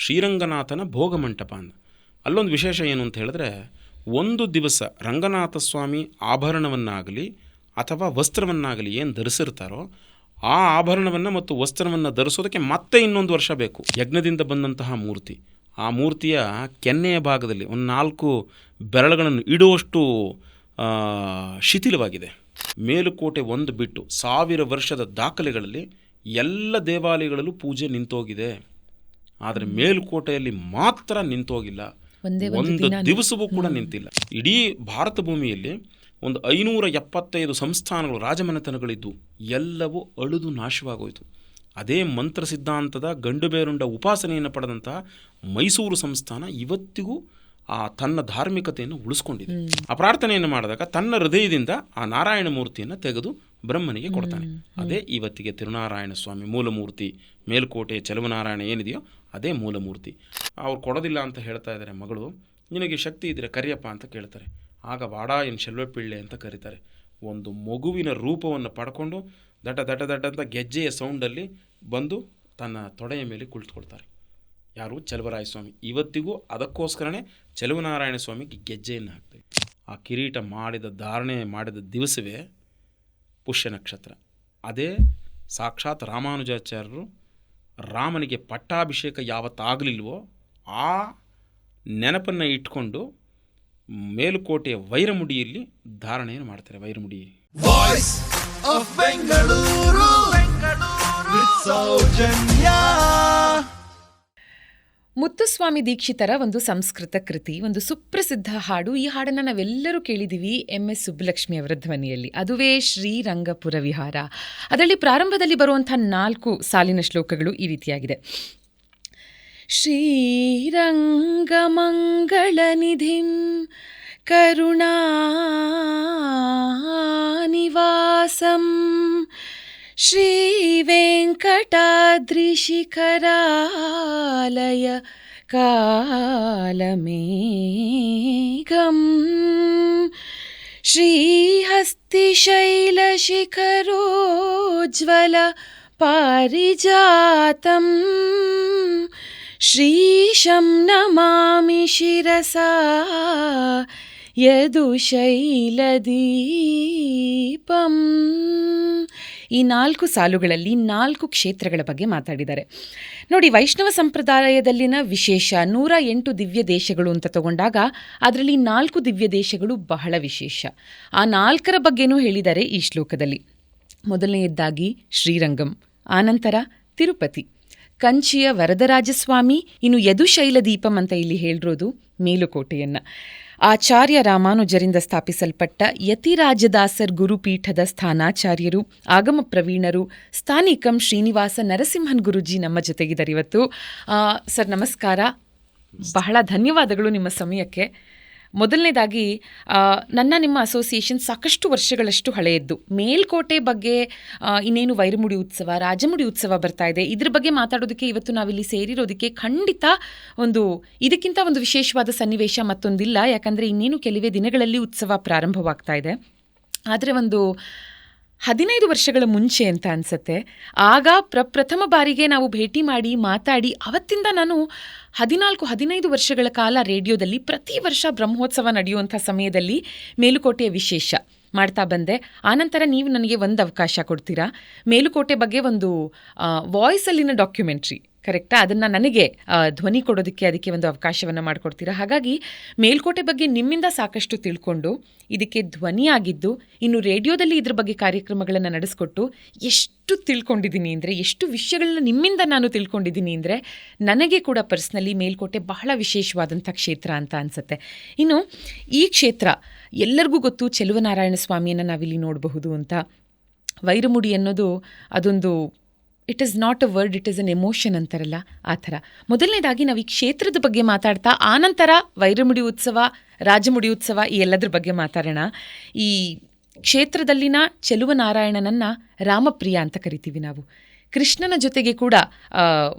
ಶ್ರೀರಂಗನಾಥನ ಭೋಗಮಂಟಪ ಅಂತ. ಅಲ್ಲೊಂದು ವಿಶೇಷ ಏನು ಅಂತ ಹೇಳಿದ್ರೆ, ಒಂದು ದಿವಸ ರಂಗನಾಥ ಸ್ವಾಮಿ ಆಭರಣವನ್ನಾಗಲಿ ಅಥವಾ ವಸ್ತ್ರವನ್ನಾಗಲಿ ಏನು ಧರಿಸಿರ್ತಾರೋ ಆ ಆಭರಣವನ್ನು ಮತ್ತು ವಸ್ತ್ರವನ್ನು ಧರಿಸೋದಕ್ಕೆ ಮತ್ತೆ ಇನ್ನೊಂದು ವರ್ಷ ಬೇಕು. ಯಜ್ಞದಿಂದ ಬಂದಂತಹ ಮೂರ್ತಿ, ಆ ಮೂರ್ತಿಯ ಕೆನ್ನೆಯ ಭಾಗದಲ್ಲಿ ಒಂದು 4 ಬೆರಳುಗಳನ್ನು ಇಡುವಷ್ಟು ಶಿಥಿಲವಾಗಿದೆ. ಮೇಲುಕೋಟೆ ಒಂದು ಬಿಟ್ಟು 1000 ವರ್ಷದ ದಾಖಲೆಗಳಲ್ಲಿ ಎಲ್ಲ ದೇವಾಲಯಗಳಲ್ಲೂ ಪೂಜೆ ನಿಂತೋಗಿದೆ. ಆದರೆ ಮೇಲುಕೋಟೆಯಲ್ಲಿ ಮಾತ್ರ ನಿಂತೋಗಿಲ್ಲ, ಒಂದು ದಿವಸವೂ ಕೂಡ ನಿಂತಿಲ್ಲ. ಇಡೀ ಭಾರತ ಭೂಮಿಯಲ್ಲಿ ಒಂದು 575 ಸಂಸ್ಥಾನಗಳು, ರಾಜಮನೆತನಗಳಿದ್ದು ಎಲ್ಲವೂ ಅಳಿದು ನಾಶವಾಗೋಯಿತು. ಅದೇ ಮಂತ್ರ ಸಿದ್ಧಾಂತದ ಗಂಡುಬೇರುಂಡ ಉಪಾಸನೆಯನ್ನು ಪಡೆದಂತಹ ಮೈಸೂರು ಸಂಸ್ಥಾನ ಇವತ್ತಿಗೂ ತನ್ನ ಧಾರ್ಮಿಕತೆಯನ್ನು ಉಳಿಸ್ಕೊಂಡಿದೆ. ಆ ಪ್ರಾರ್ಥನೆಯನ್ನು ಮಾಡಿದಾಗ ತನ್ನ ಹೃದಯದಿಂದ ಆ ನಾರಾಯಣ ಮೂರ್ತಿಯನ್ನು ತೆಗೆದು ಬ್ರಹ್ಮನಿಗೆ ಕೊಡ್ತಾನೆ. ಅದೇ ಇವತ್ತಿಗೆ ತಿರುನಾರಾಯಣ ಸ್ವಾಮಿ ಮೂಲಮೂರ್ತಿ. ಮೇಲುಕೋಟೆ ಚೆಲುವನಾರಾಯಣ ಏನಿದೆಯೋ ಅದೇ ಮೂಲಮೂರ್ತಿ. ಅವ್ರು ಕೊಡೋದಿಲ್ಲ ಅಂತ ಹೇಳ್ತಾ ಇದ್ದಾರೆ. ಮಗಳು, ನಿನಗೆ ಶಕ್ತಿ ಇದ್ದರೆ ಕರಿಯಪ್ಪ ಅಂತ ಕೇಳ್ತಾರೆ. ಆಗ ವಾಡಾ ಏನು ಶೆಲ್ವಪಿಳ್ಳೆ ಅಂತ ಕರೀತಾರೆ. ಒಂದು ಮಗುವಿನ ರೂಪವನ್ನು ಪಡ್ಕೊಂಡು ದಟ ದಟ ದಟ ಅಂತ ಗೆಜ್ಜೆಯ ಸೌಂಡಲ್ಲಿ ಬಂದು ತನ್ನ ತೊಡೆಯ ಮೇಲೆ ಕುಳಿತುಕೊಳ್ತಾರೆ. ಯಾರು? ಚೆಲುವರಾಯ ಸ್ವಾಮಿ. ಇವತ್ತಿಗೂ ಅದಕ್ಕೋಸ್ಕರನೇ ಚೆಲುವನಾರಾಯಣ ಸ್ವಾಮಿಗೆ ಗೆಜ್ಜೆಯನ್ನು ಹಾಕ್ತೇವೆ. ಆ ಕಿರೀಟ ಧಾರಣೆ ಮಾಡಿದ ದಿವಸವೇ ಪುಷ್ಯ ನಕ್ಷತ್ರ. ಅದೇ ಸಾಕ್ಷಾತ್ ರಾಮಾನುಜಾಚಾರ್ಯರು ರಾಮನಿಗೆ ಪಟ್ಟಾಭಿಷೇಕ ಯಾವತ್ತಾಗಲಿಲ್ವೋ ಆ ನೆನಪನ್ನು ಇಟ್ಕೊಂಡು ಮೇಲುಕೋಟೆಯ ವೈರಮುಡಿಯಲ್ಲಿ ಧಾರಣೆಯನ್ನು ಮಾಡ್ತಾರೆ. ವೈರಮುಡಿ ಮುತ್ತುಸ್ವಾಮಿ ದೀಕ್ಷಿತರ ಒಂದು ಸಂಸ್ಕೃತ ಕೃತಿ, ಒಂದು ಸುಪ್ರಸಿದ್ಧ ಹಾಡು. ಈ ಹಾಡನ್ನು ನಾವೆಲ್ಲರೂ ಕೇಳಿದ್ದೀವಿ MS ಸುಬ್ಬಲಕ್ಷ್ಮಿ ಅವರ ಧ್ವನಿಯಲ್ಲಿ. ಅದುವೇ ಶ್ರೀರಂಗಪುರ ವಿಹಾರ. ಅದರಲ್ಲಿ ಪ್ರಾರಂಭದಲ್ಲಿ ಬರುವಂಥ 4 ಸಾಲಿನ ಶ್ಲೋಕಗಳು ಈ ರೀತಿಯಾಗಿದೆ. ಶ್ರೀರಂಗಮಂಗಳನಿಧಿಂ ಕರುಣಾನಿವಾಸಂ ಶ್ರೀವೆಂಕಟಾದ್ರಿಶಿಖರಾಲಯ ಕಾಲಮೇಘಂ ಶ್ರೀಹಸ್ತಿಶೈಲಶಿಖರೋಜ್ವಲ ಪಾರಿಜಾತಂ ಶ್ರೀಶಂ ನಮಾಮಿ ಶಿರಸಾ ಯದುಶೈಲದೀಪಂ. ಈ 4 ಸಾಲುಗಳಲ್ಲಿ 4 ಕ್ಷೇತ್ರಗಳ ಬಗ್ಗೆ ಮಾತಾಡಿದ್ದಾರೆ. ನೋಡಿ, ವೈಷ್ಣವ ಸಂಪ್ರದಾಯದಲ್ಲಿನ ವಿಶೇಷ 108 ದಿವ್ಯ ದೇಶಗಳು ಅಂತ ತಗೊಂಡಾಗ ಅದರಲ್ಲಿ 4 ದಿವ್ಯ ದೇಶಗಳು ಬಹಳ ವಿಶೇಷ. ಆ 4ರ ಬಗ್ಗೆನೂ ಹೇಳಿದ್ದಾರೆ ಈ ಶ್ಲೋಕದಲ್ಲಿ. ಮೊದಲನೆಯದ್ದಾಗಿ ಶ್ರೀರಂಗಂ, ಆನಂತರ ತಿರುಪತಿ, ಕಂಚಿಯ ವರದರಾಜಸ್ವಾಮಿ, ಇನ್ನು ಯದುಶೈಲದೀಪಂ ಅಂತ ಇಲ್ಲಿ ಹೇಳಿರೋದು ಮೇಲುಕೋಟೆಯನ್ನು. ಆಚಾರ್ಯ ರಾಮಾನುಜರಿಂದ ಸ್ಥಾಪಿಸಲ್ಪಟ್ಟ ಯತಿರಾಜದಾಸರ್ ಗುರುಪೀಠದ ಸ್ಥಾನಾಚಾರ್ಯರು, ಆಗಮ ಪ್ರವೀಣರು, ಸ್ಥಾನಿಕಂ ಶ್ರೀನಿವಾಸ ನರಸಿಂಹನ್ ಗುರುಜಿ ನಮ್ಮ ಜೊತೆಗಿದ್ದಾರೆ ಇವತ್ತು. ಸರ್ ನಮಸ್ಕಾರ, ಬಹಳ ಧನ್ಯವಾದಗಳು ನಿಮ್ಮ ಸಮಯಕ್ಕೆ. ಮೊದಲನೇದಾಗಿ ನಿಮ್ಮ ಅಸೋಸಿಯೇಷನ್ ಸಾಕಷ್ಟು ವರ್ಷಗಳಷ್ಟು ಹಳೆಯದ್ದು. ಮೇಲ್ಕೋಟೆ ಬಗ್ಗೆ ಇನ್ನೇನು ವೈರಮುಡಿ ಉತ್ಸವ, ರಾಜಮುಡಿ ಉತ್ಸವ ಬರ್ತಾ ಇದೆ, ಇದ್ರ ಬಗ್ಗೆ ಮಾತಾಡೋದಕ್ಕೆ ಇವತ್ತು ನಾವಿಲ್ಲಿ ಸೇರಿರೋದಕ್ಕೆ ಖಂಡಿತ ಇದಕ್ಕಿಂತ ಒಂದು ವಿಶೇಷವಾದ ಸನ್ನಿವೇಶ ಮತ್ತೊಂದಿಲ್ಲ. ಯಾಕಂದರೆ ಇನ್ನೇನು ಕೆಲವೇ ದಿನಗಳಲ್ಲಿ ಉತ್ಸವ ಪ್ರಾರಂಭವಾಗ್ತಾ ಇದೆ. ಆದರೆ ಒಂದು 15 ವರ್ಷಗಳ ಮುಂಚೆ ಅಂತ ಅನಿಸುತ್ತೆ, ಆಗ ಪ್ರಥಮ ಬಾರಿಗೆ ನಾವು ಭೇಟಿ ಮಾಡಿ ಮಾತಾಡಿ ಅವತ್ತಿಂದ ನಾನು 14-15 ವರ್ಷಗಳ ಕಾಲ ರೇಡಿಯೋದಲ್ಲಿ ಪ್ರತಿ ವರ್ಷ ಬ್ರಹ್ಮೋತ್ಸವ ನಡೆಯುವಂಥ ಸಮಯದಲ್ಲಿ ಮೇಲುಕೋಟೆಯ ವಿಶೇಷ ಮಾಡ್ತಾ ಬಂದೆ. ಆನಂತರ ನೀವು ನನಗೆ ಒಂದು ಅವಕಾಶ ಕೊಡ್ತೀರಾ, ಮೇಲುಕೋಟೆ ಬಗ್ಗೆ ಒಂದು ವಾಯ್ಸಲ್ಲಿನ ಡಾಕ್ಯುಮೆಂಟ್ರಿ, ಕರೆಕ್ಟಾ, ಅದನ್ನು ನನಗೆ ಧ್ವನಿ ಕೊಡೋದಕ್ಕೆ ಅದಕ್ಕೆ ಒಂದು ಅವಕಾಶವನ್ನು ಮಾಡಿಕೊಡ್ತೀರಾ. ಹಾಗಾಗಿ ಮೇಲ್ಕೋಟೆ ಬಗ್ಗೆ ನಿಮ್ಮಿಂದ ಸಾಕಷ್ಟು ತಿಳ್ಕೊಂಡು ಇದಕ್ಕೆ ಧ್ವನಿಯಾಗಿದ್ದು, ಇನ್ನು ರೇಡಿಯೋದಲ್ಲಿ ಇದ್ರ ಬಗ್ಗೆ ಕಾರ್ಯಕ್ರಮಗಳನ್ನು ನಡೆಸ್ಕೊಟ್ಟು ಎಷ್ಟು ತಿಳ್ಕೊಂಡಿದ್ದೀನಿ ಅಂದರೆ, ಎಷ್ಟು ವಿಷಯಗಳನ್ನ ನಿಮ್ಮಿಂದ ನಾನು ತಿಳ್ಕೊಂಡಿದ್ದೀನಿ ಅಂದರೆ, ನನಗೆ ಕೂಡ ಪರ್ಸ್ನಲಿ ಮೇಲ್ಕೋಟೆ ಬಹಳ ವಿಶೇಷವಾದಂಥ ಕ್ಷೇತ್ರ ಅಂತ ಅನಿಸುತ್ತೆ. ಇನ್ನು ಈ ಕ್ಷೇತ್ರ ಎಲ್ಲರಿಗೂ ಗೊತ್ತು, ಚೆಲುವನಾರಾಯಣ ಸ್ವಾಮಿಯನ್ನು ನಾವಿಲ್ಲಿ ನೋಡಬಹುದು ಅಂತ. ವೈರಮುಡಿ ಅನ್ನೋದು ಅದೊಂದು it is not a word, it is an emotion ಅಂತಾರಲ್ಲ, ಆ ಥರ. ಮೊದಲನೇದಾಗಿ ನಾವು ಈ ಕ್ಷೇತ್ರದ ಬಗ್ಗೆ ಮಾತಾಡ್ತಾ ಆನಂತರ ವೈರಮುಡಿ ಉತ್ಸವ, ರಾಜಮುಡಿ ಉತ್ಸವ ಈ ಎಲ್ಲದ್ರ ಬಗ್ಗೆ ಮಾತಾಡೋಣ. ಈ ಕ್ಷೇತ್ರದಲ್ಲಿನ ಚೆಲುವನಾರಾಯಣನನ್ನು ರಾಮಪ್ರಿಯ ಅಂತ ಕರಿತೀವಿ ನಾವು. ಕೃಷ್ಣನ ಜೊತೆಗೆ ಕೂಡ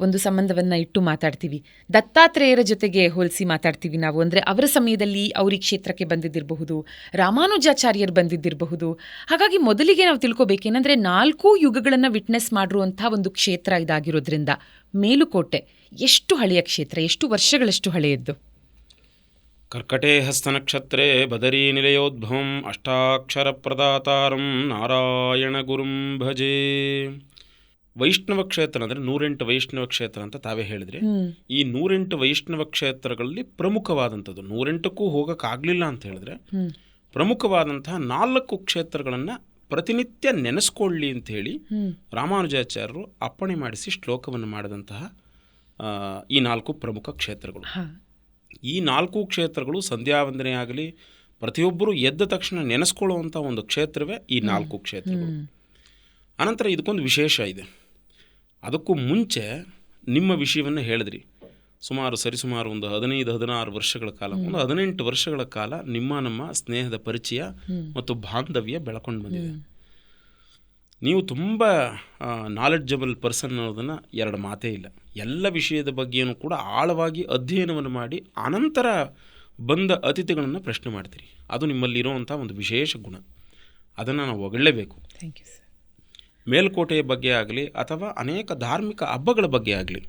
ಒಂದು ಸಂಬಂಧವನ್ನು ಇಟ್ಟು ಮಾತಾಡ್ತೀವಿ. ದತ್ತಾತ್ರೇಯರ ಜೊತೆಗೆ ಹೋಲಿಸಿ ಮಾತಾಡ್ತೀವಿ ನಾವು. ಅಂದರೆ ಅವರ ಸಮಯದಲ್ಲಿ ಅವ್ರ ಕ್ಷೇತ್ರಕ್ಕೆ ಬಂದಿದ್ದಿರಬಹುದು, ರಾಮಾನುಜಾಚಾರ್ಯರು ಬಂದಿದ್ದಿರಬಹುದು. ಹಾಗಾಗಿ ಮೊದಲಿಗೆ ನಾವು ತಿಳ್ಕೊಬೇಕೇನೆಂದರೆ 4 ಯುಗಗಳನ್ನು ವಿಟ್ನೆಸ್ ಮಾಡಿರುವಂಥ ಒಂದು ಕ್ಷೇತ್ರ ಇದಾಗಿರೋದ್ರಿಂದ ಮೇಲುಕೋಟೆ ಎಷ್ಟು ಹಳೆಯ ಕ್ಷೇತ್ರ, ಎಷ್ಟು ವರ್ಷಗಳಷ್ಟು ಹಳೆಯದ್ದು? ಕರ್ಕಟೇ ಹಸ್ತ ನಕ್ಷತ್ರೇ ಬದರೀ ನಿಲಯೋದ್ಭವಂ ಅಷ್ಟಾಕ್ಷರ ಪ್ರದಾತಾರಂ ನಾರಾಯಣ ಗುರುಂ ಭಜೆ. ವೈಷ್ಣವ ಕ್ಷೇತ್ರ ಅಂದರೆ 108 ವೈಷ್ಣವ ಕ್ಷೇತ್ರ ಅಂತ ತಾವೇ ಹೇಳಿದ್ರಿ. ಈ 108 ವೈಷ್ಣವ ಕ್ಷೇತ್ರಗಳಲ್ಲಿ ಪ್ರಮುಖವಾದಂಥದ್ದು, 108ಕ್ಕೂ ಹೋಗೋಕ್ಕಾಗಲಿಲ್ಲ ಅಂತ ಹೇಳಿದ್ರೆ ಪ್ರಮುಖವಾದಂತಹ 4 ಕ್ಷೇತ್ರಗಳನ್ನು ಪ್ರತಿನಿತ್ಯ ನೆನೆಸ್ಕೊಳ್ಳಿ ಅಂತ ಹೇಳಿ ರಾಮಾನುಜಾಚಾರ್ಯರು ಅಪ್ಪಣೆ ಮಾಡಿಸಿ ಶ್ಲೋಕವನ್ನು ಮಾಡಿದಂತಹ ಈ 4 ಪ್ರಮುಖ ಕ್ಷೇತ್ರಗಳು. ಈ 4 ಕ್ಷೇತ್ರಗಳು ಸಂಧ್ಯಾವಂದನೆ ಆಗಲಿ ಪ್ರತಿಯೊಬ್ಬರು ಎದ್ದ ತಕ್ಷಣ ನೆನೆಸ್ಕೊಳ್ಳುವಂಥ ಒಂದು ಕ್ಷೇತ್ರವೇ ಈ 4 ಕ್ಷೇತ್ರಗಳು. ಅನಂತರ ಇದಕ್ಕೊಂದು ವಿಶೇಷ ಇದೆ. ಅದಕ್ಕೂ ಮುಂಚೆ ನಿಮ್ಮ ವಿಷಯವನ್ನು ಹೇಳಿದ್ರಿ. ಸರಿಸುಮಾರು ಒಂದು 15-16 ವರ್ಷಗಳ ಕಾಲ, ಒಂದು 18 ವರ್ಷಗಳ ಕಾಲ ನಮ್ಮ ಸ್ನೇಹದ ಪರಿಚಯ ಮತ್ತು ಬಾಂಧವ್ಯ ಬೆಳ್ಕೊಂಡು ಬಂದಿದೆ. ನೀವು ತುಂಬ ನಾಲೆಡ್ಜಬಲ್ ಪರ್ಸನ್ ಅನ್ನೋದನ್ನು 2 ಮಾತೇ ಇಲ್ಲ. ಎಲ್ಲ ವಿಷಯದ ಬಗ್ಗೆಯೂ ಕೂಡ ಆಳವಾಗಿ ಅಧ್ಯಯನವನ್ನು ಮಾಡಿ ಅನಂತರ ಬಂದ ಅತಿಥಿಗಳನ್ನು ಪ್ರಶ್ನೆ ಮಾಡ್ತೀರಿ. ಅದು ನಿಮ್ಮಲ್ಲಿರುವಂಥ ಒಂದು ವಿಶೇಷ ಗುಣ. ಅದನ್ನು ನಾವು ಹೊಗಳಲೇಬೇಕು. Thank you sir. ಮೇಲ್ಕೋಟೆಯ ಬಗ್ಗೆ ಆಗಲಿ ಅಥವಾ ಅನೇಕ ಧಾರ್ಮಿಕ ಹಬ್ಬಗಳ ಬಗ್ಗೆ ಆಗಲಿ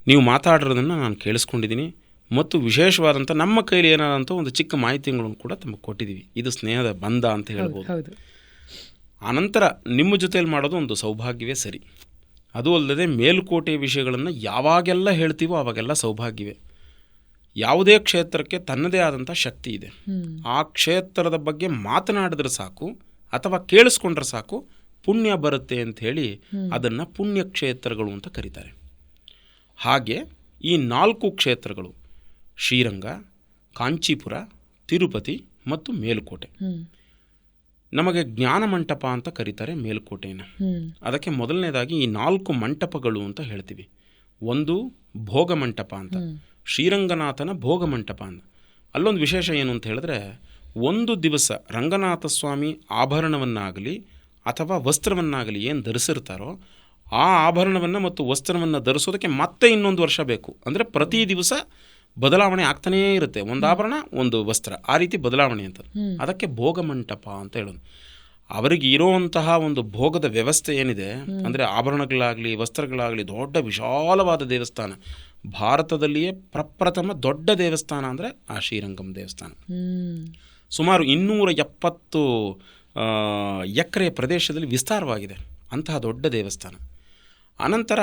ನೀವು ಮಾತಾಡಿರೋದನ್ನು ನಾನು ಕೇಳಿಸ್ಕೊಂಡಿದ್ದೀನಿ. ಮತ್ತು ವಿಶೇಷವಾದಂಥ ನಮ್ಮ ಕೈಲಿ ಏನಾದಂಥ ಒಂದು ಚಿಕ್ಕ ಮಾಹಿತಿಗಳನ್ನು ಕೂಡ ತಮಗೆ ಕೊಟ್ಟಿದ್ದೀವಿ. ಇದು ಸ್ನೇಹದ ಬಂಧ ಅಂತ ಹೇಳ್ಬೋದು. ಆನಂತರ ನಿಮ್ಮ ಜೊತೆಯಲ್ಲಿ ಮಾಡೋದು ಒಂದು ಸೌಭಾಗ್ಯವೇ ಸರಿ. ಅದು ಅಲ್ಲದೆ ಮೇಲುಕೋಟೆಯ ವಿಷಯಗಳನ್ನು ಯಾವಾಗೆಲ್ಲ ಹೇಳ್ತೀವೋ ಆವಾಗೆಲ್ಲ ಸೌಭಾಗ್ಯವೇ. ಯಾವುದೇ ಕ್ಷೇತ್ರಕ್ಕೆ ತನ್ನದೇ ಆದಂಥ ಶಕ್ತಿ ಇದೆ. ಆ ಕ್ಷೇತ್ರದ ಬಗ್ಗೆ ಮಾತನಾಡಿದ್ರೆ ಸಾಕು ಅಥವಾ ಕೇಳಿಸ್ಕೊಂಡ್ರೆ ಸಾಕು ಪುಣ್ಯ ಬರುತ್ತೆ ಅಂಥೇಳಿ ಅದನ್ನು ಪುಣ್ಯಕ್ಷೇತ್ರಗಳು ಅಂತ ಕರೀತಾರೆ. ಹಾಗೆ ಈ 4 ಕ್ಷೇತ್ರಗಳು ಶ್ರೀರಂಗ, ಕಾಂಚೀಪುರ, ತಿರುಪತಿ ಮತ್ತು ಮೇಲುಕೋಟೆ. ನಮಗೆ ಜ್ಞಾನ ಮಂಟಪ ಅಂತ ಕರೀತಾರೆ ಮೇಲುಕೋಟೆಯನ್ನು. ಅದಕ್ಕೆ ಮೊದಲನೇದಾಗಿ ಈ 4 ಮಂಟಪಗಳು ಅಂತ ಹೇಳ್ತೀವಿ. ಒಂದು ಭೋಗ ಮಂಟಪ ಅಂತ, ಶ್ರೀರಂಗನಾಥನ ಭೋಗ ಮಂಟಪ ಅಂತ. ಅಲ್ಲೊಂದು ವಿಶೇಷ ಏನು ಅಂತ ಹೇಳಿದ್ರೆ, ಒಂದು ದಿವಸ ರಂಗನಾಥ ಸ್ವಾಮಿ ಆಭರಣವನ್ನಾಗಲಿ ಅಥವಾ ವಸ್ತ್ರವನ್ನಾಗಲಿ ಏನು ಧರಿಸಿರ್ತಾರೋ ಆ ಆಭರಣವನ್ನು ಮತ್ತು ವಸ್ತ್ರವನ್ನು ಧರಿಸೋದಕ್ಕೆ ಮತ್ತೆ ಇನ್ನೊಂದು ವರ್ಷ ಬೇಕು. ಅಂದರೆ ಪ್ರತಿ ದಿವಸ ಬದಲಾವಣೆ ಆಗ್ತಾನೇ ಇರುತ್ತೆ. ಒಂದು ಆಭರಣ, ಒಂದು ವಸ್ತ್ರ, ಆ ರೀತಿ ಬದಲಾವಣೆ ಅಂತ. ಅದಕ್ಕೆ ಭೋಗ ಮಂಟಪ ಅಂತ ಹೇಳೋದು. ಅವರಿಗೆ ಇರೋವಂತಹ ಒಂದು ಭೋಗದ ವ್ಯವಸ್ಥೆ ಏನಿದೆ ಅಂದರೆ ಆಭರಣಗಳಾಗಲಿ ವಸ್ತ್ರಗಳಾಗಲಿ ದೊಡ್ಡ ವಿಶಾಲವಾದ ದೇವಸ್ಥಾನ. ಭಾರತದಲ್ಲಿಯೇ ಪ್ರಪ್ರಥಮ ದೊಡ್ಡ ದೇವಸ್ಥಾನ ಅಂದರೆ ಆ ಶ್ರೀರಂಗಂ ದೇವಸ್ಥಾನ. ಸುಮಾರು 270 ಎಕರೆ ಪ್ರದೇಶದಲ್ಲಿ ವಿಸ್ತಾರವಾಗಿದೆ ಅಂತಹ ದೊಡ್ಡ ದೇವಸ್ಥಾನ. ಅನಂತರ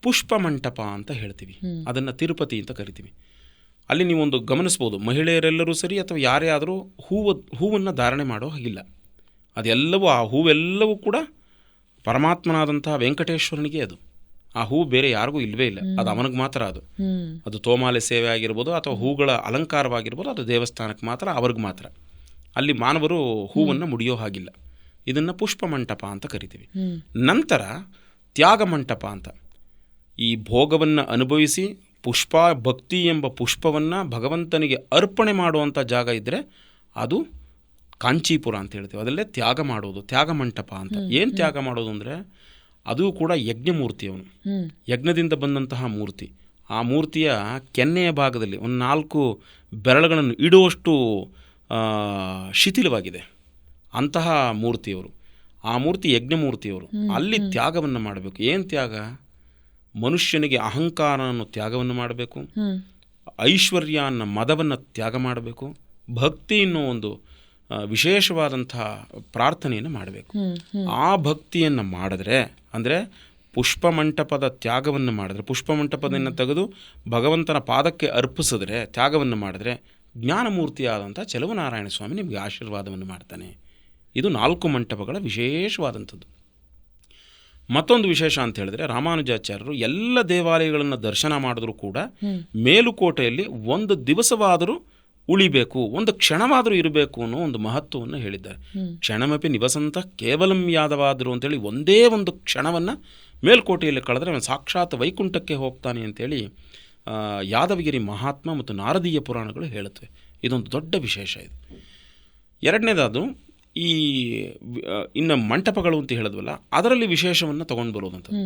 ಪುಷ್ಪ ಮಂಟಪ ಅಂತ ಹೇಳ್ತೀವಿ, ಅದನ್ನು ತಿರುಪತಿ ಅಂತ ಕರಿತೀವಿ. ಅಲ್ಲಿ ನೀವೊಂದು ಗಮನಿಸ್ಬೋದು, ಮಹಿಳೆಯರೆಲ್ಲರೂ ಸರಿ ಅಥವಾ ಯಾರೇ ಆದರೂ ಹೂವನ್ನು ಧಾರಣೆ ಮಾಡೋ ಹಾಗಿಲ್ಲ. ಅದೆಲ್ಲವೂ ಆ ಹೂವೆಲ್ಲವೂ ಕೂಡ ಪರಮಾತ್ಮನಾದಂತಹ ವೆಂಕಟೇಶ್ವರನಿಗೆ. ಅದು ಆ ಹೂ ಬೇರೆ ಯಾರಿಗೂ ಇಲ್ಲವೇ ಇಲ್ಲ, ಅದು ಅವನಿಗೆ ಮಾತ್ರ. ಅದು ತೋಮಾಲೆ ಸೇವೆ ಆಗಿರ್ಬೋದು ಅಥವಾ ಹೂಗಳ ಅಲಂಕಾರವಾಗಿರ್ಬೋದು, ಅದು ದೇವಸ್ಥಾನಕ್ಕೆ ಮಾತ್ರ, ಅವ್ರಿಗೆ ಮಾತ್ರ. ಅಲ್ಲಿ ಮಾನವರು ಹೂವನ್ನು ಮುಡಿಯೋ ಹಾಗಿಲ್ಲ. ಇದನ್ನು ಪುಷ್ಪ ಮಂಟಪ ಅಂತ ಕರಿತೀವಿ. ನಂತರ ತ್ಯಾಗ ಮಂಟಪ ಅಂತ, ಈ ಭೋಗವನ್ನು ಅನುಭವಿಸಿ ಪುಷ್ಪ ಭಕ್ತಿ ಎಂಬ ಪುಷ್ಪವನ್ನು ಭಗವಂತನಿಗೆ ಅರ್ಪಣೆ ಮಾಡುವಂಥ ಜಾಗ ಇದ್ದರೆ ಅದು ಕಾಂಚೀಪುರ ಅಂತ ಹೇಳ್ತೀವಿ. ಅದಲ್ಲೇ ತ್ಯಾಗ ಮಾಡೋದು ತ್ಯಾಗ ಮಂಟಪ ಅಂತ. ಏನು ತ್ಯಾಗ ಮಾಡೋದು ಅಂದರೆ ಅದು ಕೂಡ ಯಜ್ಞಮೂರ್ತಿಯವನು, ಯಜ್ಞದಿಂದ ಬಂದಂತಹ ಮೂರ್ತಿ. ಆ ಮೂರ್ತಿಯ ಕೆನ್ನೆಯ ಭಾಗದಲ್ಲಿ ಒಂದು 4 ಬೆರಳುಗಳನ್ನು ಇಡುವಷ್ಟು ಶಿಥಿಲವಾಗಿದೆ ಅಂತಹ ಮೂರ್ತಿಯವರು. ಆ ಮೂರ್ತಿ ಯಜ್ಞಮೂರ್ತಿಯವರು. ಅಲ್ಲಿ ತ್ಯಾಗವನ್ನು ಮಾಡಬೇಕು. ಏನು ತ್ಯಾಗ? ಮನುಷ್ಯನಿಗೆ ಅಹಂಕಾರ ಅನ್ನೋ ತ್ಯಾಗವನ್ನು ಮಾಡಬೇಕು, ಐಶ್ವರ್ಯ ಅನ್ನೋ ಮದವನ್ನು ತ್ಯಾಗ ಮಾಡಬೇಕು, ಭಕ್ತಿ ಅನ್ನೋ ಒಂದು ವಿಶೇಷವಾದಂತಹ ಪ್ರಾರ್ಥನೆಯನ್ನು ಮಾಡಬೇಕು. ಆ ಭಕ್ತಿಯನ್ನು ಮಾಡಿದ್ರೆ, ಅಂದರೆ ಪುಷ್ಪಮಂಟಪದ ತ್ಯಾಗವನ್ನು ಮಾಡಿದ್ರೆ, ಪುಷ್ಪಮಂಟಪದನ್ನು ತೆಗೆದು ಭಗವಂತನ ಪಾದಕ್ಕೆ ಅರ್ಪಿಸಿದ್ರೆ, ತ್ಯಾಗವನ್ನು ಮಾಡಿದ್ರೆ, ಜ್ಞಾನಮೂರ್ತಿಯಾದಂಥ ಚೆಲುವನಾರಾಯಣ ಸ್ವಾಮಿ ನಿಮಗೆ ಆಶೀರ್ವಾದವನ್ನು ಮಾಡ್ತಾನೆ. ಇದು 4 ಮಂಟಪಗಳ ವಿಶೇಷವಾದಂಥದ್ದು. ಮತ್ತೊಂದು ವಿಶೇಷ ಅಂತ ಹೇಳಿದ್ರೆ, ರಾಮಾನುಜಾಚಾರ್ಯರು ಎಲ್ಲ ದೇವಾಲಯಗಳನ್ನು ದರ್ಶನ ಮಾಡಿದ್ರೂ ಕೂಡ ಮೇಲುಕೋಟೆಯಲ್ಲಿ ಒಂದು ದಿವಸವಾದರೂ ಉಳಿಬೇಕು, ಒಂದು ಕ್ಷಣವಾದರೂ ಇರಬೇಕು ಅನ್ನೋ ಒಂದು ಮಹತ್ವವನ್ನು ಹೇಳಿದ್ದಾರೆ. ಕ್ಷಣಮಪಿ ನಿವಸಂತ ಕೇವಲಂ ಯಾದವಾದರು ಅಂತೇಳಿ, ಒಂದೇ ಒಂದು ಕ್ಷಣವನ್ನು ಮೇಲ್ಕೋಟೆಯಲ್ಲಿ ಕಳೆದ್ರೆ ಅವನು ಸಾಕ್ಷಾತ್ ವೈಕುಂಠಕ್ಕೆ ಹೋಗ್ತಾನೆ ಅಂತೇಳಿ ಯಾದವಗಿರಿ ಮಹಾತ್ಮ ಮತ್ತು ನಾರದೀಯ ಪುರಾಣಗಳು ಹೇಳುತ್ತವೆ. ಇದೊಂದು ದೊಡ್ಡ ವಿಶೇಷ ಇದು. ಎರಡನೇದಾದು ಈ ಇನ್ನು ಮಂಟಪಗಳು ಅಂತ ಹೇಳಿದ್ವಲ್ಲ, ಅದರಲ್ಲಿ ವಿಶೇಷವನ್ನು ತೊಗೊಂಡು ಬರೋದಂಥದ್ದು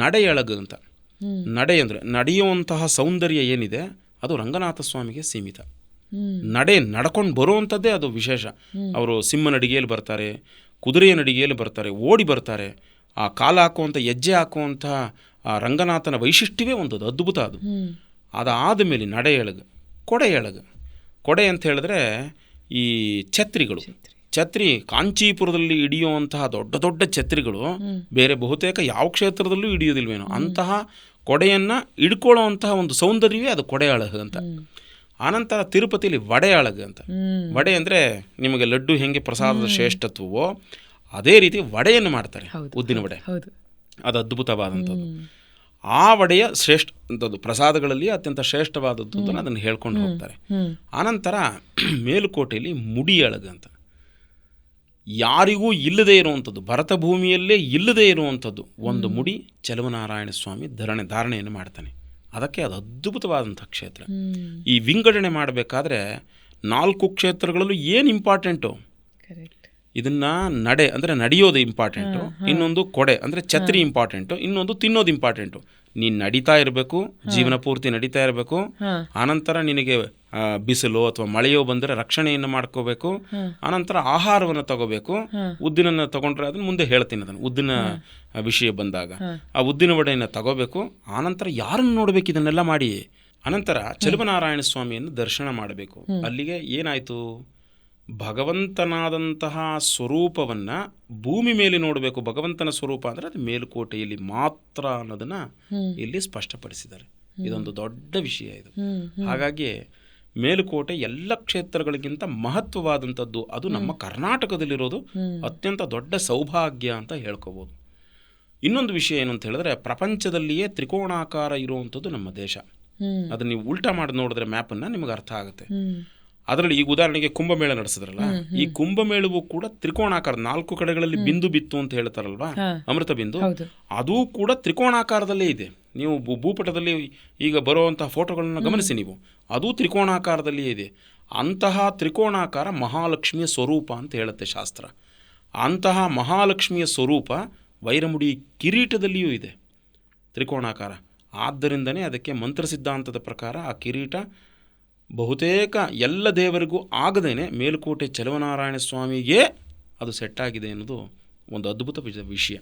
ನಡೆಯಳಗು ಅಂತ. ನಡೆ ಅಂದರೆ ನಡೆಯುವಂತಹ ಸೌಂದರ್ಯ ಏನಿದೆ ಅದು ರಂಗನಾಥ ಸ್ವಾಮಿಗೆ ಸೀಮಿತ. ನಡ್ಕೊಂಡು ಬರುವಂಥದ್ದೇ ಅದು ವಿಶೇಷ. ಅವರು ಸಿಂಹ ನಡಿಗೆಯಲ್ಲಿ ಬರ್ತಾರೆ, ಕುದುರೆಯ ನಡಿಗೆಯಲ್ಲಿ ಬರ್ತಾರೆ, ಓಡಿ ಬರ್ತಾರೆ. ಆ ಕಾಲ ಹಾಕುವಂಥ ಹೆಜ್ಜೆ ಹಾಕುವಂಥ ಆ ರಂಗನಾಥನ ವೈಶಿಷ್ಟ್ಯವೇ ಒಂದು ಅದ್ಭುತ. ಅದಾದ ಮೇಲೆ ನಡೆಯಳಗು, ಕೊಡೆಯಳಗು. ಕೊಡೆ ಅಂತ ಹೇಳಿದ್ರೆ ಈ ಛತ್ರಿಗಳು. ಛತ್ರಿ ಕಾಂಚೀಪುರದಲ್ಲಿ ಹಿಡಿಯುವಂತಹ ದೊಡ್ಡ ದೊಡ್ಡ ಛತ್ರಿಗಳು ಬೇರೆ ಬಹುತೇಕ ಯಾವ ಕ್ಷೇತ್ರದಲ್ಲೂ ಹಿಡಿಯೋದಿಲ್ವೇನೋ ಅಂತಹ ಕೊಡೆಯನ್ನು ಹಿಡ್ಕೊಳ್ಳುವಂತಹ ಒಂದು ಸೌಂದರ್ಯವೇ ಅದು ಕೊಡೆಯಳಗು ಅಂತ. ಆನಂತರ ತಿರುಪತಿಯಲ್ಲಿ ವಡೆಯಳಗು ಅಂತ. ವಡೆ ಅಂದರೆ ನಿಮಗೆ ಲಡ್ಡು ಹೆಂಗೆ ಪ್ರಸಾದದ ಶ್ರೇಷ್ಠತ್ವವೋ ಅದೇ ರೀತಿ ವಡೆಯನ್ನು ಮಾಡ್ತಾರೆ, ಉದ್ದಿನ ವಡೆ. ಅದು ಅದ್ಭುತವಾದಂಥದ್ದು. ಆ ವಡೆಯ ಶ್ರೇಷ್ಠ ಪ್ರಸಾದಗಳಲ್ಲಿ ಅತ್ಯಂತ ಶ್ರೇಷ್ಠವಾದದ್ದು ಅಂತ ಅದನ್ನು ಹೇಳ್ಕೊಂಡು ಹೋಗ್ತಾರೆ. ಆನಂತರ ಮೇಲುಕೋಟೆಯಲ್ಲಿ ಮುಡಿಯಳಗು ಅಂತ. ಯಾರಿಗೂ ಇಲ್ಲದೇ ಇರುವಂಥದ್ದು, ಭರತ ಭೂಮಿಯಲ್ಲೇ ಇಲ್ಲದೇ ಇರುವಂಥದ್ದು ಒಂದು ಮುಡಿ ಚೆಲುವನಾರಾಯಣ ಸ್ವಾಮಿ ಧಾರಣೆಯನ್ನು ಮಾಡ್ತಾನೆ. ಅದಕ್ಕೆ ಅದು ಅದ್ಭುತವಾದಂಥ ಕ್ಷೇತ್ರ. ಈ ವಿಂಗಡಣೆ ಮಾಡಬೇಕಾದ್ರೆ 4 ಕ್ಷೇತ್ರಗಳಲ್ಲೂ ಏನು ಇಂಪಾರ್ಟೆಂಟು, ಇದನ್ನು ನಡೆ ಅಂದರೆ ನಡೆಯೋದು ಇಂಪಾರ್ಟೆಂಟು, ಇನ್ನೊಂದು ಕೊಡೆ ಅಂದರೆ ಛತ್ರಿ ಇಂಪಾರ್ಟೆಂಟು, ಇನ್ನೊಂದು ತಿನ್ನೋದು ಇಂಪಾರ್ಟೆಂಟು. ನೀನು ನಡೀತಾ ಇರಬೇಕು, ಜೀವನ ಪೂರ್ತಿ ನಡೀತಾ ಇರಬೇಕು. ಆನಂತರ ನಿನಗೆ ಬಿಸಿಲು ಅಥವಾ ಮಳೆಯೋ ಬಂದರೆ ರಕ್ಷಣೆಯನ್ನು ಮಾಡ್ಕೋಬೇಕು. ಆನಂತರ ಆಹಾರವನ್ನು ತಗೋಬೇಕು. ಉದ್ದಿನ ತಗೊಂಡ್ರೆ ಅದನ್ನು ಮುಂದೆ ಹೇಳ್ತೀನಿ, ಅದನ್ನು ಉದ್ದಿನ ವಿಷಯ ಬಂದಾಗ ಆ ಉದ್ದಿನ ವಡೆಯನ್ನು ತಗೋಬೇಕು. ಆನಂತರ ಯಾರನ್ನು ನೋಡಬೇಕು ಇದನ್ನೆಲ್ಲ ಮಾಡಿ. ಅನಂತರ ಚೆಲುವನಾರಾಯಣ ಸ್ವಾಮಿಯನ್ನು ದರ್ಶನ ಮಾಡಬೇಕು. ಅಲ್ಲಿಗೆ ಏನಾಯಿತು, ಭಗವಂತನಾದಂತಹ ಸ್ವರೂಪವನ್ನು ಭೂಮಿ ಮೇಲೆ ನೋಡಬೇಕು. ಭಗವಂತನ ಸ್ವರೂಪ ಅಂದರೆ ಅದು ಮೇಲುಕೋಟೆಯಲ್ಲಿ ಮಾತ್ರ ಅನ್ನೋದನ್ನು ಇಲ್ಲಿ ಸ್ಪಷ್ಟಪಡಿಸಿದ್ದಾರೆ. ಇದೊಂದು ದೊಡ್ಡ ವಿಷಯ ಇದು. ಹಾಗಾಗಿ ಮೇಲುಕೋಟೆ ಎಲ್ಲ ಕ್ಷೇತ್ರಗಳಿಗಿಂತ ಮಹತ್ವವಾದಂಥದ್ದು. ಅದು ನಮ್ಮ ಕರ್ನಾಟಕದಲ್ಲಿರೋದು ಅತ್ಯಂತ ದೊಡ್ಡ ಸೌಭಾಗ್ಯ ಅಂತ ಹೇಳ್ಕೋಬೋದು. ಇನ್ನೊಂದು ವಿಷಯ ಏನು ಅಂತ ಹೇಳಿದ್ರೆ, ಪ್ರಪಂಚದಲ್ಲಿಯೇ ತ್ರಿಕೋಣಾಕಾರ ಇರುವಂಥದ್ದು ನಮ್ಮ ದೇಶ. ಅದನ್ನು ನೀವು ಉಲ್ಟಾ ಮಾಡಿ ನೋಡಿದ್ರೆ ಮ್ಯಾಪನ್ನು ನಿಮಗೆ ಅರ್ಥ ಆಗುತ್ತೆ. ಅದರಲ್ಲಿ ಈಗ ಉದಾಹರಣೆಗೆ ಕುಂಭಮೇಳ ನಡೆಸಿದ್ರಲ್ಲ, ಈ ಕುಂಭಮೇಳವೂ ಕೂಡ ತ್ರಿಕೋಣಾಕಾರ, 4 ಕಡೆಗಳಲ್ಲಿ ಬಿಂದು ಬಿತ್ತು ಅಂತ ಹೇಳ್ತಾರಲ್ವಾ, ಅಮೃತ ಬಿಂದು, ಅದೂ ಕೂಡ ತ್ರಿಕೋಣಾಕಾರದಲ್ಲೇ ಇದೆ. ನೀವು ಭೂಪಟದಲ್ಲಿ ಈಗ ಬರುವಂತಹ ಫೋಟೋಗಳನ್ನ ಗಮನಿಸಿ ನೀವು, ಅದೂ ತ್ರಿಕೋಣಾಕಾರದಲ್ಲಿಯೇ ಇದೆ. ಅಂತಹ ತ್ರಿಕೋಣಾಕಾರ ಮಹಾಲಕ್ಷ್ಮಿಯ ಸ್ವರೂಪ ಅಂತ ಹೇಳುತ್ತೆ ಶಾಸ್ತ್ರ. ಅಂತಹ ಮಹಾಲಕ್ಷ್ಮಿಯ ಸ್ವರೂಪ ವೈರಮುಡಿ ಕಿರೀಟದಲ್ಲಿಯೂ ಇದೆ, ತ್ರಿಕೋಣಾಕಾರ. ಆದ್ದರಿಂದನೇ ಅದಕ್ಕೆ ಮಂತ್ರ ಸಿದ್ಧಾಂತದ ಪ್ರಕಾರ ಆ ಕಿರೀಟ ಬಹುತೇಕ ಎಲ್ಲ ದೇವರಿಗೂ ಆಗದೇನೆ ಮೇಲುಕೋಟೆ ಚೆಲುವನಾರಾಯಣ ಸ್ವಾಮಿಗೆ ಅದು ಸೆಟ್ಟಾಗಿದೆ ಅನ್ನೋದು ಒಂದು ಅದ್ಭುತ ವಿಷಯ.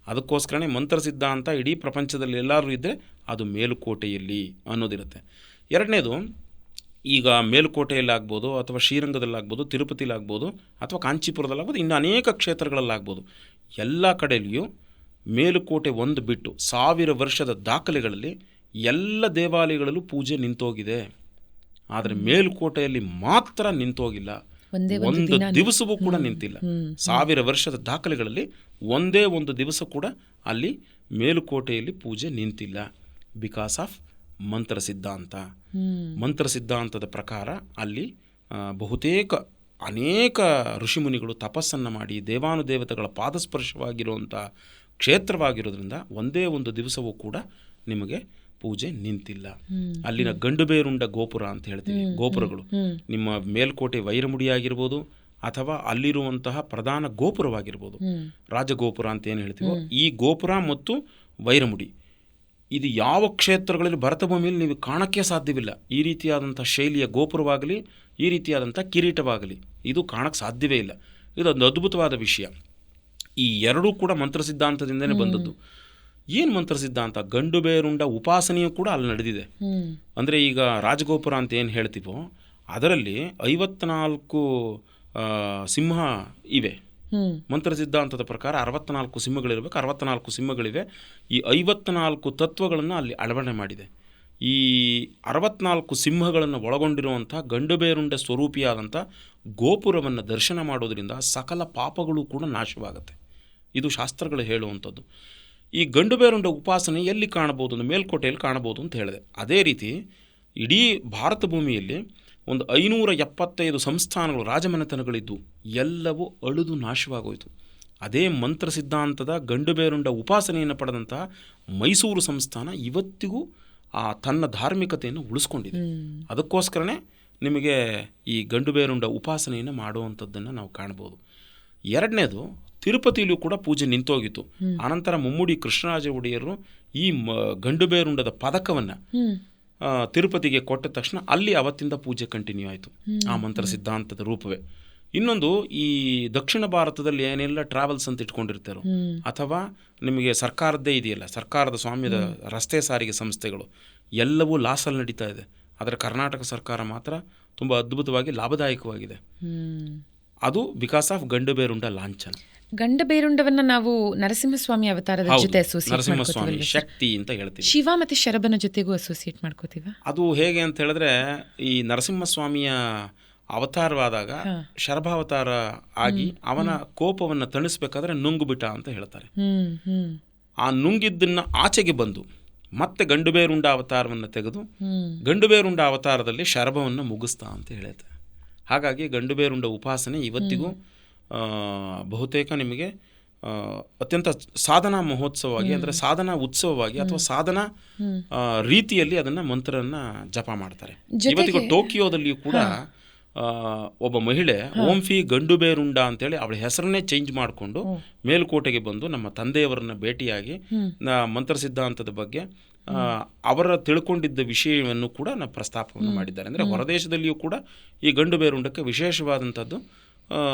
ಅದಕ್ಕೋಸ್ಕರನೇ ಮಂತ್ರ ಸಿದ್ಧಾಂತ ಇಡೀ ಪ್ರಪಂಚದಲ್ಲಿ ಎಲ್ಲರೂ ಇದ್ದರೆ ಅದು ಮೇಲುಕೋಟೆಯಲ್ಲಿ ಅನ್ನೋದಿರುತ್ತೆ. ಎರಡನೇದು, ಈಗ ಮೇಲುಕೋಟೆಯಲ್ಲಾಗ್ಬೋದು ಅಥವಾ ಶ್ರೀರಂಗದಲ್ಲಾಗ್ಬೋದು, ತಿರುಪತಿಲಾಗ್ಬೋದು ಅಥವಾ ಕಾಂಚೀಪುರದಲ್ಲಾಗ್ಬೋದು, ಇನ್ನು ಅನೇಕ ಕ್ಷೇತ್ರಗಳಲ್ಲಾಗ್ಬೋದು, ಎಲ್ಲ ಕಡೆಯಲ್ಲಿಯೂ ಮೇಲುಕೋಟೆ ಒಂದು ಬಿಟ್ಟು 1000 ವರ್ಷದ ದಾಖಲೆಗಳಲ್ಲಿ ಎಲ್ಲ ದೇವಾಲಯಗಳಲ್ಲೂ ಪೂಜೆ ನಿಂತೋಗಿದೆ. ಆದರೆ ಮೇಲುಕೋಟೆಯಲ್ಲಿ ಮಾತ್ರ ನಿಂತೋಗಿಲ್ಲ, ಒಂದು ದಿವಸವೂ ಕೂಡ ನಿಂತಿಲ್ಲ. 1000 ವರ್ಷದ ದಾಖಲೆಗಳಲ್ಲಿ ಒಂದೇ ಒಂದು ದಿವಸ ಕೂಡ ಅಲ್ಲಿ ಮೇಲುಕೋಟೆಯಲ್ಲಿ ಪೂಜೆ ನಿಂತಿಲ್ಲ. ಬಿಕಾಸ್ ಆಫ್ ಮಂತ್ರ ಸಿದ್ಧಾಂತ. ಮಂತ್ರ ಸಿದ್ಧಾಂತದ ಪ್ರಕಾರ ಅಲ್ಲಿ ಬಹುತೇಕ ಅನೇಕ ಋಷಿಮುನಿಗಳು ತಪಸ್ಸನ್ನು ಮಾಡಿ ದೇವಾನುದೇವತೆಗಳ ಪಾದಸ್ಪರ್ಶವಾಗಿರುವಂಥ ಕ್ಷೇತ್ರವಾಗಿರೋದ್ರಿಂದ ಒಂದೇ ಒಂದು ದಿವಸವೂ ಕೂಡ ನಿಮಗೆ ಪೂಜೆ ನಿಂತಿಲ್ಲ. ಅಲ್ಲಿನ ಗಂಡುಬೇರುಂಡ ಗೋಪುರ ಅಂತ ಹೇಳ್ತೀವಿ, ಗೋಪುರಗಳು, ನಿಮ್ಮ ಮೇಲ್ಕೋಟೆ ವೈರಮುಡಿಯಾಗಿರ್ಬೋದು ಅಥವಾ ಅಲ್ಲಿರುವಂತಹ ಪ್ರಧಾನ ಗೋಪುರವಾಗಿರ್ಬೋದು, ರಾಜಗೋಪುರ ಅಂತ ಏನು ಹೇಳ್ತೀವೋ, ಈ ಗೋಪುರ ಮತ್ತು ವೈರಮುಡಿ ಇದು ಯಾವ ಕ್ಷೇತ್ರಗಳಲ್ಲಿ ಭರತ ಭೂಮಿಯಲ್ಲಿ ನೀವು ಕಾಣಕ್ಕೆ ಸಾಧ್ಯವಿಲ್ಲ. ಈ ರೀತಿಯಾದಂಥ ಶೈಲಿಯ ಗೋಪುರವಾಗಲಿ, ಈ ರೀತಿಯಾದಂಥ ಕಿರೀಟವಾಗಲಿ ಇದು ಕಾಣಕ್ಕೆ ಸಾಧ್ಯವೇ ಇಲ್ಲ. ಇದೊಂದು ಅದ್ಭುತವಾದ ವಿಷಯ. ಈ ಎರಡೂ ಕೂಡ ಮಂತ್ರ ಸಿದ್ಧಾಂತದಿಂದನೇ ಬಂದದ್ದು. ಏನು ಮಂತ್ರ ಸಿದ್ಧಾಂತ? ಗಂಡು ಬೇರುಂಡ ಉಪಾಸನೆಯೂ ಕೂಡ ಅಲ್ಲಿ ನಡೆದಿದೆ. ಅಂದರೆ ಈಗ ರಾಜಗೋಪುರ ಅಂತ ಏನು ಹೇಳ್ತೀವೋ ಅದರಲ್ಲಿ 54 ಸಿಂಹ ಇವೆ. ಮಂತ್ರ ಸಿದ್ಧಾಂತದ ಪ್ರಕಾರ 64 ಸಿಂಹಗಳಿರಬೇಕು, 64 ಸಿಂಹಗಳಿವೆ. ಈ 54 ತತ್ವಗಳನ್ನು ಅಲ್ಲಿ ಅಳವಡಿಕೆ ಮಾಡಿದೆ. ಈ 64 ಸಿಂಹಗಳನ್ನು ಒಳಗೊಂಡಿರುವಂಥ ಗಂಡು ಬೇರುಂಡ ಸ್ವರೂಪಿಯಾದಂಥ ಗೋಪುರವನ್ನು ದರ್ಶನ ಮಾಡೋದರಿಂದ ಸಕಲ ಪಾಪಗಳು ಕೂಡ ನಾಶವಾಗುತ್ತೆ. ಇದು ಶಾಸ್ತ್ರಗಳು ಹೇಳುವಂಥದ್ದು. ಈ ಗಂಡು ಬೇರುಂಡ ಉಪಾಸನೆ ಎಲ್ಲಿ ಕಾಣಬಹುದು? ಮೇಲ್ಕೋಟೆಯಲ್ಲಿ ಕಾಣಬಹುದು ಅಂತ ಹೇಳಿದೆ. ಅದೇ ರೀತಿ ಇಡೀ ಭಾರತ ಭೂಮಿಯಲ್ಲಿ ಒಂದು 575 ಸಂಸ್ಥಾನಗಳು, ರಾಜಮನೆತನಗಳಿದ್ದು ಎಲ್ಲವೂ ಅಳಿದು ನಾಶವಾಗೋಯಿತು. ಅದೇ ಮಂತ್ರ ಸಿದ್ಧಾಂತದ ಗಂಡು ಬೇರುಂಡ ಉಪಾಸನೆಯನ್ನು ಪಡೆದಂತಹ ಮೈಸೂರು ಸಂಸ್ಥಾನ ಇವತ್ತಿಗೂ ತನ್ನ ಧಾರ್ಮಿಕತೆಯನ್ನು ಉಳಿಸ್ಕೊಂಡಿದೆ. ಅದಕ್ಕೋಸ್ಕರನೇ ನಿಮಗೆ ಈ ಗಂಡು ಬೇರುಂಡ ಉಪಾಸನೆಯನ್ನು ಮಾಡುವಂಥದ್ದನ್ನು ನಾವು ಕಾಣ್ಬೋದು. ಎರಡನೇದು, ತಿರುಪತಿಯಲ್ಲೂ ಕೂಡ ಪೂಜೆ ನಿಂತೋಗಿತ್ತು. ಆನಂತರ ಮುಮ್ಮಡಿ ಕೃಷ್ಣರಾಜ ಒಡೆಯರು ಈ ಗಂಡುಬೇರುಂಡದ ಪದಕವನ್ನು ತಿರುಪತಿಗೆ ಕೊಟ್ಟ ತಕ್ಷಣ ಅಲ್ಲಿ ಅವತ್ತಿಂದ ಪೂಜೆ ಕಂಟಿನ್ಯೂ ಆಯಿತು, ಆ ಮಂತ್ರ ಸಿದ್ಧಾಂತದ ರೂಪವೇ. ಇನ್ನೊಂದು, ಈ ದಕ್ಷಿಣ ಭಾರತದಲ್ಲಿ ಏನೆಲ್ಲ ಟ್ರಾವೆಲ್ಸ್ ಅಂತ ಇಟ್ಕೊಂಡಿರ್ತಾರೋ ಅಥವಾ ನಿಮಗೆ ಸರ್ಕಾರದ್ದೇ ಇದೆಯಲ್ಲ, ಸರ್ಕಾರದ ಸ್ವಾಮ್ಯದ ರಸ್ತೆ ಸಾರಿಗೆ ಸಂಸ್ಥೆಗಳು ಎಲ್ಲವೂ ಲಾಸಲ್ಲಿ ನಡೀತಾ ಇದೆ. ಆದರೆ ಕರ್ನಾಟಕ ಸರ್ಕಾರ ಮಾತ್ರ ತುಂಬ ಅದ್ಭುತವಾಗಿ ಲಾಭದಾಯಕವಾಗಿದೆ. ಅದು ಬಿಕಾಸ್ ಆಫ್ ಗಂಡುಬೇರುಂಡ ಲಾಂಛನ. ಗಂಡಬೇರುಂಡವನ್ನ ನಾವು ನರಸಿಂಹಸ್ವಾಮಿ ಅವತಾರದ ಜೊತೆ ನರಸಿಂಹಸ್ವಾಮಿ ಶಕ್ತಿ ಅಂತ ಹೇಳ್ತೀವಿ. ಶಿವ ಮತ್ತೆ ಶರಭನ ಜೊತೆಗೂ ಅಸೋಸಿಯೇಟ್ ಮಾಡ್ಕೋತೀವ. ಅದು ಹೇಗೆ ಅಂತ ಹೇಳಿದ್ರೆ, ಈ ನರಸಿಂಹಸ್ವಾಮಿಯ ಅವತಾರವಾದಾಗ ಶರಭಾವತಾರ ಆಗಿ ಅವನ ಕೋಪವನ್ನು ತಣಿಸ್ಬೇಕಾದ್ರೆ ನುಂಗುಬಿಟ್ಟ ಅಂತ ಹೇಳ್ತಾರೆ. ಆ ನುಂಗಿದ್ದನ್ನ ಆಚೆಗೆ ಬಂದು ಮತ್ತೆ ಗಂಡುಬೇರುಂಡ ಅವತಾರವನ್ನು ತೆಗೆದು ಗಂಡುಬೇರುಂಡ ಅವತಾರದಲ್ಲಿ ಶರಭವನ್ನು ಮುಗಿಸ್ತಾ ಅಂತ ಹೇಳುತ್ತೆ. ಹಾಗಾಗಿ ಗಂಡುಬೇರುಂಡ ಉಪಾಸನೆ ಇವತ್ತಿಗೂ ಬಹುತೇಕ ನಿಮಗೆ ಅತ್ಯಂತ ಸಾಧನಾ ಮಹೋತ್ಸವವಾಗಿ, ಅಂದರೆ ಸಾಧನಾ ಉತ್ಸವವಾಗಿ ಅಥವಾ ಸಾಧನಾ ರೀತಿಯಲ್ಲಿ ಅದನ್ನು ಮಂತ್ರನ ಜಪ ಮಾಡ್ತಾರೆ. ಇವತ್ತಿಗೂ ಟೋಕಿಯೋದಲ್ಲಿಯೂ ಕೂಡ ಒಬ್ಬ ಮಹಿಳೆ ಓಂಫಿ ಗಂಡುಬೇರುಂಡ ಅಂತೇಳಿ ಅವಳ ಹೆಸರನ್ನೇ ಚೇಂಜ್ ಮಾಡಿಕೊಂಡು ಮೇಲುಕೋಟೆಗೆ ಬಂದು ನಮ್ಮ ತಂದೆಯವರನ್ನ ಭೇಟಿಯಾಗಿ ಮಂತ್ರ ಸಿದ್ಧಾಂತದ ಬಗ್ಗೆ ಅವರ ತಿಳ್ಕೊಂಡಿದ್ದ ವಿಷಯವನ್ನು ಕೂಡ ನಾವು ಪ್ರಸ್ತಾಪವನ್ನು ಮಾಡಿದ್ದಾರೆ. ಅಂದರೆ ಹೊರದೇಶದಲ್ಲಿಯೂ ಕೂಡ ಈ ಗಂಡುಬೇರುಂಡಕ್ಕೆ ವಿಶೇಷವಾದಂಥದ್ದು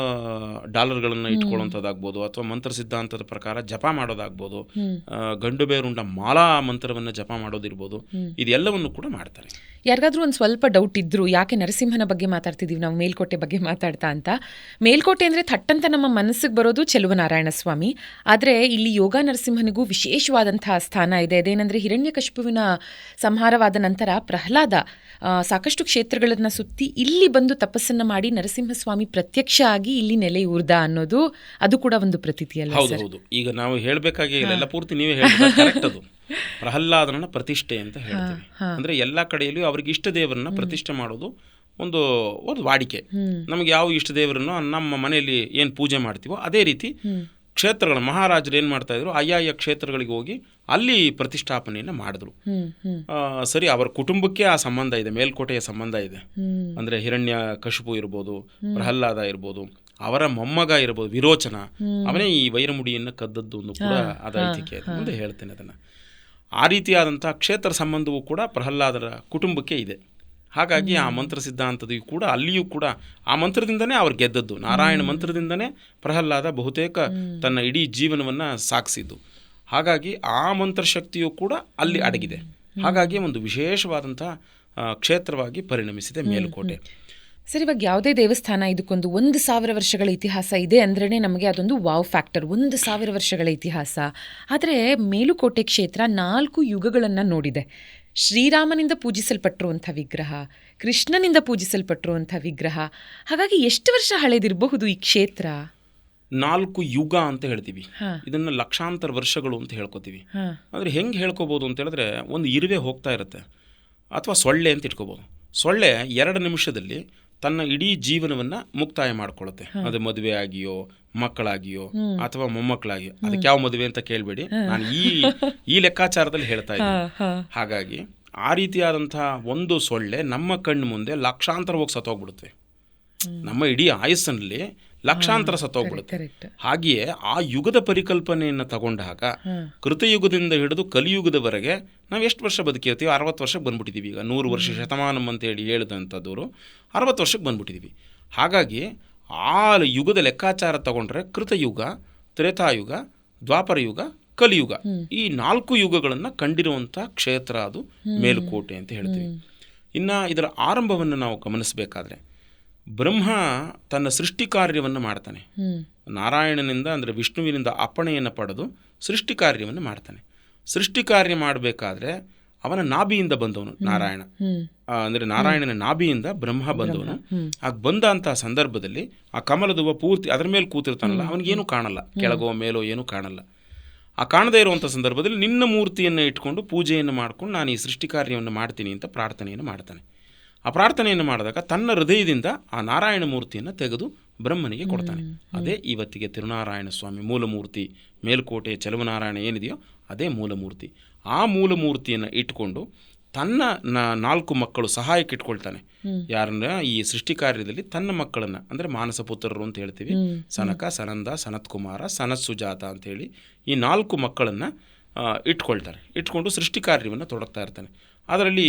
ಡಾಲರ್ಗಳನ್ನು ಇಟ್ಕೊಳ್ಳುವಂಥದ್ದಾಗ್ಬೋದು ಅಥವಾ ಮಂತ್ರ ಸಿದ್ಧಾಂತದ ಪ್ರಕಾರ ಜಪ ಮಾಡೋದಾಗ್ಬೋದು, ಗಂಡುಬೇರುಂಡ ಮಾಲಾ ಮಂತ್ರವನ್ನು ಜಪ ಮಾಡೋದಿರ್ಬೋದು, ಇದೆಲ್ಲವನ್ನು ಕೂಡ ಮಾಡ್ತಾರೆ. ಯಾರಿಗಾದ್ರೂ ಒಂದು ಸ್ವಲ್ಪ ಡೌಟ್ ಇದ್ರು, ಯಾಕೆ ನರಸಿಂಹನ ಬಗ್ಗೆ ಮಾತಾಡ್ತಿದ್ದೀವಿ ನಾವು ಮೇಲ್ಕೋಟೆ ಬಗ್ಗೆ ಮಾತಾಡ್ತಾ ಅಂತ. ಮೇಲ್ಕೋಟೆ ಅಂದರೆ ಥಟ್ಟಂತ ನಮ್ಮ ಮನಸ್ಸಿಗೆ ಬರೋದು ಚೆಲುವನಾರಾಯಣ ಸ್ವಾಮಿ. ಆದರೆ ಇಲ್ಲಿ ಯೋಗ ನರಸಿಂಹನಿಗೂ ವಿಶೇಷವಾದಂತಹ ಸ್ಥಾನ ಇದೆ. ಅದೇನೆಂದರೆ ಹಿರಣ್ಯಕಶಿಪುವಿನ ಸಂಹಾರವಾದ ನಂತರ ಪ್ರಹ್ಲಾದ ಸಾಕಷ್ಟು ಕ್ಷೇತ್ರಗಳನ್ನು ಸುತ್ತಿ ಇಲ್ಲಿ ಬಂದು ತಪಸ್ಸನ್ನು ಮಾಡಿ ನರಸಿಂಹಸ್ವಾಮಿ ಪ್ರತ್ಯಕ್ಷ ಆಗಿ ಇಲ್ಲಿ ನೆಲೆಯೂರ್ದ ಅನ್ನೋದು ಅದು ಕೂಡ ಒಂದು ಪ್ರತೀತಿ ಅಲ್ಲ? ಹೌದು. ಈಗ ನಾವು ಹೇಳಬೇಕಾಗಿ ಇಲ್ಲ, ಪೂರ್ತಿ ನೀವೇ ಹೇಳ್ಬೇಕು. ಅದು ಪ್ರಹ್ಲಾದನ ಪ್ರತಿಷ್ಠೆ ಅಂತ ಹೇಳ್ತೀವಿ. ಅಂದ್ರೆ ಎಲ್ಲ ಕಡೆಯಲ್ಲೂ ಅವ್ರಿಗೆ ಇಷ್ಟ ದೇವರನ್ನ ಪ್ರತಿಷ್ಠೆ ಮಾಡೋದು ಒಂದು ವಾಡಿಕೆ. ನಮಗೆ ಯಾವ ಇಷ್ಟ ದೇವರನ್ನು ನಮ್ಮ ಮನೆಯಲ್ಲಿ ಏನು ಪೂಜೆ ಮಾಡ್ತೀವೋ ಅದೇ ರೀತಿ ಕ್ಷೇತ್ರಗಳ ಮಹಾರಾಜರು ಏನು ಮಾಡ್ತಾ ಇದ್ರು, ಆಯಾಯ ಕ್ಷೇತ್ರಗಳಿಗೆ ಹೋಗಿ ಅಲ್ಲಿ ಪ್ರತಿಷ್ಠಾಪನೆಯನ್ನು ಮಾಡಿದ್ರು. ಸರಿ, ಅವರ ಕುಟುಂಬಕ್ಕೆ ಆ ಸಂಬಂಧ ಇದೆ, ಮೇಲ್ಕೋಟೆಯ ಸಂಬಂಧ ಇದೆ. ಅಂದರೆ ಹಿರಣ್ಯ ಕಶಿಪು ಇರ್ಬೋದು, ಪ್ರಹ್ಲಾದ ಇರ್ಬೋದು, ಅವರ ಮೊಮ್ಮಗ ಇರ್ಬೋದು ವಿರೋಚನ, ಅವನೇ ಈ ವೈರಮುಡಿಯನ್ನು ಕದ್ದದ್ದು ಕೂಡ ಅದ ಐತಿಹ್ಯ ಇದೆ. ಮುಂದೆ ಹೇಳ್ತೇನೆ ಅದನ್ನು. ಆ ರೀತಿಯಾದಂಥ ಕ್ಷೇತ್ರ ಸಂಬಂಧವೂ ಕೂಡ ಪ್ರಹ್ಲಾದರ ಕುಟುಂಬಕ್ಕೆ ಇದೆ. ಹಾಗಾಗಿ ಆ ಮಂತ್ರ ಸಿದ್ಧಾಂತದ ಕೂಡ ಅಲ್ಲಿಯೂ ಕೂಡ ಆ ಮಂತ್ರದಿಂದನೇ ಅವ್ರು ಗೆದ್ದದ್ದು. ನಾರಾಯಣ ಮಂತ್ರದಿಂದನೇ ಪ್ರಹ್ಲಾದ ಬಹುತೇಕ ತನ್ನ ಇಡೀ ಜೀವನವನ್ನು ಸಾಗಿಸಿದ್ದು. ಹಾಗಾಗಿ ಆ ಮಂತ್ರಶಕ್ತಿಯೂ ಕೂಡ ಅಲ್ಲಿ ಅಡಗಿದೆ. ಹಾಗಾಗಿ ಒಂದು ವಿಶೇಷವಾದಂಥ ಕ್ಷೇತ್ರವಾಗಿ ಪರಿಣಮಿಸಿದೆ ಮೇಲುಕೋಟೆ. ಸರ್, ಇವಾಗ ಯಾವುದೇ ದೇವಸ್ಥಾನ ಇದಕ್ಕೊಂದು 1000 ವರ್ಷಗಳ ಇತಿಹಾಸ ಇದೆ ಅಂದ್ರೇ ನಮಗೆ ಅದೊಂದು ವಾವ್ ಫ್ಯಾಕ್ಟರ್. 1000 ವರ್ಷಗಳ ಇತಿಹಾಸ. ಆದರೆ ಮೇಲುಕೋಟೆ ಕ್ಷೇತ್ರ 4 ಯುಗಗಳನ್ನು ನೋಡಿದೆ. ಶ್ರೀರಾಮನಿಂದ ಪೂಜಿಸಲ್ಪಟ್ಟಿರುವಂಥ ವಿಗ್ರಹ, ಕೃಷ್ಣನಿಂದ ಪೂಜಿಸಲ್ಪಟ್ಟಿರುವಂಥ ವಿಗ್ರಹ. ಹಾಗಾಗಿ ಎಷ್ಟು ವರ್ಷ ಹಳೆದಿರಬಹುದು ಈ ಕ್ಷೇತ್ರ? 4 ಯುಗ ಅಂತ ಹೇಳ್ತೀವಿ, ಇದನ್ನು ಲಕ್ಷಾಂತರ ವರ್ಷಗಳು ಅಂತ ಹೇಳ್ಕೊತೀವಿ. ಅಂದರೆ ಹೆಂಗೆ ಹೇಳ್ಕೊಬೋದು ಅಂತ ಹೇಳಿದ್ರೆ, ಒಂದು ಇರುವೆ ಹೋಗ್ತಾ ಇರುತ್ತೆ ಅಥವಾ ಸೊಳ್ಳೆ ಅಂತ ಇಟ್ಕೋಬೋದು. ಸೊಳ್ಳೆ 2 ನಿಮಿಷದಲ್ಲಿ ತನ್ನ ಇಡೀ ಜೀವನವನ್ನು ಮುಕ್ತಾಯ ಮಾಡ್ಕೊಳ್ಳುತ್ತೆ. ಅದು ಮದುವೆ ಆಗಿಯೋ, ಮಕ್ಕಳಾಗಿಯೋ ಅಥವಾ ಮೊಮ್ಮಕ್ಕಳಾಗಿಯೋ. ಅದಕ್ಕೆ ಯಾವ ಮದುವೆ ಅಂತ ಕೇಳಬೇಡಿ, ನಾನು ಈ ಲೆಕ್ಕಾಚಾರದಲ್ಲಿ ಹೇಳ್ತಾ ಇದ್ದೀನಿ. ಹಾಗಾಗಿ ಆ ರೀತಿಯಾದಂತಹ ಒಂದು ಸೊಳ್ಳೆ ನಮ್ಮ ಕಣ್ಣು ಮುಂದೆ ಲಕ್ಷಾಂತರ ಹೋಗಿ ಸತ್ತೋಗ್ಬಿಡುತ್ತೆ. ನಮ್ಮ ಇಡೀ ಆಯಸ್ಸಿನಲ್ಲಿ ಲಕ್ಷಾಂತರ ಸತ್ತೋಗ್ಬಿಡುತ್ತೆ. ಹಾಗೆಯೇ ಆ ಯುಗದ ಪರಿಕಲ್ಪನೆಯನ್ನು ತಗೊಂಡಾಗ ಕೃತಯುಗದಿಂದ ಹಿಡಿದು ಕಲಿಯುಗದವರೆಗೆ ನಾವು ಎಷ್ಟು ವರ್ಷ ಬದುಕಿರ್ತೀವಿ? 60 ವರ್ಷಕ್ಕೆ ಬಂದ್ಬಿಟ್ಟಿದ್ದೀವಿ. ಈಗ 100 ವರ್ಷ ಶತಮಾನಂ ಅಂತೇಳಿ ಹೇಳಿದಂಥದ್ದವರು 60 ವರ್ಷಕ್ಕೆ ಬಂದ್ಬಿಟ್ಟಿದ್ದೀವಿ. ಹಾಗಾಗಿ ಆ ಯುಗದ ಲೆಕ್ಕಾಚಾರ ತಗೊಂಡ್ರೆ ಕೃತಯುಗ, ತ್ರೇತಾಯುಗ, ದ್ವಾಪರ ಯುಗ, ಕಲಿಯುಗ, ಈ 4 ಯುಗಗಳನ್ನು ಕಂಡಿರುವಂಥ ಕ್ಷೇತ್ರ ಅದು ಮೇಲುಕೋಟೆ ಅಂತ ಹೇಳ್ತೀವಿ. ಇನ್ನು ಇದರ ಆರಂಭವನ್ನು ನಾವು ಗಮನಿಸಬೇಕಾದ್ರೆ, ಬ್ರಹ್ಮ ತನ್ನ ಸೃಷ್ಟಿ ಕಾರ್ಯವನ್ನು ಮಾಡ್ತಾನೆ. ನಾರಾಯಣನಿಂದ ಅಂದರೆ ವಿಷ್ಣುವಿನಿಂದ ಅಪ್ಪಣೆಯನ್ನು ಪಡೆದು ಸೃಷ್ಟಿ ಕಾರ್ಯವನ್ನು ಮಾಡ್ತಾನೆ. ಸೃಷ್ಟಿ ಕಾರ್ಯ ಮಾಡಬೇಕಾದ್ರೆ ಅವನ ನಾಭಿಯಿಂದ ಬಂದವನು ನಾರಾಯಣ. ಅಂದರೆ ನಾರಾಯಣನ ನಾಭಿಯಿಂದ ಬ್ರಹ್ಮ ಬಂದವನು. ಆಗ ಬಂದಂತಹ ಸಂದರ್ಭದಲ್ಲಿ ಆ ಕಮಲದ ಹೂವು ಪೂರ್ತಿ ಅದರ ಮೇಲೆ ಕೂತಿರ್ತಾನಲ್ಲ, ಅವನಿಗೇನು ಕಾಣಲ್ಲ, ಕೆಳಗೋ ಮೇಲೋ ಏನೂ ಕಾಣಲ್ಲ. ಆ ಕಾಣದೇ ಇರುವಂಥ ಸಂದರ್ಭದಲ್ಲಿ ನಿನ್ನ ಮೂರ್ತಿಯನ್ನು ಇಟ್ಕೊಂಡು ಪೂಜೆಯನ್ನು ಮಾಡ್ಕೊಂಡು ನಾನು ಈ ಸೃಷ್ಟಿ ಕಾರ್ಯವನ್ನು ಮಾಡ್ತೀನಿ ಅಂತ ಪ್ರಾರ್ಥನೆಯನ್ನು ಮಾಡ್ತಾನೆ. ಆ ಪ್ರಾರ್ಥನೆಯನ್ನು ಮಾಡಿದಾಗ ತನ್ನ ಹೃದಯದಿಂದ ಆ ನಾರಾಯಣ ಮೂರ್ತಿಯನ್ನು ತೆಗೆದು ಬ್ರಹ್ಮನಿಗೆ ಕೊಡ್ತಾನೆ. ಅದೇ ಇವತ್ತಿಗೆ ತಿರುನಾರಾಯಣ ಸ್ವಾಮಿ ಮೂಲಮೂರ್ತಿ. ಮೇಲುಕೋಟೆ ಚೆಲುವನಾರಾಯಣ ಏನಿದೆಯೋ ಅದೇ ಮೂಲಮೂರ್ತಿ. ಆ ಮೂಲಮೂರ್ತಿಯನ್ನು ಇಟ್ಕೊಂಡು ತನ್ನ 4 ಮಕ್ಕಳು ಸಹಾಯಕ್ಕೆ ಇಟ್ಕೊಳ್ತಾನೆ. ಯಾರನ್ನ ಈ ಸೃಷ್ಟಿ ಕಾರ್ಯದಲ್ಲಿ ತನ್ನ ಮಕ್ಕಳನ್ನು, ಅಂದರೆ ಮಾನಸ ಪುತ್ರರು ಅಂತ ಹೇಳ್ತೀವಿ, ಸನಕ, ಸನಂದ, ಸನತ್ಕುಮಾರ, ಸನತ್ಸುಜಾತ ಅಂತೇಳಿ ಈ 4 ಮಕ್ಕಳನ್ನು ಇಟ್ಕೊಳ್ತಾರೆ. ಇಟ್ಕೊಂಡು ಸೃಷ್ಟಿ ಕಾರ್ಯವನ್ನು ತೊಡಗ್ತಾ ಇರ್ತಾನೆ. ಅದರಲ್ಲಿ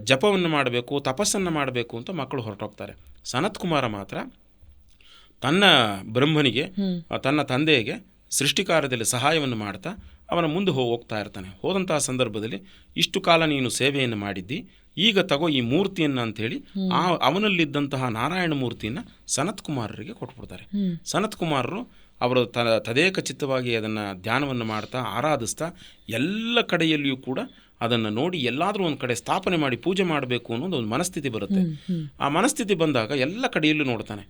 ಜಪವನ್ನು ಮಾಡಬೇಕು, ತಪಸ್ಸನ್ನು ಮಾಡಬೇಕು ಅಂತ ಮಕ್ಕಳು ಹೊರಟೋಗ್ತಾರೆ. ಸನತ್ಕುಮಾರ ಮಾತ್ರ ತನ್ನ ಬ್ರಹ್ಮನಿಗೆ, ತನ್ನ ತಂದೆಗೆ ಸೃಷ್ಟಿ ಕಾರ್ಯದಲ್ಲಿ ಸಹಾಯವನ್ನು ಮಾಡ್ತಾ ಅವನ ಮುಂದೆ ಹೋಗ್ತಾ ಇರ್ತಾನೆ. ಹೋದಂತಹ ಸಂದರ್ಭದಲ್ಲಿ ಇಷ್ಟು ಕಾಲ ನೀನು ಸೇವೆಯನ್ನು ಮಾಡಿದ್ದಿ, ಈಗ ತಗೋ ಈ ಮೂರ್ತಿಯನ್ನು ಅಂಥೇಳಿ ಅವನಲ್ಲಿದ್ದಂತಹ ನಾರಾಯಣ ಮೂರ್ತಿಯನ್ನು ಸನತ್ಕುಮಾರರಿಗೆ ಕೊಟ್ಬಿಡ್ತಾರೆ. ಸನತ್ಕುಮಾರರು ಅವರು ತದೇಕ ಚಿತ್ತವಾಗಿ ಅದನ್ನು ಧ್ಯಾನವನ್ನು ಮಾಡ್ತಾ ಆರಾಧಿಸ್ತಾ ಎಲ್ಲ ಕಡೆಯಲ್ಲಿಯೂ ಕೂಡ ಅದನ್ನು ನೋಡಿ ಎಲ್ಲಾದರೂ ಒಂದು ಕಡೆ ಸ್ಥಾಪನೆ ಮಾಡಿ ಪೂಜೆ ಮಾಡಬೇಕು ಅನ್ನೋದು ಒಂದು ಮನಸ್ಥಿತಿ ಬರುತ್ತೆ. ಆ ಮನಸ್ಥಿತಿ ಬಂದಾಗ ಎಲ್ಲ ಕಡೆಯಲ್ಲೂ ನೋಡ್ತಾನೆ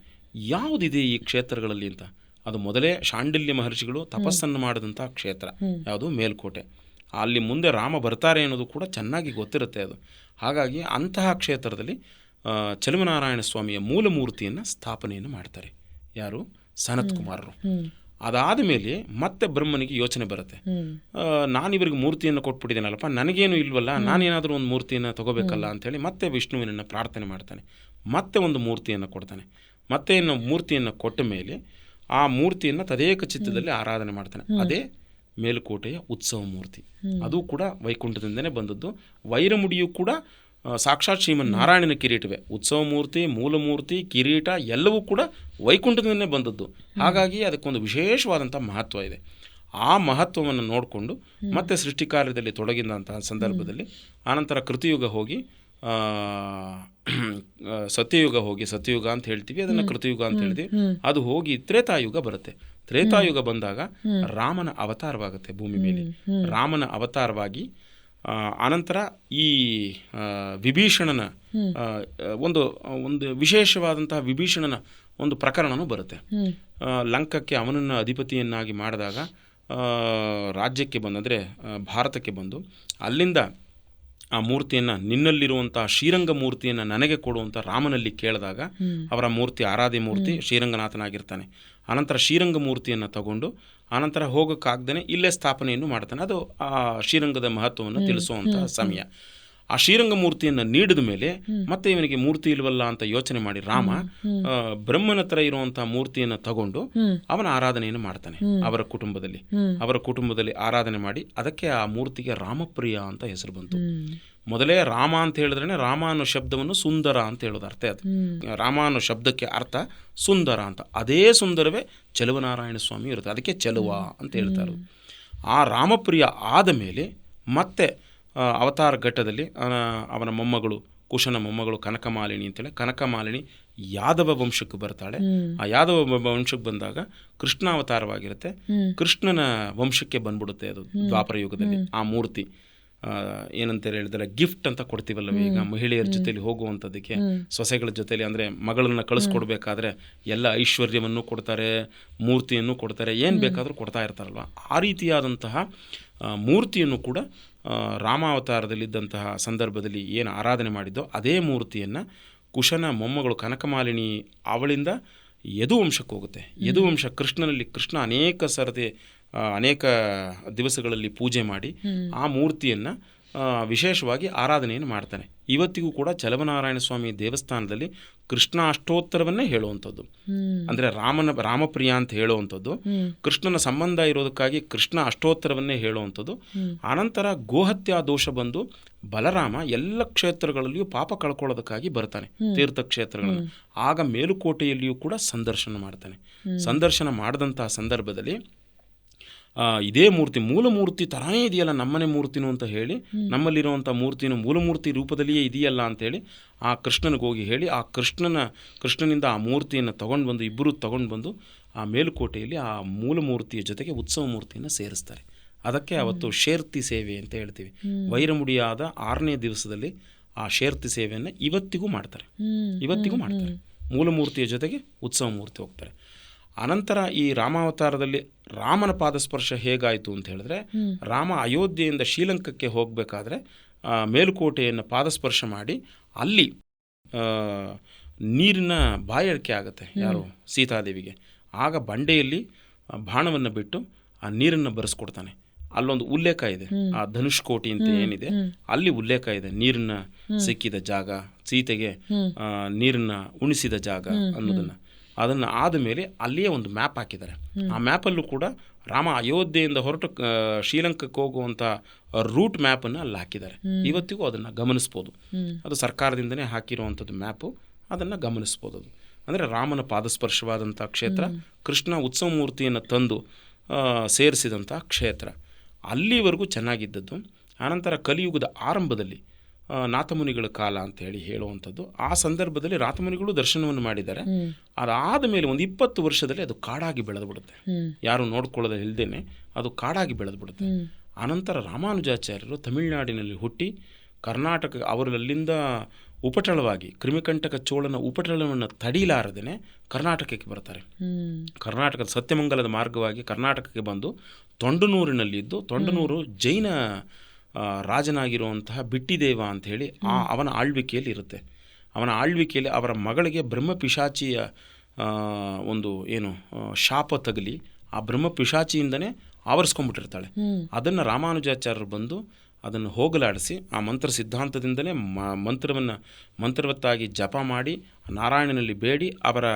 ಯಾವುದಿದೆ ಈ ಕ್ಷೇತ್ರಗಳಲ್ಲಿ ಅಂತ. ಅದು ಮೊದಲೇ ಶಾಂಡಿಲ್ಯ ಮಹರ್ಷಿಗಳು ತಪಸ್ಸನ್ನು ಮಾಡಿದಂಥ ಕ್ಷೇತ್ರ ಯಾವುದು, ಮೇಲ್ಕೋಟೆ. ಅಲ್ಲಿ ಮುಂದೆ ರಾಮ ಬರ್ತಾರೆ ಅನ್ನೋದು ಕೂಡ ಚೆನ್ನಾಗಿ ಗೊತ್ತಿರುತ್ತೆ ಅದು. ಹಾಗಾಗಿ ಅಂತಹ ಕ್ಷೇತ್ರದಲ್ಲಿ ಚಲುವನಾರಾಯಣ ಸ್ವಾಮಿಯ ಮೂಲ ಮೂರ್ತಿಯನ್ನು ಸ್ಥಾಪನೆಯನ್ನು ಮಾಡ್ತಾರೆ. ಯಾರು? ಸನತ್ಕುಮಾರರು. ಅದಾದ ಮೇಲೆ ಮತ್ತೆ ಬ್ರಹ್ಮನಿಗೆ ಯೋಚನೆ ಬರುತ್ತೆ, ನಾನಿವರಿಗೆ ಮೂರ್ತಿಯನ್ನು ಕೊಟ್ಬಿಟ್ಟಿದ್ದೇನಲ್ಲಪ್ಪ, ನನಗೇನು ಇಲ್ವಲ್ಲ, ನಾನೇನಾದರೂ ಒಂದು ಮೂರ್ತಿಯನ್ನು ತಗೋಬೇಕಲ್ಲ ಅಂಥೇಳಿ ಮತ್ತೆ ವಿಷ್ಣುವಿನನ್ನು ಪ್ರಾರ್ಥನೆ ಮಾಡ್ತಾನೆ. ಮತ್ತೆ ಒಂದು ಮೂರ್ತಿಯನ್ನು ಕೊಡ್ತಾನೆ. ಮತ್ತೆ ಇನ್ನು ಮೂರ್ತಿಯನ್ನು ಕೊಟ್ಟ ಮೇಲೆ ಆ ಮೂರ್ತಿಯನ್ನು ತದೇಕ ಚಿತ್ತದಲ್ಲಿ ಆರಾಧನೆ ಮಾಡ್ತಾನೆ. ಅದೇ ಮೇಲುಕೋಟೆಯ ಉತ್ಸವ ಮೂರ್ತಿ. ಅದು ಕೂಡ ವೈಕುಂಠದಿಂದನೇ ಬಂದದ್ದು. ವೈರಮುಡಿಯು ಕೂಡ ಸಾಕ್ಷಾತ್ ಶ್ರೀಮನ್ ನಾರಾಯಣನ ಕಿರೀಟವೇ. ಉತ್ಸವ ಮೂರ್ತಿ, ಮೂಲ ಮೂರ್ತಿ, ಕಿರೀಟ ಎಲ್ಲವೂ ಕೂಡ ವೈಕುಂಠದಿಂದನೇ ಬಂದದ್ದು. ಹಾಗಾಗಿ ಅದಕ್ಕೊಂದು ವಿಶೇಷವಾದಂಥ ಮಹತ್ವ ಇದೆ. ಆ ಮಹತ್ವವನ್ನು ನೋಡಿಕೊಂಡು ಮತ್ತೆ ಸೃಷ್ಟಿ ಕಾರ್ಯದಲ್ಲಿ ತೊಡಗಿದಂತಹ ಸಂದರ್ಭದಲ್ಲಿ ಆನಂತರ ಕೃತಿಯುಗ ಹೋಗಿ, ಸತ್ಯಯುಗ ಹೋಗಿ, ಸತ್ಯಯುಗ ಅಂತ ಹೇಳ್ತೀವಿ, ಅದನ್ನು ಕೃತಯುಗ ಅಂತ ಹೇಳ್ತೀವಿ, ಅದು ಹೋಗಿ ತ್ರೇತಾಯುಗ ಬರುತ್ತೆ. ತ್ರೇತಾಯುಗ ಬಂದಾಗ ರಾಮನ ಅವತಾರವಾಗುತ್ತೆ ಭೂಮಿ ಮೇಲೆ. ರಾಮನ ಅವತಾರವಾಗಿ ಅನಂತರ ಈ ವಿಭೀಷಣನ ಒಂದು ವಿಶೇಷವಾದಂತಹ ವಿಭೀಷಣನ ಒಂದು ಪ್ರಕರಣನೂ ಬರುತ್ತೆ. ಲಂಕಕ್ಕೆ ಅವನನ್ನು ಅಧಿಪತಿಯನ್ನಾಗಿ ಮಾಡಿದಾಗ ರಾಜ್ಯಕ್ಕೆ ಬಂದರೆ ಭಾರತಕ್ಕೆ ಬಂದು ಅಲ್ಲಿಂದ ಆ ಮೂರ್ತಿಯನ್ನು, ನಿನ್ನಲ್ಲಿರುವಂಥ ಶ್ರೀರಂಗ ಮೂರ್ತಿಯನ್ನು ನನಗೆ ಕೊಡುವಂಥ ರಾಮನಲ್ಲಿ ಕೇಳಿದಾಗ ಅವರ ಮೂರ್ತಿ ಆರಾಧ್ಯ ಮೂರ್ತಿ ಶ್ರೀರಂಗನಾಥನಾಗಿರ್ತಾನೆ. ಆನಂತರ ಶ್ರೀರಂಗ ಮೂರ್ತಿಯನ್ನು ತಗೊಂಡು ಆನಂತರ ಹೋಗೋಕ್ಕಾಗ್ದೇ ಇಲ್ಲೇ ಸ್ಥಾಪನೆಯನ್ನು ಮಾಡ್ತಾನೆ. ಅದು ಆ ಶ್ರೀರಂಗದ ಮಹತ್ವವನ್ನು ತಿಳಿಸುವಂಥ ಸಮಯ. ಆ ಶ್ರೀರಂಗ ಮೂರ್ತಿಯನ್ನು ನೀಡಿದ ಮೇಲೆ ಮತ್ತೆ ಇವನಿಗೆ ಮೂರ್ತಿ ಇಲ್ವಲ್ಲ ಅಂತ ಯೋಚನೆ ಮಾಡಿ ರಾಮ ಬ್ರಹ್ಮನ ಹತ್ರ ಇರುವಂಥ ಮೂರ್ತಿಯನ್ನು ತಗೊಂಡು ಅವನ ಆರಾಧನೆಯನ್ನು ಮಾಡ್ತಾನೆ. ಅವರ ಕುಟುಂಬದಲ್ಲಿ ಆರಾಧನೆ ಮಾಡಿ ಅದಕ್ಕೆ ಆ ಮೂರ್ತಿಗೆ ರಾಮಪ್ರಿಯ ಅಂತ ಹೆಸರು ಬಂತು. ಮೊದಲೇ ರಾಮ ಅಂತ ಹೇಳಿದ್ರೆ ರಾಮ ಅನ್ನೋ ಶಬ್ದವನ್ನು ಸುಂದರ ಅಂತ ಹೇಳೋದು ಅರ್ಥ. ಅದು ರಾಮ ಅನ್ನೋ ಶಬ್ದಕ್ಕೆ ಅರ್ಥ ಸುಂದರ ಅಂತ. ಅದೇ ಸುಂದರವೇ ಚಲುವನಾರಾಯಣ ಸ್ವಾಮಿ ಇರುತ್ತೆ. ಅದಕ್ಕೆ ಚಲುವ ಅಂತ ಹೇಳ್ತಾರೆ. ಆ ರಾಮಪ್ರಿಯ ಆದ ಮೇಲೆ ಮತ್ತೆ ಅವತಾರ ಘಟ್ಟದಲ್ಲಿ ಅವನ ಮೊಮ್ಮಗಳು, ಕುಶನ ಮೊಮ್ಮಗಳು ಕನಕಮಾಲಿನಿ ಅಂತೇಳಿ, ಕನಕಮಾಲಿನಿ ಯಾದವ ವಂಶಕ್ಕೆ ಬರ್ತಾಳೆ. ಆ ಯಾದವ ವಂಶಕ್ಕೆ ಬಂದಾಗ ಕೃಷ್ಣ ಅವತಾರವಾಗಿರುತ್ತೆ. ಕೃಷ್ಣನ ವಂಶಕ್ಕೆ ಬಂದ್ಬಿಡುತ್ತೆ ಅದು ದ್ವಾಪರ ಯುಗದಲ್ಲಿ. ಆ ಮೂರ್ತಿ ಏನಂತ ಹೇಳಿದ್ರೆ ಗಿಫ್ಟ್ ಅಂತ ಕೊಡ್ತೀವಲ್ಲವೇ ಈಗ ಮಹಿಳೆಯರ ಜೊತೆಲಿ ಹೋಗುವಂಥದ್ದಕ್ಕೆ, ಸೊಸೆಗಳ ಜೊತೆಲಿ, ಅಂದರೆ ಮಗಳನ್ನ ಕಳಿಸ್ಕೊಡ್ಬೇಕಾದ್ರೆ ಎಲ್ಲ ಐಶ್ವರ್ಯವನ್ನು ಕೊಡ್ತಾರೆ, ಮೂರ್ತಿಯನ್ನು ಕೊಡ್ತಾರೆ, ಏನು ಬೇಕಾದರೂ ಕೊಡ್ತಾ ಇರ್ತಾರಲ್ವ. ಆ ರೀತಿಯಾದಂತಹ ಮೂರ್ತಿಯನ್ನು ಕೂಡ ರಾಮಾವತಾರದಲ್ಲಿದ್ದಂತಹ ಸಂದರ್ಭದಲ್ಲಿ ಏನು ಆರಾಧನೆ ಮಾಡಿದ್ದೋ ಅದೇ ಮೂರ್ತಿಯನ್ನು ಕುಶನ ಮೊಮ್ಮಗಳು ಕನಕಮಾಲಿನಿ ಅವಳಿಂದ ಯದುವಂಶಕ್ಕೆ ಹೋಗುತ್ತೆ. ಯದುವಂಶ ಕೃಷ್ಣನಲ್ಲಿ, ಕೃಷ್ಣ ಅನೇಕ ದಿವಸಗಳಲ್ಲಿ ಪೂಜೆ ಮಾಡಿ ಆ ಮೂರ್ತಿಯನ್ನು ವಿಶೇಷವಾಗಿ ಆರಾಧನೆಯನ್ನು ಮಾಡ್ತಾನೆ. ಇವತ್ತಿಗೂ ಕೂಡ ಚಲುವನಾರಾಯಣ ಸ್ವಾಮಿ ದೇವಸ್ಥಾನದಲ್ಲಿ ಕೃಷ್ಣ ಅಷ್ಟೋತ್ತರವನ್ನೇ ಹೇಳುವಂಥದ್ದು, ಅಂದರೆ ರಾಮಪ್ರಿಯ ಅಂತ ಹೇಳುವಂಥದ್ದು, ಕೃಷ್ಣನ ಸಂಬಂಧ ಇರೋದಕ್ಕಾಗಿ ಕೃಷ್ಣ ಅಷ್ಟೋತ್ತರವನ್ನೇ ಹೇಳುವಂಥದ್ದು. ಆನಂತರ ಗೋಹತ್ಯಾ ದೋಷ ಬಂದು ಬಲರಾಮ ಎಲ್ಲ ಕ್ಷೇತ್ರಗಳಲ್ಲಿಯೂ ಪಾಪ ಕಳ್ಕೊಳ್ಳೋದಕ್ಕಾಗಿ ಬರ್ತಾನೆ, ತೀರ್ಥಕ್ಷೇತ್ರಗಳನ್ನು. ಆಗ ಮೇಲುಕೋಟೆಯಲ್ಲಿಯೂ ಕೂಡ ಸಂದರ್ಶನ ಮಾಡ್ತಾನೆ. ಸಂದರ್ಶನ ಮಾಡಿದಂತಹ ಸಂದರ್ಭದಲ್ಲಿ ಇದೇ ಮೂರ್ತಿ, ಮೂಲ ಮೂರ್ತಿ ಥರನೇ ಇದೆಯಲ್ಲ ನಮ್ಮನೆ ಮೂರ್ತಿನೂ ಅಂತ ಹೇಳಿ, ನಮ್ಮಲ್ಲಿರುವಂಥ ಮೂರ್ತಿನೂ ಮೂಲ ಮೂರ್ತಿ ರೂಪದಲ್ಲಿಯೇ ಇದೆಯಲ್ಲ ಅಂತೇಳಿ ಆ ಕೃಷ್ಣನಿಗೆ ಹೋಗಿ ಹೇಳಿ ಆ ಕೃಷ್ಣನಿಂದ ಆ ಮೂರ್ತಿಯನ್ನು ಇಬ್ಬರು ತಗೊಂಡು ಬಂದು ಆ ಮೇಲುಕೋಟೆಯಲ್ಲಿ ಆ ಮೂಲ ಮೂರ್ತಿಯ ಜೊತೆಗೆ ಉತ್ಸವ ಮೂರ್ತಿಯನ್ನು ಸೇರಿಸ್ತಾರೆ. ಅದಕ್ಕೆ ಅವತ್ತು ಶೇರ್ತಿ ಸೇವೆ ಅಂತ ಹೇಳ್ತೀವಿ. ವೈರಮುಡಿಯಾದ 6ನೇ ದಿವಸದಲ್ಲಿ ಆ ಶೇರ್ತಿ ಸೇವೆಯನ್ನು ಇವತ್ತಿಗೂ ಮಾಡ್ತಾರೆ. ಮೂಲ ಮೂರ್ತಿಯ ಜೊತೆಗೆ ಉತ್ಸವ ಮೂರ್ತಿ ಹೋಗ್ತಾರೆ. ಅನಂತರ ಈ ರಾಮಾವತಾರದಲ್ಲಿ ರಾಮನ ಪಾದಸ್ಪರ್ಶ ಹೇಗಾಯಿತು ಅಂತ ಹೇಳಿದ್ರೆ, ರಾಮ ಅಯೋಧ್ಯೆಯಿಂದ ಶ್ರೀಲಂಕಕ್ಕೆ ಹೋಗಬೇಕಾದ್ರೆ ಮೇಲುಕೋಟೆಯನ್ನು ಪಾದಸ್ಪರ್ಶ ಮಾಡಿ ಅಲ್ಲಿ ನೀರಿನ ಬಾಯಾರಿಕೆ ಆಗುತ್ತೆ ಯಾರು, ಸೀತಾದೇವಿಗೆ. ಆಗ ಬಂಡೆಯಲ್ಲಿ ಬಾಣವನ್ನು ಬಿಟ್ಟು ಆ ನೀರನ್ನು ಬರೆಸ್ಕೊಡ್ತಾನೆ. ಅಲ್ಲೊಂದು ಉಲ್ಲೇಖ ಇದೆ, ಆ ಧನುಷ್ಕೋಟಿ ಅಂತ ಏನಿದೆ ಅಲ್ಲಿ ಉಲ್ಲೇಖ ಇದೆ, ನೀರನ್ನ ಸಿಕ್ಕಿದ ಜಾಗ, ಸೀತೆಗೆ ನೀರನ್ನ ಉಣಿಸಿದ ಜಾಗ ಅನ್ನೋದನ್ನು. ಅದನ್ನು ಆದ ಮೇಲೆ ಅಲ್ಲಿಯೇ ಒಂದು ಮ್ಯಾಪ್ ಹಾಕಿದ್ದಾರೆ. ಆ ಮ್ಯಾಪಲ್ಲೂ ಕೂಡ ರಾಮ ಅಯೋಧ್ಯೆಯಿಂದ ಹೊರಟು ಶ್ರೀಲಂಕಾಕ್ಕೆ ಹೋಗುವಂಥ ರೂಟ್ ಮ್ಯಾಪನ್ನು ಅಲ್ಲಿ ಹಾಕಿದ್ದಾರೆ. ಇವತ್ತಿಗೂ ಅದನ್ನು ಗಮನಿಸ್ಬೋದು. ಅದು ಸರ್ಕಾರದಿಂದನೇ ಹಾಕಿರುವಂಥದ್ದು ಮ್ಯಾಪು, ಅದನ್ನು ಗಮನಿಸ್ಬೋದು. ಅದು ಅಂದರೆ ರಾಮನ ಪಾದಸ್ಪರ್ಶವಾದಂಥ ಕ್ಷೇತ್ರ, ಕೃಷ್ಣ ಉತ್ಸವ ಮೂರ್ತಿಯನ್ನು ತಂದು ಸೇರಿಸಿದಂಥ ಕ್ಷೇತ್ರ, ಅಲ್ಲಿವರೆಗೂ ಚೆನ್ನಾಗಿದ್ದದ್ದು. ಆನಂತರ ಕಲಿಯುಗದ ಆರಂಭದಲ್ಲಿ ನಾಥಮುನಿಗಳ ಕಾಲ ಅಂತೇಳಿ ಹೇಳುವಂಥದ್ದು. ಆ ಸಂದರ್ಭದಲ್ಲಿ ನಾಥಮುನಿಗಳು ದರ್ಶನವನ್ನು ಮಾಡಿದ್ದಾರೆ. ಅದಾದ ಮೇಲೆ ಒಂದು 20 ವರ್ಷದಲ್ಲಿ ಅದು ಕಾಡಾಗಿ ಬೆಳೆದು ಬಿಡುತ್ತೆ. ಯಾರು ನೋಡ್ಕೊಳ್ಳೋದು ಇಲ್ಲದೇನೆ ಅದು ಕಾಡಾಗಿ ಬೆಳೆದು ಬಿಡುತ್ತೆ. ಆನಂತರ ರಾಮಾನುಜಾಚಾರ್ಯರು ತಮಿಳುನಾಡಿನಲ್ಲಿ ಹುಟ್ಟಿ ಕರ್ನಾಟಕ, ಅವರಲ್ಲಿಂದ ಉಪಟಳವಾಗಿ ಕ್ರಿಮಿಕಂಟಕ ಚೋಳನ ಉಪಟಳವನ್ನು ತಡೀಲಾರದೇನೆ ಕರ್ನಾಟಕಕ್ಕೆ ಬರ್ತಾರೆ. ಕರ್ನಾಟಕದ ಸತ್ಯಮಂಗಲದ ಮಾರ್ಗವಾಗಿ ಕರ್ನಾಟಕಕ್ಕೆ ಬಂದು ತೊಂಡನೂರಿನಲ್ಲಿದ್ದು, ತೊಂಡನೂರು ಜೈನ ರಾಜನಾಗಿರುವಂತಹ ಬಿಟ್ಟಿದೇವ ಅಂಥೇಳಿ ಅವನ ಆಳ್ವಿಕೆಯಲ್ಲಿ ಇರುತ್ತೆ. ಅವನ ಆಳ್ವಿಕೆಯಲ್ಲಿ ಅವರ ಮಗಳಿಗೆ ಬ್ರಹ್ಮಪಿಶಾಚಿಯ ಒಂದು ಏನು ಶಾಪ ತಗಲಿ ಆ ಬ್ರಹ್ಮಪಿಶಾಚಿಯಿಂದನೇ ಆವರಿಸ್ಕೊಂಡ್ಬಿಟ್ಟಿರ್ತಾಳೆ. ಅದನ್ನು ರಾಮಾನುಜಾಚಾರ್ಯರು ಬಂದು ಅದನ್ನು ಹೋಗಲಾಡಿಸಿ ಆ ಮಂತ್ರ ಸಿದ್ಧಾಂತದಿಂದಲೇ ಮಂತ್ರವತ್ತಾಗಿ ಜಪ ಮಾಡಿ ನಾರಾಯಣನಲ್ಲಿ ಬೇಡಿ ಅವರ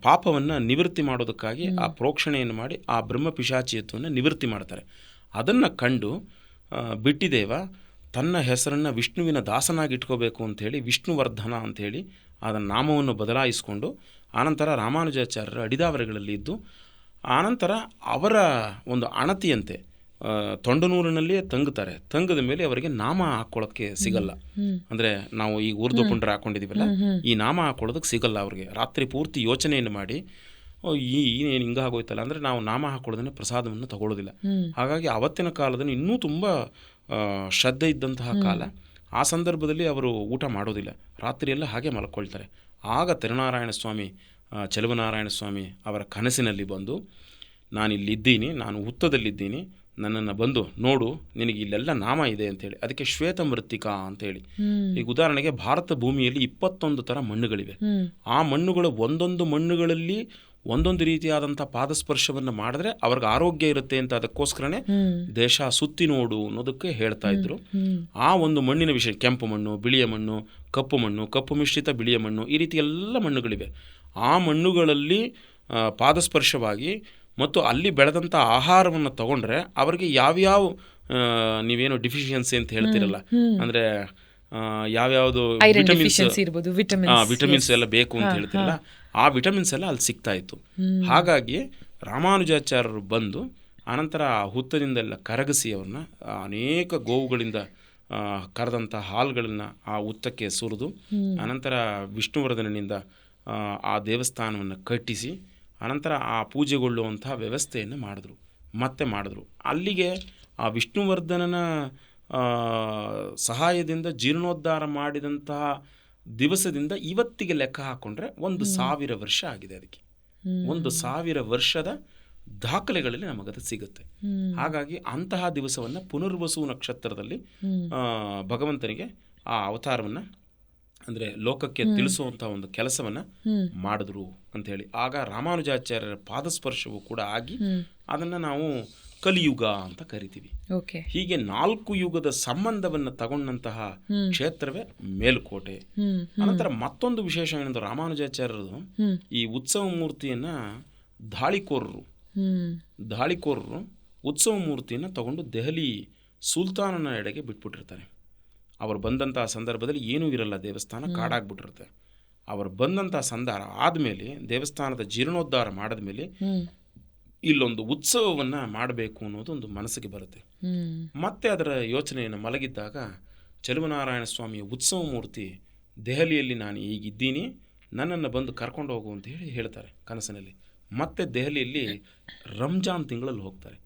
ಪಾಪವನ್ನು ನಿವೃತ್ತಿ ಮಾಡೋದಕ್ಕಾಗಿ ಆ ಪ್ರೋಕ್ಷಣೆಯನ್ನು ಮಾಡಿ ಆ ಬ್ರಹ್ಮಪಿಶಾಚಿಯತ್ವವನ್ನು ನಿವೃತ್ತಿ ಮಾಡ್ತಾರೆ. ಅದನ್ನು ಕಂಡು ಬಿಟ್ಟಿದೇವ ತನ್ನ ಹೆಸರನ್ನು ವಿಷ್ಣುವಿನ ದಾಸನಾಗಿ ಇಟ್ಕೋಬೇಕು ಅಂಥೇಳಿ ವಿಷ್ಣುವರ್ಧನ ಅಂಥೇಳಿ ಅದರ ನಾಮವನ್ನು ಬದಲಾಯಿಸಿಕೊಂಡು ಆನಂತರ ರಾಮಾನುಜಾಚಾರ್ಯರ ಅಡಿದಾವರೆಗಳಲ್ಲಿ ಇದ್ದು, ಆನಂತರ ಅವರ ಒಂದು ಅಣತಿಯಂತೆ ತೊಂಡನೂರಿನಲ್ಲಿಯೇ ತಂಗುತ್ತಾರೆ. ತಂಗದ ಮೇಲೆ ಅವರಿಗೆ ನಾಮ ಹಾಕ್ಕೊಳ್ಳೋಕ್ಕೆ ಸಿಗಲ್ಲ. ಅಂದರೆ ನಾವು ಈಗ ಉರ್ದು ಪುಂಡ್ರ ಹಾಕ್ಕೊಂಡಿದ್ದೀವಲ್ಲ, ಈ ನಾಮ ಹಾಕ್ಕೊಳ್ಳೋದಕ್ಕೆ ಸಿಗಲ್ಲ ಅವ್ರಿಗೆ. ರಾತ್ರಿ ಪೂರ್ತಿ ಯೋಚನೆಯನ್ನು ಮಾಡಿ ಏನು ಹಿಂಗಾಗೋಯ್ತಲ್ಲ ಅಂದರೆ ನಾವು ನಾಮ ಹಾಕ್ಕೊಳ್ಳೋದನ್ನೇ ಪ್ರಸಾದವನ್ನು ತಗೊಳ್ಳೋದಿಲ್ಲ. ಹಾಗಾಗಿ ಆವತ್ತಿನ ಕಾಲದಲ್ಲಿ ಇನ್ನೂ ತುಂಬ ಶ್ರದ್ಧೆ ಇದ್ದಂತಹ ಕಾಲ. ಆ ಸಂದರ್ಭದಲ್ಲಿ ಅವರು ಊಟ ಮಾಡೋದಿಲ್ಲ, ರಾತ್ರಿಯೆಲ್ಲ ಹಾಗೆ ಮಲ್ಕೊಳ್ತಾರೆ. ಆಗ ತಿರುನಾರಾಯಣ ಸ್ವಾಮಿ, ಚೆಲುವನಾರಾಯಣ ಸ್ವಾಮಿ ಅವರ ಕನಸಿನಲ್ಲಿ ಬಂದು, ನಾನಿಲ್ಲಿದ್ದೀನಿ, ನಾನು ಹುತ್ತದಲ್ಲಿದ್ದೀನಿ, ನನ್ನನ್ನು ಬಂದು ನೋಡು, ನಿನಗೆ ಇಲ್ಲೆಲ್ಲ ನಾಮ ಇದೆ ಅಂಥೇಳಿ. ಅದಕ್ಕೆ ಶ್ವೇತ ಮೃತ್ತಿಕಾ ಅಂಥೇಳಿ. ಈಗ ಉದಾಹರಣೆಗೆ ಭಾರತ ಭೂಮಿಯಲ್ಲಿ 21 ಥರ ಮಣ್ಣುಗಳಿವೆ. ಆ ಮಣ್ಣುಗಳು ಒಂದೊಂದು ಮಣ್ಣುಗಳಲ್ಲಿ ಒಂದೊಂದು ರೀತಿಯಾದಂಥ ಪಾದಸ್ಪರ್ಶವನ್ನು ಮಾಡಿದ್ರೆ ಅವ್ರಿಗೆ ಆರೋಗ್ಯ ಇರುತ್ತೆ ಅಂತ, ಅದಕ್ಕೋಸ್ಕರನೇ ದೇಶ ಸುತ್ತಿ ನೋಡು ಅನ್ನೋದಕ್ಕೆ ಹೇಳ್ತಾ ಇದ್ರು. ಆ ಒಂದು ಮಣ್ಣಿನ ವಿಷಯ, ಕೆಂಪು ಮಣ್ಣು, ಬಿಳಿಯ ಮಣ್ಣು, ಕಪ್ಪು ಮಣ್ಣು, ಕಪ್ಪು ಮಿಶ್ರಿತ ಬಿಳಿಯ ಮಣ್ಣು, ಈ ರೀತಿ ಎಲ್ಲ ಮಣ್ಣುಗಳಿವೆ. ಆ ಮಣ್ಣುಗಳಲ್ಲಿ ಪಾದಸ್ಪರ್ಶವಾಗಿ ಮತ್ತು ಅಲ್ಲಿ ಬೆಳೆದಂಥ ಆಹಾರವನ್ನು ತಗೊಂಡ್ರೆ ಅವರಿಗೆ ಯಾವ್ಯಾವ ನೀವೇನು ಡಿಫಿಷಿಯನ್ಸಿ ಅಂತ ಹೇಳ್ತಿರಲ್ಲ, ಅಂದರೆ ಯಾವ್ಯಾವುದು ವಿಟಮಿನ್ಸ್ ಎಲ್ಲ ಬೇಕು ಅಂತ ಹೇಳ್ತಿರಲ್ಲ, ಆ ವಿಟಮಿನ್ಸ್ ಎಲ್ಲ ಅಲ್ಲಿ ಸಿಗ್ತಾ ಇತ್ತು. ಹಾಗಾಗಿ ರಾಮಾನುಜಾಚಾರ್ಯರು ಬಂದು ಆನಂತರ ಆ ಹುತ್ತದಿಂದೆಲ್ಲ ಕರಗಿಸಿ ಅವ್ರನ್ನ ಅನೇಕ ಗೋವುಗಳಿಂದ ಕರೆದಂಥ ಹಾಲುಗಳನ್ನು ಆ ಹುತ್ತಕ್ಕೆ ಸುರಿದು ಅನಂತರ ವಿಷ್ಣುವರ್ಧನನಿಂದ ಆ ದೇವಸ್ಥಾನವನ್ನು ಕಟ್ಟಿಸಿ ಅನಂತರ ಆ ಪೂಜೆಗೊಳ್ಳುವಂಥ ವ್ಯವಸ್ಥೆಯನ್ನು ಮಾಡಿದ್ರು. ಅಲ್ಲಿಗೆ ಆ ವಿಷ್ಣುವರ್ಧನನ ಸಹಾಯದಿಂದ ಜೀರ್ಣೋದ್ಧಾರ ಮಾಡಿದಂತಹ ದಿವಸದಿಂದ ಇವತ್ತಿಗೆ ಲೆಕ್ಕ ಹಾಕ್ಕೊಂಡ್ರೆ 1000 ವರ್ಷ ಆಗಿದೆ. ಅದಕ್ಕೆ 1000 ವರ್ಷದ ದಾಖಲೆಗಳಲ್ಲಿ ನಮಗದು ಸಿಗುತ್ತೆ. ಹಾಗಾಗಿ ಅಂತಹ ದಿವಸವನ್ನು ಪುನರ್ವಸು ನಕ್ಷತ್ರದಲ್ಲಿ ಭಗವಂತನಿಗೆ ಆ ಅವತಾರವನ್ನು ಅಂದರೆ ಲೋಕಕ್ಕೆ ತಿಳಿಸುವಂಥ ಒಂದು ಕೆಲಸವನ್ನು ಮಾಡಿದ್ರು ಅಂಥೇಳಿ. ಆಗ ರಾಮಾನುಜಾಚಾರ್ಯರ ಪಾದಸ್ಪರ್ಶವು ಕೂಡ ಆಗಿ ಅದನ್ನು ನಾವು ಕಲಿಯುಗ ಅಂತ ಕರಿತೀವಿ. ಹೀಗೆ 4 ಯುಗದ ಸಂಬಂಧವನ್ನು ತಗೊಂಡಂತಹ ಕ್ಷೇತ್ರವೇ ಮೇಲುಕೋಟೆ. ಅನಂತರ ಮತ್ತೊಂದು ವಿಶೇಷ ಏನಂದ್ರೆ, ರಾಮಾನುಜಾಚಾರ್ಯರು ಈ ಉತ್ಸವ ಮೂರ್ತಿಯನ್ನ ದಾಳಿಕೋರರು ಉತ್ಸವ ಮೂರ್ತಿಯನ್ನು ತಗೊಂಡು ದೆಹಲಿ ಸುಲ್ತಾನನ ಎಡೆಗೆ ಬಿಟ್ಬಿಟ್ಟಿರ್ತಾರೆ. ಅವರು ಬಂದಂತಹ ಸಂದರ್ಭದಲ್ಲಿ ಏನೂ ಇರಲ್ಲ, ದೇವಸ್ಥಾನ ಕಾಡಾಗ್ಬಿಟ್ಟಿರುತ್ತೆ. ಅವರು ಬಂದಂತಹ ಸಂದರ್ಭ ಆದಮೇಲೆ ದೇವಸ್ಥಾನದ ಜೀರ್ಣೋದ್ಧಾರ ಮಾಡಿದ ಮೇಲೆ ಇಲ್ಲೊಂದು ಉತ್ಸವವನ್ನು ಮಾಡಬೇಕು ಅನ್ನೋದು ಒಂದು ಮನಸ್ಸಿಗೆ ಬರುತ್ತೆ. ಮತ್ತೆ ಅದರ ಯೋಚನೆಯನ್ನು ಮಲಗಿದ್ದಾಗ ಚೆಲುವನಾರಾಯಣ ಸ್ವಾಮಿಯ ಉತ್ಸವ ಮೂರ್ತಿ ದೆಹಲಿಯಲ್ಲಿ ನಾನು ಈಗಿದ್ದೀನಿ, ನನ್ನನ್ನು ಬಂದು ಕರ್ಕೊಂಡು ಹೋಗು ಅಂತ ಹೇಳ್ತಾರೆ ಕನಸಿನಲ್ಲಿ. ಮತ್ತೆ ದೆಹಲಿಯಲ್ಲಿ ರಂಜಾನ್ ತಿಂಗಳಲ್ಲಿ ಹೋಗ್ತಾರೆ.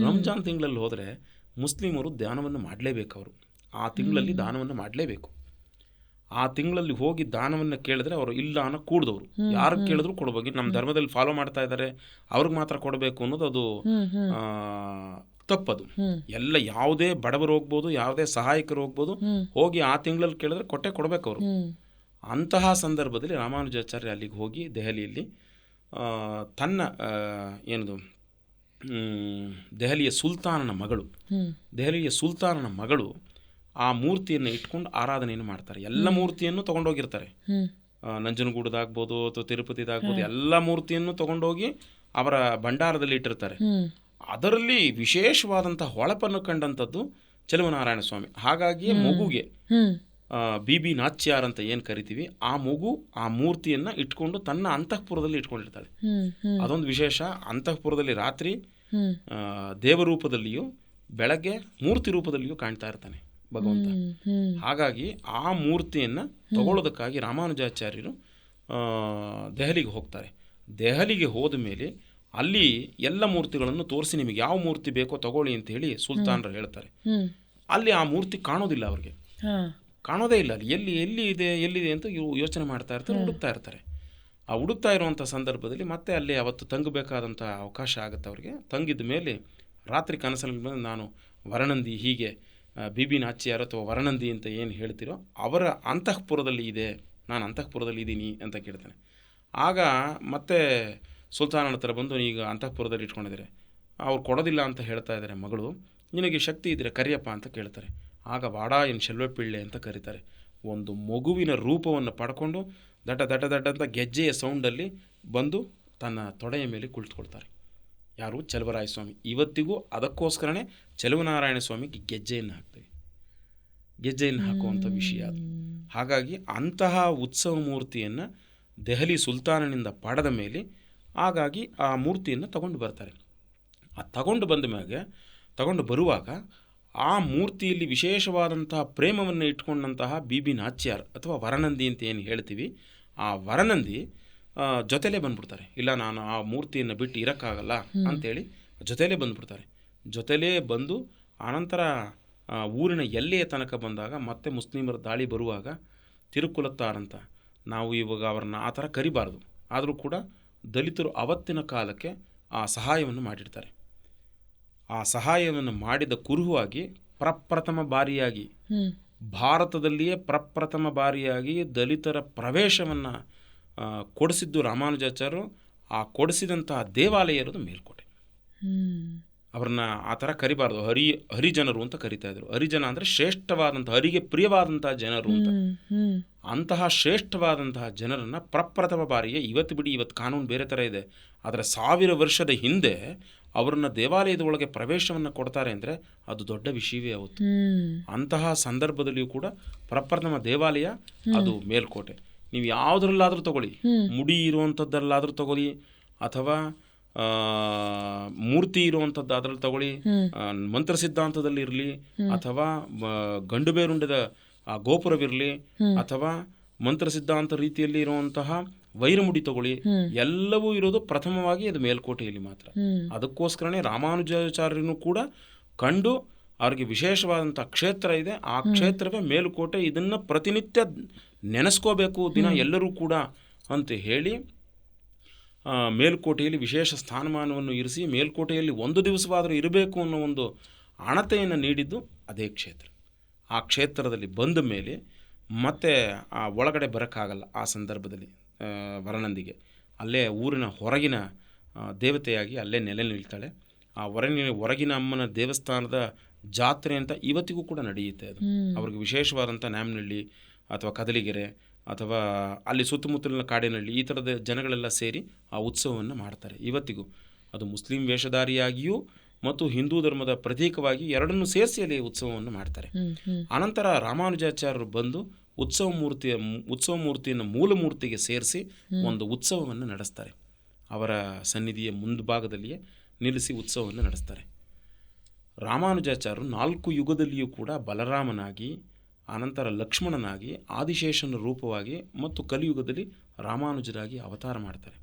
ರಂಜಾನ್ ತಿಂಗಳಲ್ಲಿ ಹೋದರೆ ಮುಸ್ಲಿಮರು ದಾನವನ್ನು ಮಾಡಲೇಬೇಕು. ಅವರು ಆ ತಿಂಗಳಲ್ಲಿ ದಾನವನ್ನು ಮಾಡಲೇಬೇಕು. ಆ ತಿಂಗಳಲ್ಲಿ ಹೋಗಿ ದಾನವನ್ನು ಕೇಳಿದ್ರೆ ಅವರು ಇಲ್ಲ ಅನ್ನೋ ಕೂಡಿದವರು, ಯಾರು ಕೇಳಿದ್ರು ಕೊಡ್ಬೇಕು. ನಮ್ಮ ಧರ್ಮದಲ್ಲಿ ಫಾಲೋ ಮಾಡ್ತಾ ಇದ್ದಾರೆ, ಅವ್ರಿಗೆ ಮಾತ್ರ ಕೊಡಬೇಕು ಅನ್ನೋದು ಅದು ತಪ್ಪದು. ಎಲ್ಲ ಯಾವುದೇ ಬಡವರು ಹೋಗ್ಬೋದು, ಯಾವುದೇ ಸಹಾಯಕರು ಹೋಗ್ಬೋದು, ಹೋಗಿ ಆ ತಿಂಗಳಲ್ಲಿ ಕೇಳಿದ್ರೆ ಕೊಡಬೇಕು ಅವರು. ಅಂತಹ ಸಂದರ್ಭದಲ್ಲಿ ರಾಮಾನುಜಾಚಾರ್ಯ ಅಲ್ಲಿಗೆ ಹೋಗಿ ದೆಹಲಿಯಲ್ಲಿ ತನ್ನ ಏನದು ದೆಹಲಿಯ ಸುಲ್ತಾನನ ಮಗಳು, ದೆಹಲಿಯ ಸುಲ್ತಾನನ ಮಗಳು ಆ ಮೂರ್ತಿಯನ್ನು ಇಟ್ಕೊಂಡು ಆರಾಧನೆಯನ್ನು ಮಾಡ್ತಾರೆ. ಎಲ್ಲ ಮೂರ್ತಿಯನ್ನು ತೊಗೊಂಡೋಗಿರ್ತಾರೆ, ನಂಜನಗೂಡದಾಗ್ಬೋದು ಅಥವಾ ತಿರುಪತಿದಾಗ್ಬೋದು, ಎಲ್ಲ ಮೂರ್ತಿಯನ್ನು ತೊಗೊಂಡೋಗಿ ಅವರ ಭಂಡಾರದಲ್ಲಿ ಇಟ್ಟಿರ್ತಾರೆ. ಅದರಲ್ಲಿ ವಿಶೇಷವಾದಂಥ ಹೊಳಪನ್ನು ಕಂಡಂಥದ್ದು ಚೆಲುವನಾರಾಯಣ ಸ್ವಾಮಿ. ಹಾಗಾಗಿ ಮಗುಗೆ ಬಿ ನಾಚ್ಯಾರ್ ಅಂತ ಏನು ಕರಿತೀವಿ, ಆ ಮಗು ಆ ಮೂರ್ತಿಯನ್ನು ಇಟ್ಕೊಂಡು ತನ್ನ ಅಂತಃಪುರದಲ್ಲಿ ಇಟ್ಕೊಂಡಿರ್ತಾಳೆ. ಅದೊಂದು ವಿಶೇಷ. ಅಂತಃಪುರದಲ್ಲಿ ರಾತ್ರಿ ದೇವರೂಪದಲ್ಲಿಯೂ ಬೆಳಗ್ಗೆ ಮೂರ್ತಿ ರೂಪದಲ್ಲಿಯೂ ಕಾಣ್ತಾ ಇರ್ತಾನೆ ಭಗವಂತ. ಹಾಗಾಗಿ ಆ ಮೂರ್ತಿಯನ್ನು ತಗೊಳ್ಳೋದಕ್ಕಾಗಿ ರಾಮಾನುಜಾಚಾರ್ಯರು ದೆಹಲಿಗೆ ಹೋಗ್ತಾರೆ. ದೆಹಲಿಗೆ ಹೋದ ಮೇಲೆ ಅಲ್ಲಿ ಎಲ್ಲ ಮೂರ್ತಿಗಳನ್ನು ತೋರಿಸಿ ನಿಮಗೆ ಯಾವ ಮೂರ್ತಿ ಬೇಕೋ ತಗೊಳ್ಳಿ ಅಂತ ಹೇಳಿ ಸುಲ್ತಾನರು ಹೇಳ್ತಾರೆ. ಅಲ್ಲಿ ಆ ಮೂರ್ತಿ ಕಾಣೋದಿಲ್ಲ, ಅವ್ರಿಗೆ ಕಾಣೋದೇ ಇಲ್ಲ. ಅಲ್ಲಿ ಎಲ್ಲಿದೆ ಅಂತ ಯೋಚನೆ ಮಾಡ್ತಾ ಇರ್ತಾರೆ, ಹುಡುಕ್ತಾ ಇರ್ತಾರೆ. ಆ ಹುಡುಕ್ತಾ ಇರುವಂಥ ಸಂದರ್ಭದಲ್ಲಿ ಮತ್ತೆ ಅಲ್ಲಿ ಅವತ್ತು ತಂಗಬೇಕಾದಂಥ ಅವಕಾಶ ಆಗುತ್ತೆ ಅವ್ರಿಗೆ. ತಂಗಿದ ಮೇಲೆ ರಾತ್ರಿ ಕನಸಲ್ಲಿ ಬಂದು ನಾನು ವರನಂದಿ, ಹೀಗೆ ಬಿ ನಾಚ್ಯಾರ್ ಅಥವಾ ವರನಂದಿ ಅಂತ ಏನು ಹೇಳ್ತಿರೋ ಅವರ ಅಂತಃಪುರದಲ್ಲಿ ಇದೆ, ನಾನು ಅಂತಃಪುರದಲ್ಲಿ ಇದ್ದೀನಿ ಅಂತ ಕೇಳ್ತಾನೆ. ಆಗ ಮತ್ತೆ ಸುಲ್ತಾನನ ಹತ್ರ ಬಂದು ಈಗ ಅಂತಃಪುರದಲ್ಲಿ ಇಟ್ಕೊಂಡಿದ್ದಾರೆ, ಅವ್ರು ಕೊಡೋದಿಲ್ಲ ಅಂತ ಹೇಳ್ತಾ ಇದ್ದಾರೆ ಮಗಳು, ನಿನಗೆ ಶಕ್ತಿ ಇದ್ದರೆ ಕರಿಯಪ್ಪ ಅಂತ ಕೇಳ್ತಾರೆ. ಆಗ ವಾಡಾ ಏನು ಶೆಲ್ವಪಿಳ್ಳೆ ಅಂತ ಕರೀತಾರೆ. ಒಂದು ಮಗುವಿನ ರೂಪವನ್ನು ಪಡ್ಕೊಂಡು ದಡ್ಡ ದಡ್ಡ ದಡ್ಡ ಅಂತ ಗೆಜ್ಜೆಯ ಸೌಂಡಲ್ಲಿ ಬಂದು ತನ್ನ ತೊಡೆಯ ಮೇಲೆ ಕುಳಿತುಕೊಳ್ತಾರೆ. ಯಾರು? ಚೆಲುವರಾಯ ಸ್ವಾಮಿ. ಇವತ್ತಿಗೂ ಅದಕ್ಕೋಸ್ಕರನೇ ಚೆಲುವನಾರಾಯಣ ಸ್ವಾಮಿಗೆ ಗೆಜ್ಜೆಯನ್ನು ಹಾಕ್ತೀವಿ, ಗೆಜ್ಜೆಯನ್ನು ಹಾಕುವಂಥ ವಿಷಯ ಅದು. ಹಾಗಾಗಿ ಅಂತಹ ಉತ್ಸವ ಮೂರ್ತಿಯನ್ನು ದೆಹಲಿ ಸುಲ್ತಾನನಿಂದ ಪಡೆದ ಮೇಲೆ ಹಾಗಾಗಿ ಆ ಮೂರ್ತಿಯನ್ನು ತಗೊಂಡು ಬರ್ತಾರೆ. ಆ ತಗೊಂಡು ಬರುವಾಗ ಆ ಮೂರ್ತಿಯಲ್ಲಿ ವಿಶೇಷವಾದಂತಹ ಪ್ರೇಮವನ್ನು ಇಟ್ಕೊಂಡಂತಹ ಬಿ ನಾಚ್ಯಾರ್ ಅಥವಾ ವರನಂದಿ ಅಂತ ಏನು ಹೇಳ್ತೀವಿ, ಆ ವರನಂದಿ ಜೊತೆಲೇ ಬಂದ್ಬಿಡ್ತಾರೆ. ಇಲ್ಲ, ನಾನು ಆ ಮೂರ್ತಿಯನ್ನು ಬಿಟ್ಟು ಇರೋಕ್ಕಾಗಲ್ಲ ಅಂಥೇಳಿ ಜೊತೆಲೇ ಬಂದ್ಬಿಡ್ತಾರೆ. ಜೊತೆಲೇ ಬಂದು ಆನಂತರ ಊರಿನ ಎಲ್ಲೆಯ ತನಕ ಬಂದಾಗ ಮತ್ತೆ ಮುಸ್ಲಿಮರ ದಾಳಿ ಬರುವಾಗ ತಿರುಕುಲತ್ತಾರಂತ ನಾವು ಇವಾಗ ಅವರನ್ನು ಆ ಥರ ಕರಿಬಾರ್ದು, ಆದರೂ ಕೂಡ ದಲಿತರು ಅವತ್ತಿನ ಕಾಲಕ್ಕೆ ಆ ಸಹಾಯವನ್ನು ಮಾಡಿರ್ತಾರೆ. ಆ ಸಹಾಯವನ್ನು ಮಾಡಿದ ಕುರುಹುವಾಗಿ ಪ್ರಪ್ರಥಮ ಬಾರಿಯಾಗಿ ಭಾರತದಲ್ಲಿಯೇ ಪ್ರಪ್ರಥಮ ಬಾರಿಯಾಗಿ ದಲಿತರ ಪ್ರವೇಶವನ್ನು ಕೊಡಿಸಿದ್ದು ರಾಮಾನುಜಾಚಾರ್ಯರು. ಆ ಕೊಡಿಸಿದಂತಹ ದೇವಾಲಯ ಇರೋದು ಮೇಲ್ಕೋಟೆ. ಅವ್ರನ್ನ ಆ ಥರ ಕರಿಬಾರ್ದು, ಹರಿಜನರು ಅಂತ ಕರಿತಾ ಇದ್ರು. ಹರಿಜನ ಅಂದರೆ ಶ್ರೇಷ್ಠವಾದಂಥ, ಹರಿಗೆ ಪ್ರಿಯವಾದಂತಹ ಜನರು ಅಂತ. ಅಂತಹ ಶ್ರೇಷ್ಠವಾದಂತಹ ಜನರನ್ನು ಪ್ರಪ್ರಥಮ ಬಾರಿಗೆ, ಇವತ್ತು ಕಾನೂನು ಬೇರೆ ಥರ ಇದೆ, ಆದರೆ 1000 ವರ್ಷದ ಹಿಂದೆ ಅವ್ರನ್ನ ದೇವಾಲಯದ ಒಳಗೆ ಪ್ರವೇಶವನ್ನು ಕೊಡ್ತಾರೆ ಅಂದರೆ ಅದು ದೊಡ್ಡ ವಿಷಯವೇ ಅವತ್ತು. ಅಂತಹ ಸಂದರ್ಭದಲ್ಲಿಯೂ ಕೂಡ ಪ್ರಪ್ರಥಮ ದೇವಾಲಯ ಅದು ಮೇಲ್ಕೋಟೆ. ನೀವು ಯಾವುದ್ರಲ್ಲಾದರೂ ತಗೊಳ್ಳಿ, ಮುಡಿ ಇರುವಂಥದ್ದಲ್ಲಾದರೂ ತಗೊಳ್ಳಿ ಅಥವಾ ಮೂರ್ತಿ ಇರುವಂಥದ್ದು ಅದರಲ್ಲಿ ತಗೊಳ್ಳಿ, ಮಂತ್ರ ಸಿದ್ಧಾಂತದಲ್ಲಿ ಇರಲಿ ಅಥವಾ ಗಂಡು ಬೇರುಂಡದ ಗೋಪುರವಿರಲಿ ಅಥವಾ ಮಂತ್ರ ಸಿದ್ಧಾಂತ ರೀತಿಯಲ್ಲಿ ಇರುವಂತಹ ವೈರಮುಡಿ ತಗೊಳ್ಳಿ, ಎಲ್ಲವೂ ಇರೋದು ಪ್ರಥಮವಾಗಿ ಅದು ಮೇಲ್ಕೋಟೆಯಲ್ಲಿ ಮಾತ್ರ. ಅದಕ್ಕೋಸ್ಕರನೇ ರಾಮಾನುಜಾಚಾರ್ಯನು ಕೂಡ ಕಂಡು ಅವ್ರಿಗೆ ವಿಶೇಷವಾದಂಥ ಕ್ಷೇತ್ರ ಇದೆ, ಆ ಕ್ಷೇತ್ರವೇ ಮೇಲುಕೋಟೆ, ಇದನ್ನು ಪ್ರತಿನಿತ್ಯ ನೆನೆಸ್ಕೋಬೇಕು ದಿನ ಎಲ್ಲರೂ ಕೂಡ ಅಂತ ಹೇಳಿ ಮೇಲ್ಕೋಟೆಯಲ್ಲಿ ವಿಶೇಷ ಸ್ಥಾನಮಾನವನ್ನು ಇರಿಸಿ ಮೇಲ್ಕೋಟೆಯಲ್ಲಿ ಒಂದು ದಿವಸವಾದರೂ ಇರಬೇಕು ಅನ್ನೋ ಒಂದು ಅಣತೆಯನ್ನು ನೀಡಿದ್ದು ಅದೇ ಕ್ಷೇತ್ರ. ಆ ಕ್ಷೇತ್ರದಲ್ಲಿ ಬಂದ ಮೇಲೆ ಮತ್ತೆ ಆ ಒಳಗಡೆ ಬರೋಕ್ಕಾಗಲ್ಲ. ಆ ಸಂದರ್ಭದಲ್ಲಿ ವರನಂದಿಗೆ ಅಲ್ಲೇ ಊರಿನ ಹೊರಗಿನ ದೇವತೆಯಾಗಿ ಅಲ್ಲೇ ನೆಲೆ ನಿಲ್ತಾಳೆ. ಆ ಹೊರಗಿನ ಅಮ್ಮನ ದೇವಸ್ಥಾನದ ಜಾತ್ರೆ ಅಂತ ಇವತ್ತಿಗೂ ಕೂಡ ನಡೆಯುತ್ತೆ. ಅದು ಅವ್ರಿಗೆ ವಿಶೇಷವಾದಂಥ ನ್ಯಾಮನಹಳ್ಳಿ ಅಥವಾ ಕದಲಿಗೆರೆ ಅಥವಾ ಅಲ್ಲಿ ಸುತ್ತಮುತ್ತಲಿನ ಕಾಡಿನಲ್ಲಿ ಈ ಥರದ ಜನಗಳೆಲ್ಲ ಸೇರಿ ಆ ಉತ್ಸವವನ್ನು ಮಾಡ್ತಾರೆ ಇವತ್ತಿಗೂ. ಅದು ಮುಸ್ಲಿಂ ವೇಷಧಾರಿಯಾಗಿಯೂ ಮತ್ತು ಹಿಂದೂ ಧರ್ಮದ ಪ್ರತೀಕವಾಗಿ ಎರಡನ್ನೂ ಸೇರಿಸಿ ಅಲ್ಲಿ ಉತ್ಸವವನ್ನು ಮಾಡ್ತಾರೆ. ಅನಂತರ ರಾಮಾನುಜಾಚಾರ್ಯರು ಬಂದು ಉತ್ಸವ ಮೂರ್ತಿಯನ್ನು ಮೂಲ ಮೂರ್ತಿಗೆ ಸೇರಿಸಿ ಒಂದು ಉತ್ಸವವನ್ನು ನಡೆಸ್ತಾರೆ. ಅವರ ಸನ್ನಿಧಿಯ ಮುಂಭಾಗದಲ್ಲಿಯೇ ನಿಲ್ಲಿಸಿ ಉತ್ಸವವನ್ನು ನಡೆಸ್ತಾರೆ. ರಾಮಾನುಜಾಚಾರ್ಯರು 4 ಯುಗದಲ್ಲಿಯೂ ಕೂಡ ಬಲರಾಮನಾಗಿ, ಅನಂತರ ಲಕ್ಷ್ಮಣನಾಗಿ, ಆದಿಶೇಷನ ರೂಪವಾಗಿ ಮತ್ತು ಕಲಿಯುಗದಲ್ಲಿ ರಾಮಾನುಜರಾಗಿ ಅವತಾರ ಮಾಡ್ತಾರೆ.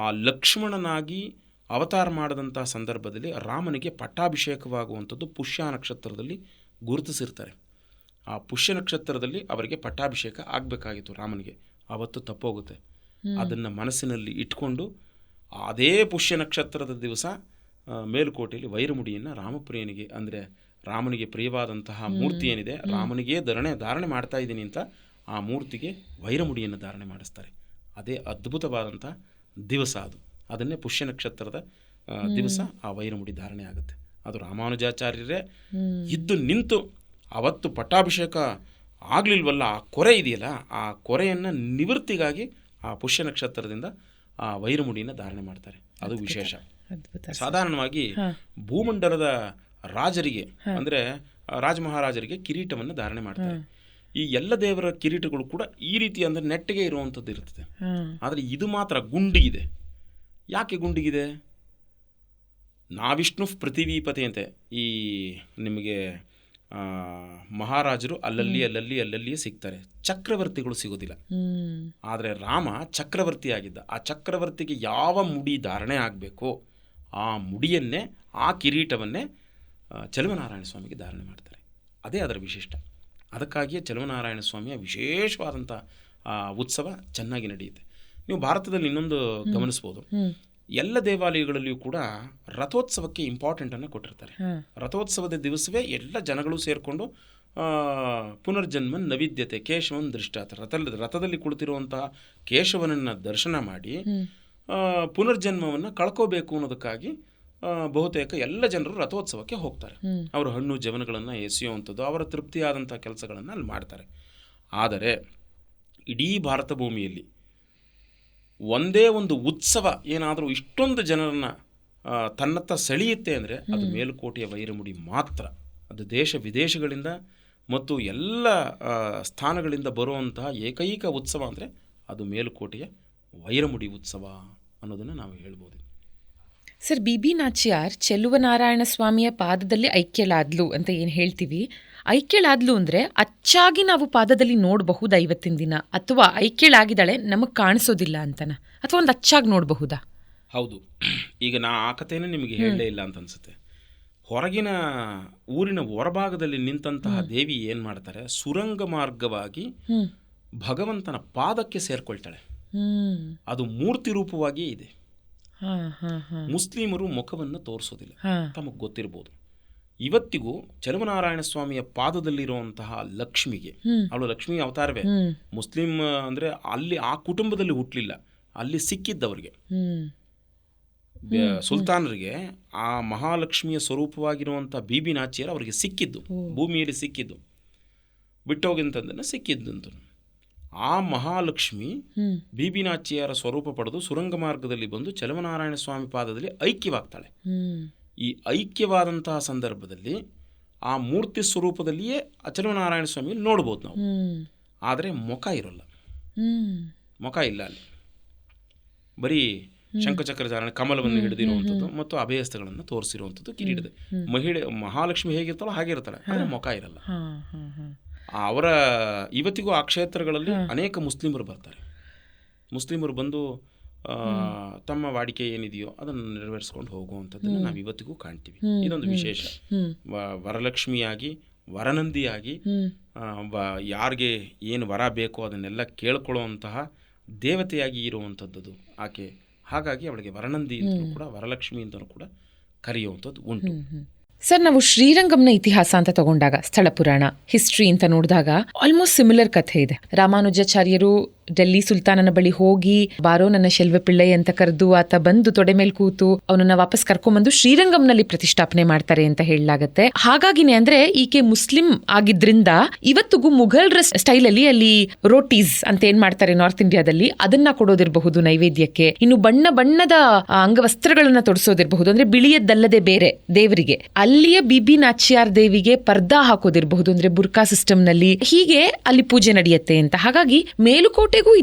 ಆ ಲಕ್ಷ್ಮಣನಾಗಿ ಅವತಾರ ಮಾಡಿದಂಥ ಸಂದರ್ಭದಲ್ಲಿ ರಾಮನಿಗೆ ಪಟ್ಟಾಭಿಷೇಕವಾಗುವಂಥದ್ದು ಪುಷ್ಯ ನಕ್ಷತ್ರದಲ್ಲಿ ಗುರುತಿಸಿರ್ತಾರೆ. ಆ ಪುಷ್ಯ ನಕ್ಷತ್ರದಲ್ಲಿ ಅವರಿಗೆ ಪಟ್ಟಾಭಿಷೇಕ ಆಗಬೇಕಾಗಿತ್ತು ರಾಮನಿಗೆ, ಆವತ್ತು ತಪ್ಪೋಗುತ್ತೆ. ಅದನ್ನು ಮನಸ್ಸಿನಲ್ಲಿ ಇಟ್ಕೊಂಡು ಅದೇ ಪುಷ್ಯ ನಕ್ಷತ್ರದ ದಿವಸ ಮೇಲುಕೋಟೆಯಲ್ಲಿ ವೈರಮುಡಿಯನ್ನು ರಾಮಪ್ರಿಯನಿಗೆ, ಅಂದರೆ ರಾಮನಿಗೆ ಪ್ರಿಯವಾದಂತಹ ಮೂರ್ತಿ ಏನಿದೆ, ರಾಮನಿಗೆ ಧಾರಣೆ ಮಾಡ್ತಾ ಇದ್ದೀನಿ ಅಂತ ಆ ಮೂರ್ತಿಗೆ ವೈರಮುಡಿಯನ್ನು ಧಾರಣೆ ಮಾಡಿಸ್ತಾರೆ. ಅದೇ ಅದ್ಭುತವಾದಂಥ ದಿವಸ ಅದು. ಅದನ್ನೇ ಪುಷ್ಯ ನಕ್ಷತ್ರದ ದಿವಸ ಆ ವೈರಮುಡಿ ಧಾರಣೆ ಆಗುತ್ತೆ. ಅದು ರಾಮಾನುಜಾಚಾರ್ಯರೇ ಇದ್ದು ನಿಂತು ಅವತ್ತು ಪಟ್ಟಾಭಿಷೇಕ ಆಗಲಿಲ್ವಲ್ಲ, ಆ ಕೊರೆ ಇದೆಯಲ್ಲ, ಆ ಕೊರೆಯನ್ನು ನಿವೃತ್ತಿಗಾಗಿ ಆ ಪುಷ್ಯ ನಕ್ಷತ್ರದಿಂದ ಆ ವೈರಮುಡಿನ ಧಾರಣೆ ಮಾಡ್ತಾರೆ. ಅದು ವಿಶೇಷ. ಸಾಧಾರಣವಾಗಿ ಭೂಮಂಡಲದ ರಾಜರಿಗೆ ಅಂದರೆ ರಾಜಮಹಾರಾಜರಿಗೆ ಕಿರೀಟವನ್ನು ಧಾರಣೆ ಮಾಡ್ತಾರೆ. ಈ ಎಲ್ಲ ದೇವರ ಕಿರೀಟಗಳು ಕೂಡ ಈ ರೀತಿ ಅಂದರೆ ನೆಟ್ಟಿಗೆ ಇರುವಂಥದ್ದು ಇರ್ತದೆ. ಆದರೆ ಇದು ಮಾತ್ರ ಗುಂಡಿಗಿದೆ. ಯಾಕೆ ಗುಂಡಿಗಿದೆ? ನಾವಿಷ್ಣು ಪೃಥಿವೀಪತಿ ಅಂತೆ ಈ ನಿಮಗೆ ಮಹಾರಾಜರು ಅಲ್ಲಲ್ಲಿಯೇ ಸಿಗ್ತಾರೆ, ಚಕ್ರವರ್ತಿಗಳು ಸಿಗೋದಿಲ್ಲ. ಆದರೆ ರಾಮ ಚಕ್ರವರ್ತಿ ಆಗಿದ್ದ. ಆ ಚಕ್ರವರ್ತಿಗೆ ಯಾವ ಮುಡಿ ಧಾರಣೆ ಆಗಬೇಕೋ ಆ ಮುಡಿಯನ್ನೇ, ಆ ಕಿರೀಟವನ್ನೇ ಚಲುವನಾರಾಯಣ ಸ್ವಾಮಿಗೆ ಧಾರಣೆ ಮಾಡ್ತಾರೆ. ಅದೇ ಅದರ ವಿಶಿಷ್ಟ. ಅದಕ್ಕಾಗಿಯೇ ಚಲುವನಾರಾಯಣ ಸ್ವಾಮಿಯ ವಿಶೇಷವಾದಂಥ ಉತ್ಸವ ಚೆನ್ನಾಗಿ ನಡೆಯುತ್ತೆ. ನೀವು ಭಾರತದಲ್ಲಿ ಇನ್ನೊಂದು ಗಮನಿಸ್ಬೋದು, ಎಲ್ಲ ದೇವಾಲಯಗಳಲ್ಲಿಯೂ ಕೂಡ ರಥೋತ್ಸವಕ್ಕೆ ಇಂಪಾರ್ಟೆಂಟನ್ನು ಕೊಟ್ಟಿರ್ತಾರೆ. ರಥೋತ್ಸವದ ದಿವಸವೇ ಎಲ್ಲ ಜನಗಳು ಸೇರಿಕೊಂಡು ಪುನರ್ಜನ್ಮ ನವಿದ್ಯತೆ ಕೇಶವನ್ ದೃಷ್ಟಾತ, ರಥದಲ್ಲಿ ಕುಳಿತಿರುವಂತಹ ಕೇಶವನನ್ನು ದರ್ಶನ ಮಾಡಿ ಪುನರ್ಜನ್ಮವನ್ನು ಕಳ್ಕೋಬೇಕು ಅನ್ನೋದಕ್ಕಾಗಿ ಬಹುತೇಕ ಎಲ್ಲ ಜನರು ರಥೋತ್ಸವಕ್ಕೆ ಹೋಗ್ತಾರೆ. ಅವರು ಹಣ್ಣು ಜವನಗಳನ್ನು ಎಸೆಯುವಂಥದ್ದು, ಅವರ ತೃಪ್ತಿಯಾದಂಥ ಕೆಲಸಗಳನ್ನು ಅಲ್ಲಿ ಮಾಡ್ತಾರೆ. ಆದರೆ ಇಡೀ ಭಾರತ ಭೂಮಿಯಲ್ಲಿ ಒಂದೇ ಒಂದು ಉತ್ಸವ ಏನಾದರೂ ಇಷ್ಟೊಂದು ಜನರನ್ನು ತನ್ನತ್ತ ಸೆಳೆಯುತ್ತೆ ಅಂದರೆ ಅದು ಮೇಲುಕೋಟೆಯ ವೈರಮುಡಿ ಮಾತ್ರ. ಅದು ದೇಶ ವಿದೇಶಗಳಿಂದ ಮತ್ತು ಎಲ್ಲ ಸ್ಥಾನಗಳಿಂದ ಬರುವಂತಹ ಏಕೈಕ ಉತ್ಸವ ಅಂದರೆ ಅದು ಮೇಲುಕೋಟೆಯ ವೈರಮುಡಿ ಉತ್ಸವ ಅನ್ನೋದನ್ನು ನಾವು ಹೇಳ್ಬೋದು. ಸರ್, ಬಿ ನಾಚ್ಯಾರ್ ಚೆಲುವನಾರಾಯಣ ಸ್ವಾಮಿಯ ಪಾದದಲ್ಲಿ ಐಕ್ಯಳಾದ್ಲು ಅಂತ ಏನು ಹೇಳ್ತೀವಿ, ಐಕ್ಯಳಾದ್ಲು ಅಂದರೆ ಅಚ್ಚಾಗಿ ನಾವು ಪಾದದಲ್ಲಿ ನೋಡಬಹುದಾ ಇವತ್ತಿನ ದಿನ, ಅಥವಾ ಐಕ್ಯಳಾಗಿದ್ದಾಳೆ ನಮಗೆ ಕಾಣಿಸೋದಿಲ್ಲ ಅಂತನ, ಅಥವಾ ಒಂದು ಅಚ್ಚಾಗಿ ನೋಡಬಹುದಾ? ಹೌದು. ಈಗ ನಾ ಆ ಕಥೆನೇ ನಿಮಗೆ ಹೇಳಲೇ ಇಲ್ಲ ಅಂತ ಅನ್ಸುತ್ತೆ. ಹೊರಗಿನ ಊರಿನ ಹೊರಭಾಗದಲ್ಲಿ ನಿಂತಹ ದೇವಿ ಏನು ಮಾಡ್ತಾರೆ, ಸುರಂಗ ಮಾರ್ಗವಾಗಿ ಭಗವಂತನ ಪಾದಕ್ಕೆ ಸೇರ್ಕೊಳ್ತಾಳೆ. ಅದು ಮೂರ್ತಿ ರೂಪವಾಗಿಯೇ ಇದೆ. ಮುಸ್ಲಿಮರು ಮುಖವನ್ನು ತೋರಿಸೋದಿಲ್ಲ, ತಮಗೆ ಗೊತ್ತಿರ್ಬೋದು. ಇವತ್ತಿಗೂ ಚಲುವನಾರಾಯಣ ಸ್ವಾಮಿಯ ಪಾದದಲ್ಲಿರುವಂತಹ ಲಕ್ಷ್ಮಿಗೆ, ಅವಳು ಲಕ್ಷ್ಮಿ ಅವತಾರವೇ. ಮುಸ್ಲಿಂ ಅಂದರೆ ಅಲ್ಲಿ ಆ ಕುಟುಂಬದಲ್ಲಿ ಹುಟ್ಟಲಿಲ್ಲ, ಅಲ್ಲಿ ಸಿಕ್ಕಿದ್ದವರಿಗೆ, ಸುಲ್ತಾನರಿಗೆ ಆ ಮಹಾಲಕ್ಷ್ಮಿಯ ಸ್ವರೂಪವಾಗಿರುವಂಥ ಬಿ ನಾಚ್ಯಾರ್ ಅವರಿಗೆ ಸಿಕ್ಕಿದ್ದು, ಭೂಮಿಯಲ್ಲಿ ಸಿಕ್ಕಿದ್ದು, ಬಿಟ್ಟೋಗಿಂತಂದನ್ನು ಸಿಕ್ಕಿದ್ದಂತ. ಆ ಮಹಾಲಕ್ಷ್ಮಿ ಬಿ ನಾಚ್ಯಾರ ಸ್ವರೂಪ ಪಡೆದು ಸುರಂಗ ಮಾರ್ಗದಲ್ಲಿ ಬಂದು ಚಲುವನಾರಾಯಣ ಸ್ವಾಮಿ ಪಾದದಲ್ಲಿ ಐಕ್ಯವಾಗ್ತಾಳೆ. ಈ ಐಕ್ಯವಾದಂತಹ ಸಂದರ್ಭದಲ್ಲಿ ಆ ಮೂರ್ತಿ ಸ್ವರೂಪದಲ್ಲಿಯೇ ಚಲುವನಾರಾಯಣ ಸ್ವಾಮಿಯಲ್ಲಿ ನೋಡ್ಬೋದು ನಾವು. ಆದರೆ ಮುಖ ಇರೋಲ್ಲ, ಮುಖ ಇಲ್ಲ ಅಲ್ಲಿ. ಬರೀ ಶಂಖಚಕ್ರ ಧಾರಣೆ, ಕಮಲವನ್ನು ಹಿಡಿದಿರುವಂಥದ್ದು ಮತ್ತು ಅಭಯಸ್ಥಗಳನ್ನು ತೋರಿಸಿರುವಂಥದ್ದು ಕಿರೀಟದ ಮಹಾಲಕ್ಷ್ಮಿ ಹೇಗಿರ್ತಾಳೋ ಹಾಗೆ ಇರ್ತಾಳೆ, ಆದರೆ ಮುಖ ಇರಲ್ಲ. ಅವರ ಇವತ್ತಿಗೂ ಆ ಕ್ಷೇತ್ರಗಳಲ್ಲಿ ಅನೇಕ ಮುಸ್ಲಿಮರು ಬರ್ತಾರೆ. ಮುಸ್ಲಿಮರು ಬಂದು ತಮ್ಮ ವಾಡಿಕೆ ಏನಿದೆಯೋ ಅದನ್ನು ನೆರವೇರಿಸ್ಕೊಂಡು ಹೋಗುವಂಥದ್ದನ್ನು ನಾವು ಇವತ್ತಿಗೂ ಕಾಣ್ತೀವಿ. ಇದೊಂದು ವಿಶೇಷ. ವರಲಕ್ಷ್ಮಿಯಾಗಿ, ವರನಂದಿಯಾಗಿ, ಯಾರಿಗೆ ಏನು ವರ ಬೇಕೋ ಅದನ್ನೆಲ್ಲ ಕೇಳ್ಕೊಳ್ಳುವಂತಹ ದೇವತೆಯಾಗಿ ಇರುವಂಥದ್ದು ಆಕೆ. ಹಾಗಾಗಿ ಅವಳಿಗೆ ವರನಂದಿ ಅಂತಲೂ ಕೂಡ, ವರಲಕ್ಷ್ಮಿ ಅಂತಲೂ ಕೂಡ ಕರೆಯುವಂಥದ್ದು ಉಂಟು. ಸರ್, ನಾವು ಶ್ರೀರಂಗಂನ ಇತಿಹಾಸ ಅಂತ ತಗೊಂಡಾಗ, ಸ್ಥಳ ಪುರಾಣ ಹಿಸ್ಟ್ರಿ ಅಂತ ನೋಡಿದಾಗ ಆಲ್ಮೋಸ್ಟ್ ಸಿಮಿಲರ್ ಕಥೆ ಇದೆ. ರಾಮಾನುಜಾಚಾರ್ಯರು ಡೆಲ್ಲಿ ಸುಲ್ತಾನನ ಬಳಿ ಹೋಗಿ, ಬಾರೋ ನನ್ನ ಶೆಲ್ವ ಪಿಳ್ಳೈ ಅಂತ ಕರೆದು ಆತ ಬಂದು ತೊಡೆ ಮೇಲೆ ಕೂತು ಅವನನ್ನ ವಾಪಸ್ ಕರ್ಕೊಂಡ್ಬಂದು ಶ್ರೀರಂಗಂನಲ್ಲಿ ಪ್ರತಿಷ್ಠಾಪನೆ ಮಾಡ್ತಾರೆ ಅಂತ ಹೇಳಲಾಗತ್ತೆ. ಹಾಗಾಗಿನೇ ಅಂದ್ರೆ ಈಕೆ ಮುಸ್ಲಿಂ ಆಗಿದ್ರಿಂದ ಇವತ್ತಿಗೂ ಮುಘಲ್ರ ಸ್ಟೈಲ್ ಅಲ್ಲಿ ಅಲ್ಲಿ ರೋಟೀಸ್ ಅಂತ ಏನ್ ಮಾಡ್ತಾರೆ ನಾರ್ತ್ ಇಂಡಿಯಾದಲ್ಲಿ, ಅದನ್ನ ಕೊಡೋದಿರಬಹುದು ನೈವೇದ್ಯಕ್ಕೆ. ಇನ್ನು ಬಣ್ಣ ಬಣ್ಣದ ಅಂಗವಸ್ತ್ರಗಳನ್ನ ತೊಡಿಸೋದಿರಬಹುದು, ಅಂದ್ರೆ ಬಿಳಿಯದ್ದಲ್ಲದೆ ಬೇರೆ ದೇವರಿಗೆ. ಅಲ್ಲಿಯ ಬಿ ನಾಚ್ಯಾರ್ ದೇವಿಗೆ ಪರ್ದಾ ಹಾಕೋದಿರಬಹುದು, ಅಂದ್ರೆ ಬುರ್ಕಾ ಸಿಸ್ಟಮ್ ನಲ್ಲಿ. ಹೀಗೆ ಅಲ್ಲಿ ಪೂಜೆ ನಡೆಯುತ್ತೆ ಅಂತ. ಹಾಗಾಗಿ ಮೇಲುಕೋಟೆಗೂ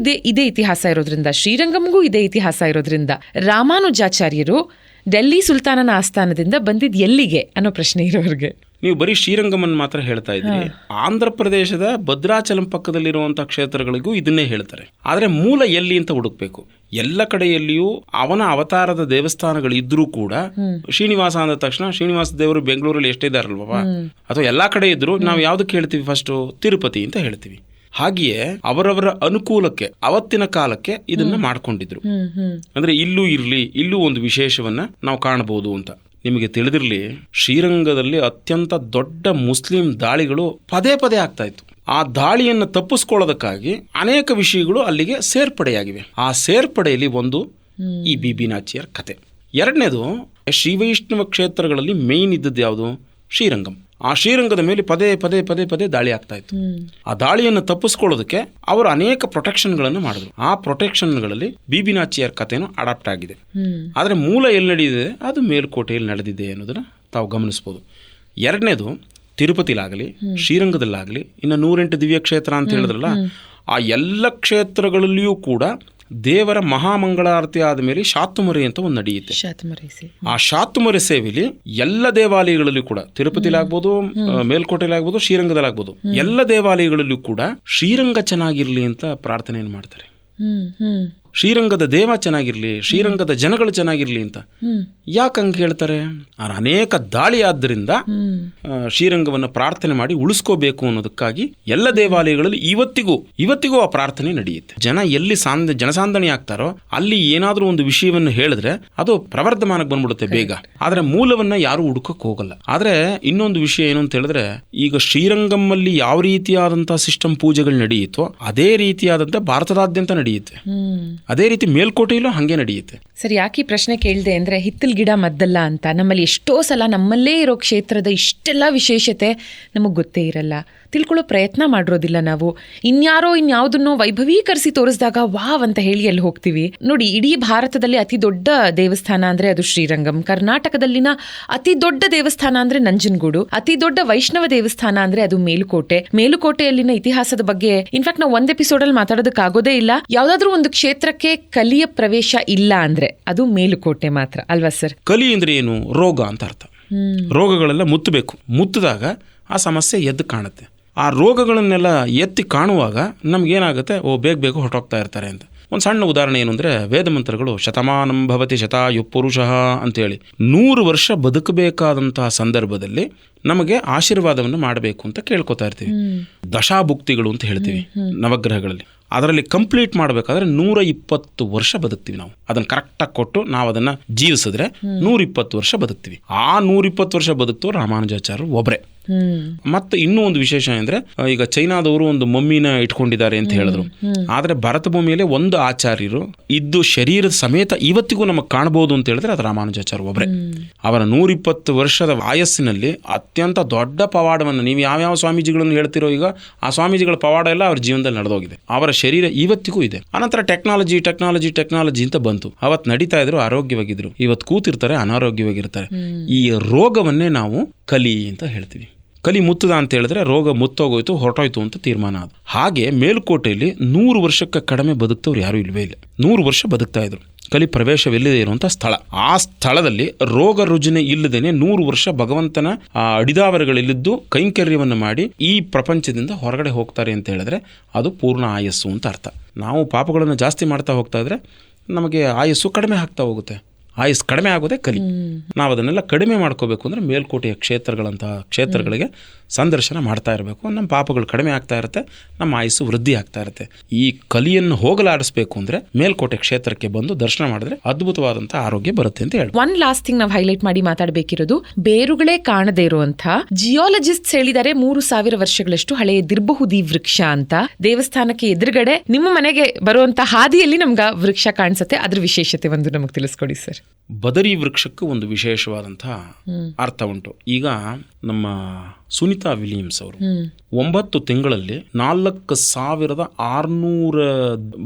ಇದೇ ಇತಿಹಾಸ ಇರೋದ್ರಿಂದ, ಶ್ರೀರಂಗಂಗೂ ಇದೇ ಇತಿಹಾಸ ಇರೋದ್ರಿಂದ, ರಾಮಾನುಜಾಚಾರ್ಯರು ಡೆಲ್ಲಿ ಸುಲ್ತಾನನ ಆಸ್ಥಾನದಿಂದ ಬಂದಿದ್ ಎಲ್ಲಿಗೆ ಅನ್ನೋ ಪ್ರಶ್ನೆ ಇರೋರಿಗೆ. ನೀವು ಬರೀ ಶ್ರೀರಂಗಮನ್ನು ಮಾತ್ರ ಹೇಳ್ತಾ ಇದ್ದೀರಿ. ಆಂಧ್ರ ಪ್ರದೇಶದ ಭದ್ರಾಚಲಂ ಪಕ್ಕದಲ್ಲಿರುವಂತಹ ಕ್ಷೇತ್ರಗಳಿಗೂ ಇದನ್ನೇ ಹೇಳ್ತಾರೆ. ಆದರೆ ಮೂಲ ಎಲ್ಲಿ ಅಂತ ಹುಡುಕ್ಬೇಕು. ಎಲ್ಲ ಕಡೆಯಲ್ಲಿಯೂ ಅವನ ಅವತಾರದ ದೇವಸ್ಥಾನಗಳು ಇದ್ರೂ ಕೂಡ, ಶ್ರೀನಿವಾಸ ಅಂದ ತಕ್ಷಣ ಶ್ರೀನಿವಾಸ ದೇವರು ಬೆಂಗಳೂರಲ್ಲಿ ಎಷ್ಟೇ ಇದ್ದಾರಲ್ವ, ಅಥವಾ ಎಲ್ಲಾ ಕಡೆ ಇದ್ರು ನಾವು ಯಾವ್ದಕ್ಕೆ ಹೇಳ್ತೀವಿ, ಫಸ್ಟ್ ತಿರುಪತಿ ಅಂತ ಹೇಳ್ತೀವಿ. ಹಾಗೆಯೇ ಅವರವರ ಅನುಕೂಲಕ್ಕೆ ಅವತ್ತಿನ ಕಾಲಕ್ಕೆ ಇದನ್ನ ಮಾಡ್ಕೊಂಡಿದ್ರು. ಅಂದ್ರೆ ಇಲ್ಲೂ ಇರ್ಲಿ, ಇಲ್ಲೂ ಒಂದು ವಿಶೇಷವನ್ನ ನಾವು ಕಾಣಬಹುದು ಅಂತ. ನಿಮಗೆ ತಿಳಿದಿರಲಿ, ಶ್ರೀರಂಗದಲ್ಲಿ ಅತ್ಯಂತ ದೊಡ್ಡ ಮುಸ್ಲಿಂ ದಾಳಿಗಳು ಪದೇ ಪದೇ ಆಗ್ತಾ ಇತ್ತು. ಆ ದಾಳಿಯನ್ನು ತಪ್ಪಿಸ್ಕೊಳ್ಳೋದಕ್ಕಾಗಿ ಅನೇಕ ವಿಷಯಗಳು ಅಲ್ಲಿಗೆ ಸೇರ್ಪಡೆಯಾಗಿವೆ. ಆ ಸೇರ್ಪಡೆಯಲ್ಲಿ ಒಂದು ಈ ಬಿ ನಾಚ್ಯಾರ್ ಕತೆ. ಎರಡನೇದು, ಶ್ರೀವೈಷ್ಣವ ಕ್ಷೇತ್ರಗಳಲ್ಲಿ ಮೇಯ್ನ್ ಇದ್ದದ್ದು ಯಾವುದು? ಶ್ರೀರಂಗಂ. ಆ ಶ್ರೀರಂಗದ ಮೇಲೆ ಪದೇ ಪದೇ ಪದೇ ಪದೇ ದಾಳಿ ಆಗ್ತಾ ಇತ್ತು. ಆ ದಾಳಿಯನ್ನು ತಪ್ಪಿಸ್ಕೊಳ್ಳೋದಕ್ಕೆ ಅವರು ಅನೇಕ ಪ್ರೊಟೆಕ್ಷನ್ಗಳನ್ನು ಮಾಡಿದ್ರು. ಆ ಪ್ರೊಟೆಕ್ಷನ್ಗಳಲ್ಲಿ ಬಿಬಿ ನಾಚಿಯಾರ್ ಕಥೆನೂ ಅಡಾಪ್ಟ್ ಆಗಿದೆ. ಆದರೆ ಮೂಲ ಎಲ್ಲಿ ನಡೆದಿದೆ ಅದು ಮೇಲುಕೋಟೆಯಲ್ಲಿ ನಡೆದಿದೆ ಅನ್ನೋದನ್ನು ತಾವು ಗಮನಿಸ್ಬೋದು. ಎರಡನೇದು, ತಿರುಪತಿಲಾಗಲಿ ಶ್ರೀರಂಗದಲ್ಲಾಗಲಿ, ಇನ್ನು 108 ದಿವ್ಯ ಕ್ಷೇತ್ರ ಅಂತ ಹೇಳಿದ್ರಲ್ಲ, ಆ ಎಲ್ಲ ಕ್ಷೇತ್ರಗಳಲ್ಲಿಯೂ ಕೂಡ ದೇವರ ಮಹಾಮಂಗಳಾರತಿ ಆದಮೇಲೆ ಶಾತುಮರಿ ಅಂತ ಒಂದು ನಡೆಯುತ್ತೆ. ಆ ಶಾತುಮರಿ ಸೇವೆಯಲ್ಲಿ ಎಲ್ಲ ದೇವಾಲಯಗಳಲ್ಲೂ ಕೂಡ, ತಿರುಪತಿಲಾಗ್ಬೋದು, ಮೇಲ್ಕೋಟೆಲಾಗ್ಬೋದು, ಶ್ರೀರಂಗದಲ್ಲಾಗ್ಬೋದು, ಎಲ್ಲ ದೇವಾಲಯಗಳಲ್ಲೂ ಕೂಡ ಶ್ರೀರಂಗ ಚೆನ್ನಾಗಿರ್ಲಿ ಅಂತ ಪ್ರಾರ್ಥನೆಯನ್ನು ಮಾಡ್ತಾರೆ. ಶ್ರೀರಂಗದ ದೇವ ಚೆನ್ನಾಗಿರ್ಲಿ, ಶ್ರೀರಂಗದ ಜನಗಳು ಚೆನ್ನಾಗಿರ್ಲಿ ಅಂತ. ಯಾಕಂಗೆ ಹೇಳ್ತಾರೆ? ಅನೇಕ ದಾಳಿ ಆದ್ದರಿಂದ ಶ್ರೀರಂಗವನ್ನು ಪ್ರಾರ್ಥನೆ ಮಾಡಿ ಉಳಿಸ್ಕೋಬೇಕು ಅನ್ನೋದಕ್ಕಾಗಿ ಎಲ್ಲ ದೇವಾಲಯಗಳಲ್ಲಿ ಇವತ್ತಿಗೂ ಆ ಪ್ರಾರ್ಥನೆ ನಡೆಯುತ್ತೆ. ಜನ ಎಲ್ಲಿ ಜನಸಾಂದಣಿ ಆಗ್ತಾರೋ ಅಲ್ಲಿ ಏನಾದ್ರೂ ಒಂದು ವಿಷಯವನ್ನು ಹೇಳಿದ್ರೆ ಅದು ಪ್ರವರ್ಧಮಾನಕ್ಕೆ ಬಂದ್ಬಿಡುತ್ತೆ ಬೇಗ. ಆದ್ರೆ ಮೂಲವನ್ನ ಯಾರು ಹುಡುಕಕ್ ಹೋಗಲ್ಲ. ಆದ್ರೆ ಇನ್ನೊಂದು ವಿಷಯ ಏನು ಅಂತ ಹೇಳಿದ್ರೆ, ಈಗ ಶ್ರೀರಂಗಮ್ಮಲ್ಲಿ ಯಾವ ರೀತಿಯಾದಂತಹ ಸಿಸ್ಟಮ್ ಪೂಜೆಗಳು ನಡೆಯುತ್ತೋ ಅದೇ ರೀತಿಯಾದಂತ ಭಾರತದಾದ್ಯಂತ ನಡೆಯುತ್ತೆ. ಅದೇ ರೀತಿ ಮೇಲ್ಕೋಟೆಯಲ್ಲೂ ಹಂಗೆ ನಡೆಯುತ್ತೆ. ಸರಿ, ಯಾಕೆ ಈ ಪ್ರಶ್ನೆ ಕೇಳಿದೆ ಅಂದ್ರೆ, ಹಿತ್ತಲ್ ಗಿಡ ಮದ್ದಲ್ಲ ಅಂತ ನಮ್ಮಲ್ಲಿ ಎಷ್ಟೋ ಸಲ ನಮ್ಮಲ್ಲೇ ಇರೋ ಕ್ಷೇತ್ರದ ಇಷ್ಟೆಲ್ಲ ವಿಶೇಷತೆ ನಮಗೆ ಗೊತ್ತೇ ಇರಲ್ಲ, ತಿಳ್ಕೊಳ್ಳೋ ಪ್ರಯತ್ನ ಮಾಡಿರೋದಿಲ್ಲ ನಾವು. ಇನ್ಯಾವುದನ್ನೋ ವೈಭವೀಕರಿಸಿ ತೋರಿಸಿದಾಗ ವಾವ್ ಅಂತ ಹೇಳಿ ಅಲ್ಲಿ ಹೋಗ್ತೀವಿ. ನೋಡಿ, ಇಡೀ ಭಾರತದಲ್ಲಿ ಅತಿ ದೊಡ್ಡ ದೇವಸ್ಥಾನ ಅಂದ್ರೆ ಅದು ಶ್ರೀರಂಗಂ. ಕರ್ನಾಟಕದಲ್ಲಿನ ಅತಿ ದೊಡ್ಡ ದೇವಸ್ಥಾನ ಅಂದ್ರೆ ನಂಜನಗೂಡು. ಅತಿ ದೊಡ್ಡ ವೈಷ್ಣವ ದೇವಸ್ಥಾನ ಅಂದ್ರೆ ಅದು ಮೇಲುಕೋಟೆ. ಮೇಲುಕೋಟೆಯಲ್ಲಿನ ಇತಿಹಾಸದ ಬಗ್ಗೆ ಇನ್ಫ್ಯಾಕ್ಟ್ ನಾವು ಒಂದ್ ಎಪಿಸೋಡ್ ಅಲ್ಲಿ ಮಾತಾಡೋದಕ್ಕಾಗೋದೇ ಇಲ್ಲ. ಯಾವ್ದಾದ್ರು ಒಂದು ಕ್ಷೇತ್ರಕ್ಕೆ ಕಲಿಯ ಪ್ರವೇಶ ಇಲ್ಲ ಅಂದ್ರೆ ಅದು ಮೇಲುಕೋಟೆ ಮಾತ್ರ ಅಲ್ವಾ ಸರ್? ಕಲಿ ಅಂದ್ರೆ ಏನು? ರೋಗ ಅಂತ ಅರ್ಥ. ರೋಗಗಳೆಲ್ಲ ಮುತ್ತಬೇಕು. ಮುತ್ತಿದಾಗ ಆ ಸಮಸ್ಯೆ ಎದ್ದು ಕಾಣುತ್ತೆ. ಆ ರೋಗಗಳನ್ನೆಲ್ಲ ಎತ್ತಿ ಕಾಣುವಾಗ ನಮ್ಗೇನಾಗುತ್ತೆ, ಬೇಗ ಹೊರಟೋಗ್ತಾ ಇರ್ತಾರೆ ಅಂತ. ಒಂದು ಸಣ್ಣ ಉದಾಹರಣೆ ಏನು ಅಂದರೆ, ವೇದ ಮಂತ್ರಗಳು ಶತಮಾನಂ ಭವತಿ ಶತಾಯು ಪುರುಷಃ ಅಂತೇಳಿ 100 ವರ್ಷ ಬದುಕಬೇಕಾದಂತಹ ಸಂದರ್ಭದಲ್ಲಿ ನಮಗೆ ಆಶೀರ್ವಾದವನ್ನು ಮಾಡಬೇಕು ಅಂತ ಕೇಳ್ಕೊತಾ ಇರ್ತೀವಿ. ದಶಾಭುಕ್ತಿಗಳು ಅಂತ ಹೇಳ್ತೀವಿ ನವಗ್ರಹಗಳಲ್ಲಿ. ಅದರಲ್ಲಿ ಕಂಪ್ಲೀಟ್ ಮಾಡಬೇಕಾದ್ರೆ 120 ವರ್ಷ ಬದುಕ್ತೀವಿ ನಾವು. ಅದನ್ನು ಕರೆಕ್ಟಾಗಿ ಕೊಟ್ಟು ನಾವು ಅದನ್ನು ಜೀವಿಸಿದ್ರೆ 120 ವರ್ಷ ಬದುಕ್ತೀವಿ. ಆ 120 ವರ್ಷ ಬದುಕ್ತವ್ರು ರಾಮಾನುಜಾಚಾರ್ಯರು ಒಬ್ಬರೇ. ಮತ್ತೆ ಇನ್ನೂ ಒಂದು ವಿಶೇಷ ಅಂದ್ರೆ, ಈಗ ಚೈನಾದವರು ಒಂದು ಮಮ್ಮಿನ ಇಟ್ಕೊಂಡಿದ್ದಾರೆ ಅಂತ ಹೇಳಿದ್ರು. ಆದ್ರೆ ಭಾರತ ಭೂಮಿಯಲ್ಲಿ ಒಂದು ಆಚಾರ್ಯರು ಇದ್ದು ಶರೀರದ ಸಮೇತ ಇವತ್ತಿಗೂ ನಮಗೆ ಕಾಣಬಹುದು ಅಂತ ಹೇಳಿದ್ರೆ ಅದು ರಾಮಾನುಜಾಚಾರ್ಯ ಒಬ್ಬರೇ. ಅವರ 120 ವರ್ಷದ ಆಯಸ್ಸಿನಲ್ಲಿ ಅತ್ಯಂತ ದೊಡ್ಡ ಪವಾಡವನ್ನು, ನೀವು ಯಾವ್ಯಾವ ಸ್ವಾಮೀಜಿಗಳನ್ನು ಹೇಳ್ತಿರೋ ಈಗ ಆ ಸ್ವಾಮೀಜಿಗಳ ಪವಾಡ ಎಲ್ಲ ಅವ್ರ ಜೀವನದಲ್ಲಿ ನಡೆದೋಗಿದೆ. ಅವರ ಶರೀರ ಇವತ್ತಿಗೂ ಇದೆ. ಅನಂತರ ಟೆಕ್ನಾಲಜಿ ಅಂತ ಬಂತು. ಅವತ್ತು ನಡೀತಾ ಇದ್ರು, ಆರೋಗ್ಯವಾಗಿದ್ರು. ಇವತ್ತು ಕೂತಿರ್ತಾರೆ, ಅನಾರೋಗ್ಯವಾಗಿರ್ತಾರೆ. ಈ ರೋಗವನ್ನೇ ನಾವು ಕಲಿ ಅಂತ ಹೇಳ್ತೀವಿ. ಕಲಿ ಮುತ್ತದ ಅಂತ ಹೇಳಿದ್ರೆ ರೋಗ ಮುತ್ತೋಗೋಯ್ತು, ಹೊರಟೋಯ್ತು ಅಂತ ತೀರ್ಮಾನ ಅದು. ಹಾಗೆ ಮೇಲುಕೋಟೆಯಲ್ಲಿ 100 ವರ್ಷಕ್ಕೆ ಕಡಿಮೆ ಬದುಕ್ತವ್ರು ಯಾರೂ ಇಲ್ವೇ ಇಲ್ಲ. 100 ವರ್ಷ ಬದುಕ್ತಾ ಇದ್ರು. ಕಲಿ ಪ್ರವೇಶವಿಲ್ಲದೆ ಇರುವಂಥ ಸ್ಥಳ. ಆ ಸ್ಥಳದಲ್ಲಿ ರೋಗ ರುಜಿನ ಇಲ್ಲದೇನೆ 100 ವರ್ಷ ಭಗವಂತನ ಅಡಿದಾವರಗಳಿಲ್ಲಿದ್ದು ಕೈಂಕರ್ಯವನ್ನು ಮಾಡಿ ಈ ಪ್ರಪಂಚದಿಂದ ಹೊರಗಡೆ ಹೋಗ್ತಾರೆ ಅಂತ ಹೇಳಿದ್ರೆ ಅದು ಪೂರ್ಣ ಆಯಸ್ಸು ಅಂತ ಅರ್ಥ. ನಾವು ಪಾಪಗಳನ್ನು ಜಾಸ್ತಿ ಮಾಡ್ತಾ ಹೋಗ್ತಾ ಇದ್ರೆ ನಮಗೆ ಆಯಸ್ಸು ಕಡಿಮೆ ಆಗ್ತಾ ಹೋಗುತ್ತೆ. ಆಯಸ್ಸು ಕಡಿಮೆ ಆಗೋದೇ ಕಲಿ. ನಾವು ಅದನ್ನೆಲ್ಲ ಕಡಿಮೆ ಮಾಡ್ಕೋಬೇಕು ಅಂದರೆ ಮೇಲ್ಕೋಟೆಯ ಕ್ಷೇತ್ರಗಳಂತಹ ಕ್ಷೇತ್ರಗಳಿಗೆ ಸಂದರ್ಶನ ಮಾಡ್ತಾ ಇರಬೇಕು. ನಮ್ಮ ಪಾಪಗಳು ಕಡಿಮೆ ಆಗ್ತಾ ಇರುತ್ತೆ, ನಮ್ಮ ಆಯಸ್ಸು ವೃದ್ಧಿ ಆಗ್ತಾ ಇರುತ್ತೆ. ಈ ಕಲಿಯನ್ನು ಹೋಗಲಾಡಿಸ್ಬೇಕು ಅಂದರೆ ಮೇಲ್ಕೋಟೆ ಕ್ಷೇತ್ರಕ್ಕೆ ಬಂದು ದರ್ಶನ ಮಾಡಿದ್ರೆ ಅದ್ಭುತವಾದಂತಹ ಆರೋಗ್ಯ ಬರುತ್ತೆ ಅಂತ ಹೇಳಿ. ಒನ್ ಲಾಸ್ಟ್ ಥಿಂಗ್ ನಾವು ಹೈಲೈಟ್ ಮಾಡಿ ಮಾತಾಡಬೇಕಿರೋದು, ಬೇರುಗಳೇ ಕಾಣದೇ ಇರುವಂತ ಜಿಯಾಲಜಿಸ್ಟ್ ಹೇಳಿದ್ದಾರೆ 3000 ವರ್ಷಗಳಷ್ಟು ಹಳೆಯದಿರಬಹುದು ಈ ವೃಕ್ಷ ಅಂತ. ದೇವಸ್ಥಾನಕ್ಕೆ ಎದುರುಗಡೆ ನಿಮ್ಮ ಮನೆಗೆ ಬರುವಂತ ಹಾದಿಯಲ್ಲಿ ನಮ್ಗೆ ವೃಕ್ಷ ಕಾಣಿಸುತ್ತೆ. ಅದ್ರ ವಿಶೇಷತೆ ಒಂದು ನಮಗೆ ತಿಳಿಸ್ಕೊಡಿ ಸರ್. ಬದರಿ ವೃಕ್ಷಕ್ಕೆ ಒಂದು ವಿಶೇಷವಾದಂತಹ ಅರ್ಥ ಉಂಟು. ಈಗ ನಮ್ಮ ಸುನಿತಾ ವಿಲಿಯಮ್ಸ್ ಅವರು 9 ತಿಂಗಳಲ್ಲಿ 4600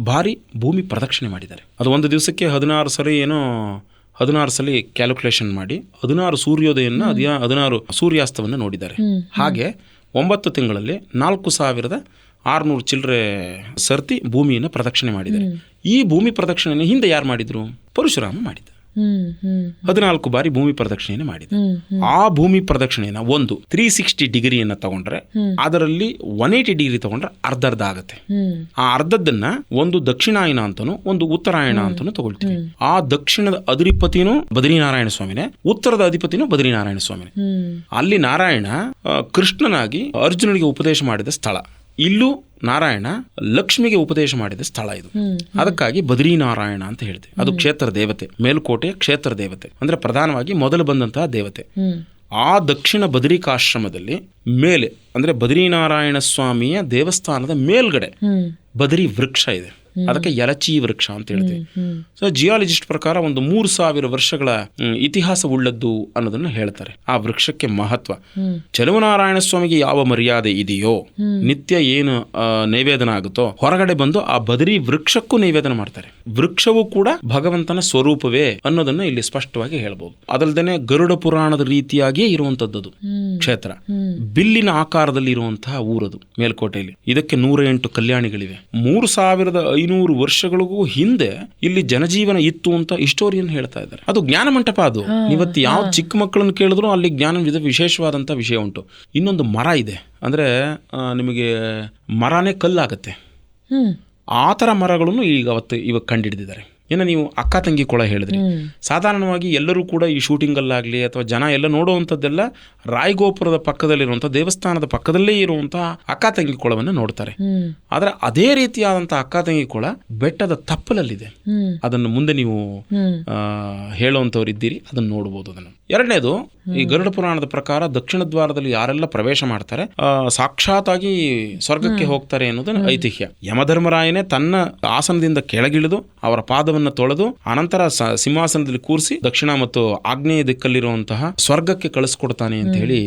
ಬಾರಿ ಭೂಮಿ ಪ್ರದಕ್ಷಿಣೆ ಮಾಡಿದ್ದಾರೆ. ಅದು ಒಂದು ದಿವಸಕ್ಕೆ 16 ಸಲ ಕ್ಯಾಲ್ಕುಲೇಷನ್ ಮಾಡಿ 16 ಸೂರ್ಯೋದಯನ್ನ 16 ಸೂರ್ಯಾಸ್ತವನ್ನು ನೋಡಿದ್ದಾರೆ. ಹಾಗೆ 9 ತಿಂಗಳಲ್ಲಿ 4600 ಚಿಲ್ಲರೆ ಸರ್ತಿ ಭೂಮಿಯನ್ನು ಪ್ರದಕ್ಷಿಣೆ ಮಾಡಿದ್ದಾರೆ. ಈ ಭೂಮಿ ಪ್ರದಕ್ಷಿಣೆಯನ್ನು ಹಿಂದೆ ಯಾರು ಮಾಡಿದ್ರು? ಪರಶುರಾಮ ಮಾಡಿದ. 14 ಬಾರಿ ಭೂಮಿ ಪ್ರದಕ್ಷಿಣೆಯನ್ನು ಮಾಡಿದ. ಆ ಭೂಮಿ ಪ್ರದಕ್ಷಿಣೆಯನ್ನು ಒಂದು 360 ಡಿಗ್ರಿಯನ್ನು ತಗೊಂಡ್ರೆ ಅದರಲ್ಲಿ 180 ಡಿಗ್ರಿ ತಗೊಂಡ್ರೆ ಅರ್ಧ ಆಗುತ್ತೆ. ಆ ಅರ್ಧದನ್ನ ಒಂದು ದಕ್ಷಿಣಾಯನ ಅಂತನೂ ಒಂದು ಉತ್ತರಾಯಣ ಅಂತನೂ ತಗೊಳ್ತೀವಿ. ಆ ದಕ್ಷಿಣದ ಅಧಿಪತಿನೂ ಬದ್ರಿನಾರಾಯಣ ಸ್ವಾಮಿನೇ, ಉತ್ತರದ ಅಧಿಪತಿನೂ ಬದ್ರಿನಾರಾಯಣ ಸ್ವಾಮಿನೇ. ಅಲ್ಲಿ ನಾರಾಯಣ ಕೃಷ್ಣನಾಗಿ ಅರ್ಜುನನಿಗೆ ಉಪದೇಶ ಮಾಡಿದ ಸ್ಥಳ. ಇಲ್ಲೂ ನಾರಾಯಣ ಲಕ್ಷ್ಮಿಗೆ ಉಪದೇಶ ಮಾಡಿದ ಸ್ಥಳ ಇದು. ಅದಕ್ಕಾಗಿ ಬದ್ರಿನಾರಾಯಣ ಅಂತ ಹೇಳ್ತೀವಿ. ಅದು ಕ್ಷೇತ್ರ ದೇವತೆ, ಮೇಲುಕೋಟೆಯ ಕ್ಷೇತ್ರ ದೇವತೆ ಅಂದ್ರೆ ಪ್ರಧಾನವಾಗಿ ಮೊದಲು ಬಂದಂತಹ ದೇವತೆ. ಆ ದಕ್ಷಿಣ ಬದರಿಕಾಶ್ರಮದಲ್ಲಿ ಮೇಲೆ ಅಂದ್ರೆ ಬದ್ರಿನಾರಾಯಣ ಸ್ವಾಮಿಯ ದೇವಸ್ಥಾನದ ಮೇಲ್ಗಡೆ ಬದರಿ ವೃಕ್ಷ ಇದೆ. ಅದಕ್ಕೆ ಯಲಚಿ ವೃಕ್ಷ ಅಂತ ಹೇಳ್ತೀವಿ. ಸೊ ಜಿಯಾಲಜಿಸ್ಟ್ ಪ್ರಕಾರ ಒಂದು 3000 ವರ್ಷಗಳ ಇತಿಹಾಸ ಉಳ್ಳದ್ದು ಅನ್ನೋದನ್ನ ಹೇಳ್ತಾರೆ. ಆ ವೃಕ್ಷಕ್ಕೆ ಮಹತ್ವ. ಚೆಲುವನಾರಾಯಣ ಸ್ವಾಮಿಗೆ ಯಾವ ಮರ್ಯಾದೆ ಇದೆಯೋ, ನಿತ್ಯ ಏನು ನೈವೇದನ ಆಗುತ್ತೋ, ಹೊರಗಡೆ ಬಂದು ಆ ಬದರಿ ವೃಕ್ಷಕ್ಕೂ ನೈವೇದನ ಮಾಡ್ತಾರೆ. ವೃಕ್ಷವೂ ಕೂಡ ಭಗವಂತನ ಸ್ವರೂಪವೇ ಅನ್ನೋದನ್ನ ಇಲ್ಲಿ ಸ್ಪಷ್ಟವಾಗಿ ಹೇಳ್ಬೋದು. ಅದಲ್ದೇನೆ ಗರುಡ ಪುರಾಣದ ರೀತಿಯಾಗಿಯೇ ಇರುವಂತದ್ದು ಕ್ಷೇತ್ರ. ಬಿಲ್ಲಿನ ಆಕಾರದಲ್ಲಿ ಇರುವಂತಹ ಊರದು ಮೇಲ್ಕೋಟೆಯಲ್ಲಿ. ಇದಕ್ಕೆ 108 ಕಲ್ಯಾಣಿಗಳಿವೆ. 3500 ವರ್ಷಗಳಿಗೂ ಹಿಂದೆ ಇಲ್ಲಿ ಜನಜೀವನ ಇತ್ತು ಅಂತ ಹಿಸ್ಟೋರಿಯನ್ ಹೇಳ್ತಾ ಇದ್ದಾರೆ. ಅದು ಜ್ಞಾನ ಮಂಟಪ. ಅದು ಇವತ್ತು ಯಾವ ಚಿಕ್ಕ ಮಕ್ಕಳನ್ನು ಕೇಳಿದ್ರು ಅಲ್ಲಿ ಜ್ಞಾನ ವಿಶೇಷವಾದಂತ ವಿಷಯ ಉಂಟು. ಇನ್ನೊಂದು ಮರ ಇದೆ, ಅಂದ್ರೆ ನಿಮಗೆ ಮರನೇ ಕಲ್ಲಾಗತ್ತೆ. ಆ ಥರ ಮರಗಳನ್ನು ಇವಾಗ ಕಂಡಿಡಿದಿದ್ದಾರೆ. ಏನ ನೀವು ಅಕ್ಕ ತಂಗಿ ಕೊಳ ಹೇಳಿದ್ರಿ. ಸಾಧಾರಣವಾಗಿ ಎಲ್ಲರೂ ಕೂಡ ಈ ಶೂಟಿಂಗಲ್ಲಾಗಲಿ ಅಥವಾ ಜನ ಎಲ್ಲ ನೋಡುವಂಥದ್ದೆಲ್ಲ ರಾಯಗೋಪುರದ ಪಕ್ಕದಲ್ಲಿರುವಂಥ ದೇವಸ್ಥಾನದ ಪಕ್ಕದಲ್ಲೇ ಇರುವಂತಹ ಅಕ್ಕ ತಂಗಿ ಕೊಳವನ್ನು ನೋಡ್ತಾರೆ. ಆದರೆ ಅದೇ ರೀತಿಯಾದಂಥ ಅಕ್ಕ ತಂಗಿ ಕೊಳ ಬೆಟ್ಟದ ತಪ್ಪಲಲ್ಲಿದೆ. ಅದನ್ನು ಮುಂದೆ ನೀವು ಹೇಳುವಂಥವ್ರು ಇದ್ದೀರಿ, ಅದನ್ನು ನೋಡ್ಬೋದು. ಅದನ್ನು ಎರಡನೇದು, ಈ ಗರುಡ ಪುರಾಣದ ಪ್ರಕಾರ ದಕ್ಷಿಣ ದ್ವಾರದಲ್ಲಿ ಯಾರೆಲ್ಲ ಪ್ರವೇಶ ಮಾಡ್ತಾರೆ ಸಾಕ್ಷಾತ್ ಆಗಿ ಸ್ವರ್ಗಕ್ಕೆ ಹೋಗ್ತಾರೆ ಅನ್ನೋದನ್ನ ಐತಿಹ್ಯ. ಯಮಧರ್ಮರಾಯನೇ ತನ್ನ ಆಸನದಿಂದ ಕೆಳಗಿಳಿದು ಅವರ ಪಾದವನ್ನು ತೊಳೆದು ಅನಂತರ ಸಿಂಹಾಸನದಲ್ಲಿ ಕೂರಿಸಿ ದಕ್ಷಿಣ ಮತ್ತು ಆಗ್ನೇಯ ದಿಕ್ಕಲ್ಲಿರುವಂತಹ ಸ್ವರ್ಗಕ್ಕೆ ಕಳಿಸ್ಕೊಡ್ತಾನೆ ಅಂತ ಹೇಳಿ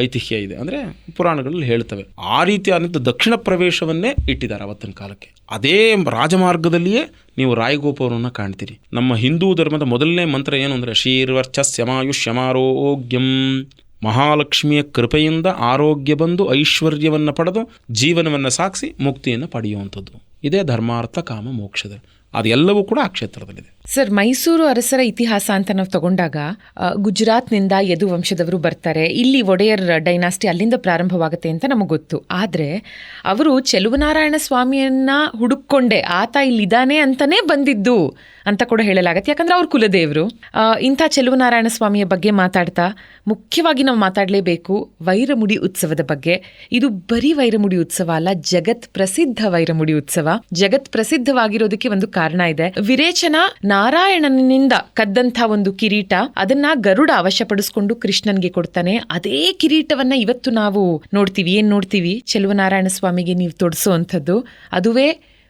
ಐತಿಹ್ಯ ಇದೆ. ಅಂದ್ರೆ ಪುರಾಣಗಳಲ್ಲಿ ಹೇಳ್ತವೆ. ಆ ರೀತಿಯಾದಂಥ ದಕ್ಷಿಣ ಪ್ರವೇಶವನ್ನೇ ಇಟ್ಟಿದ್ದಾರೆ ಅವತ್ತಿನ ಕಾಲಕ್ಕೆ. ಅದೇ ರಾಜಮಾರ್ಗದಲ್ಲಿಯೇ ನೀವು ರಾಯಗೋಪುರವನ್ನು ಕಾಣ್ತೀರಿ. ನಮ್ಮ ಹಿಂದೂ ಧರ್ಮದ ಮೊದಲನೇ ಮಂತ್ರ ಏನು ಅಂದರೆ ಶ್ರೀರ್ವರ್ಚಸ್ಯಮಾಯುಷ್ಯಮಾರೋಗ್ಯಂ. ಮಹಾಲಕ್ಷ್ಮಿಯ ಕೃಪೆಯಿಂದ ಆರೋಗ್ಯ ಬಂದು ಐಶ್ವರ್ಯವನ್ನು ಪಡೆದು ಜೀವನವನ್ನು ಸಾಗಿಸಿ ಮುಕ್ತಿಯನ್ನು ಪಡೆಯುವಂಥದ್ದು. ಇದೇ ಧರ್ಮಾರ್ಥ ಕಾಮ ಮೋಕ್ಷದ. ಅದೆಲ್ಲವೂ ಕೂಡ ಆ ಕ್ಷೇತ್ರದಲ್ಲಿದೆ. ಸರ್, ಮೈಸೂರು ಅರಸರ ಇತಿಹಾಸ ಅಂತ ನಾವು ತಗೊಂಡಾಗ ಗುಜರಾತ್ನಿಂದ ಯದು ವಂಶದವರು ಬರ್ತಾರೆ. ಇಲ್ಲಿ ಒಡೆಯರ್ ಡೈನಾಸ್ಟಿ ಅಲ್ಲಿಂದ ಪ್ರಾರಂಭವಾಗುತ್ತೆ ಅಂತ ನಮಗೆ ಗೊತ್ತು. ಆದರೆ ಅವರು ಚೆಲುವನಾರಾಯಣ ಸ್ವಾಮಿಯನ್ನ ಹುಡುಕೊಂಡೆ ಆತ ಇಲ್ಲಿದ್ದಾನೆ ಅಂತಾನೆ ಬಂದಿದ್ದು ಅಂತ ಕೂಡ ಹೇಳಲಾಗತ್ತೆ. ಯಾಕಂದ್ರೆ ಅವ್ರ ಕುಲದೇವರು. ಇಂಥ ಚೆಲುವನಾರಾಯಣ ಸ್ವಾಮಿಯ ಬಗ್ಗೆ ಮಾತಾಡ್ತಾ ಮುಖ್ಯವಾಗಿ ನಾವು ಮಾತಾಡಲೇಬೇಕು ವೈರಮುಡಿ ಉತ್ಸವದ ಬಗ್ಗೆ. ಇದು ಬರೀ ವೈರಮುಡಿ ಉತ್ಸವ ಅಲ್ಲ, ಜಗತ್ ಪ್ರಸಿದ್ಧ ವೈರಮುಡಿ ಉತ್ಸವ. ಜಗತ್ ಪ್ರಸಿದ್ಧವಾಗಿರೋದಕ್ಕೆ ಒಂದು ಕಾರಣ ಇದೆ. ವಿರೇಚನ ನಾರಾಯಣನಿಂದ ಕದ್ದಂಥ ಒಂದು ಕಿರೀಟ, ಅದನ್ನ ಗರುಡ ವಶಪಡಿಸ್ಕೊಂಡು ಕೃಷ್ಣನ್ಗೆ ಕೊಡ್ತಾನೆ. ಅದೇ ಕಿರೀಟವನ್ನ ಇವತ್ತು ನಾವು ನೋಡ್ತೀವಿ. ಏನ್ ನೋಡ್ತೀವಿ? ಚೆಲುವನಾರಾಯಣ ಸ್ವಾಮಿಗೆ ನೀವು ತೊಡಿಸೋ ಅಂಥದ್ದು, ಅದುವೇ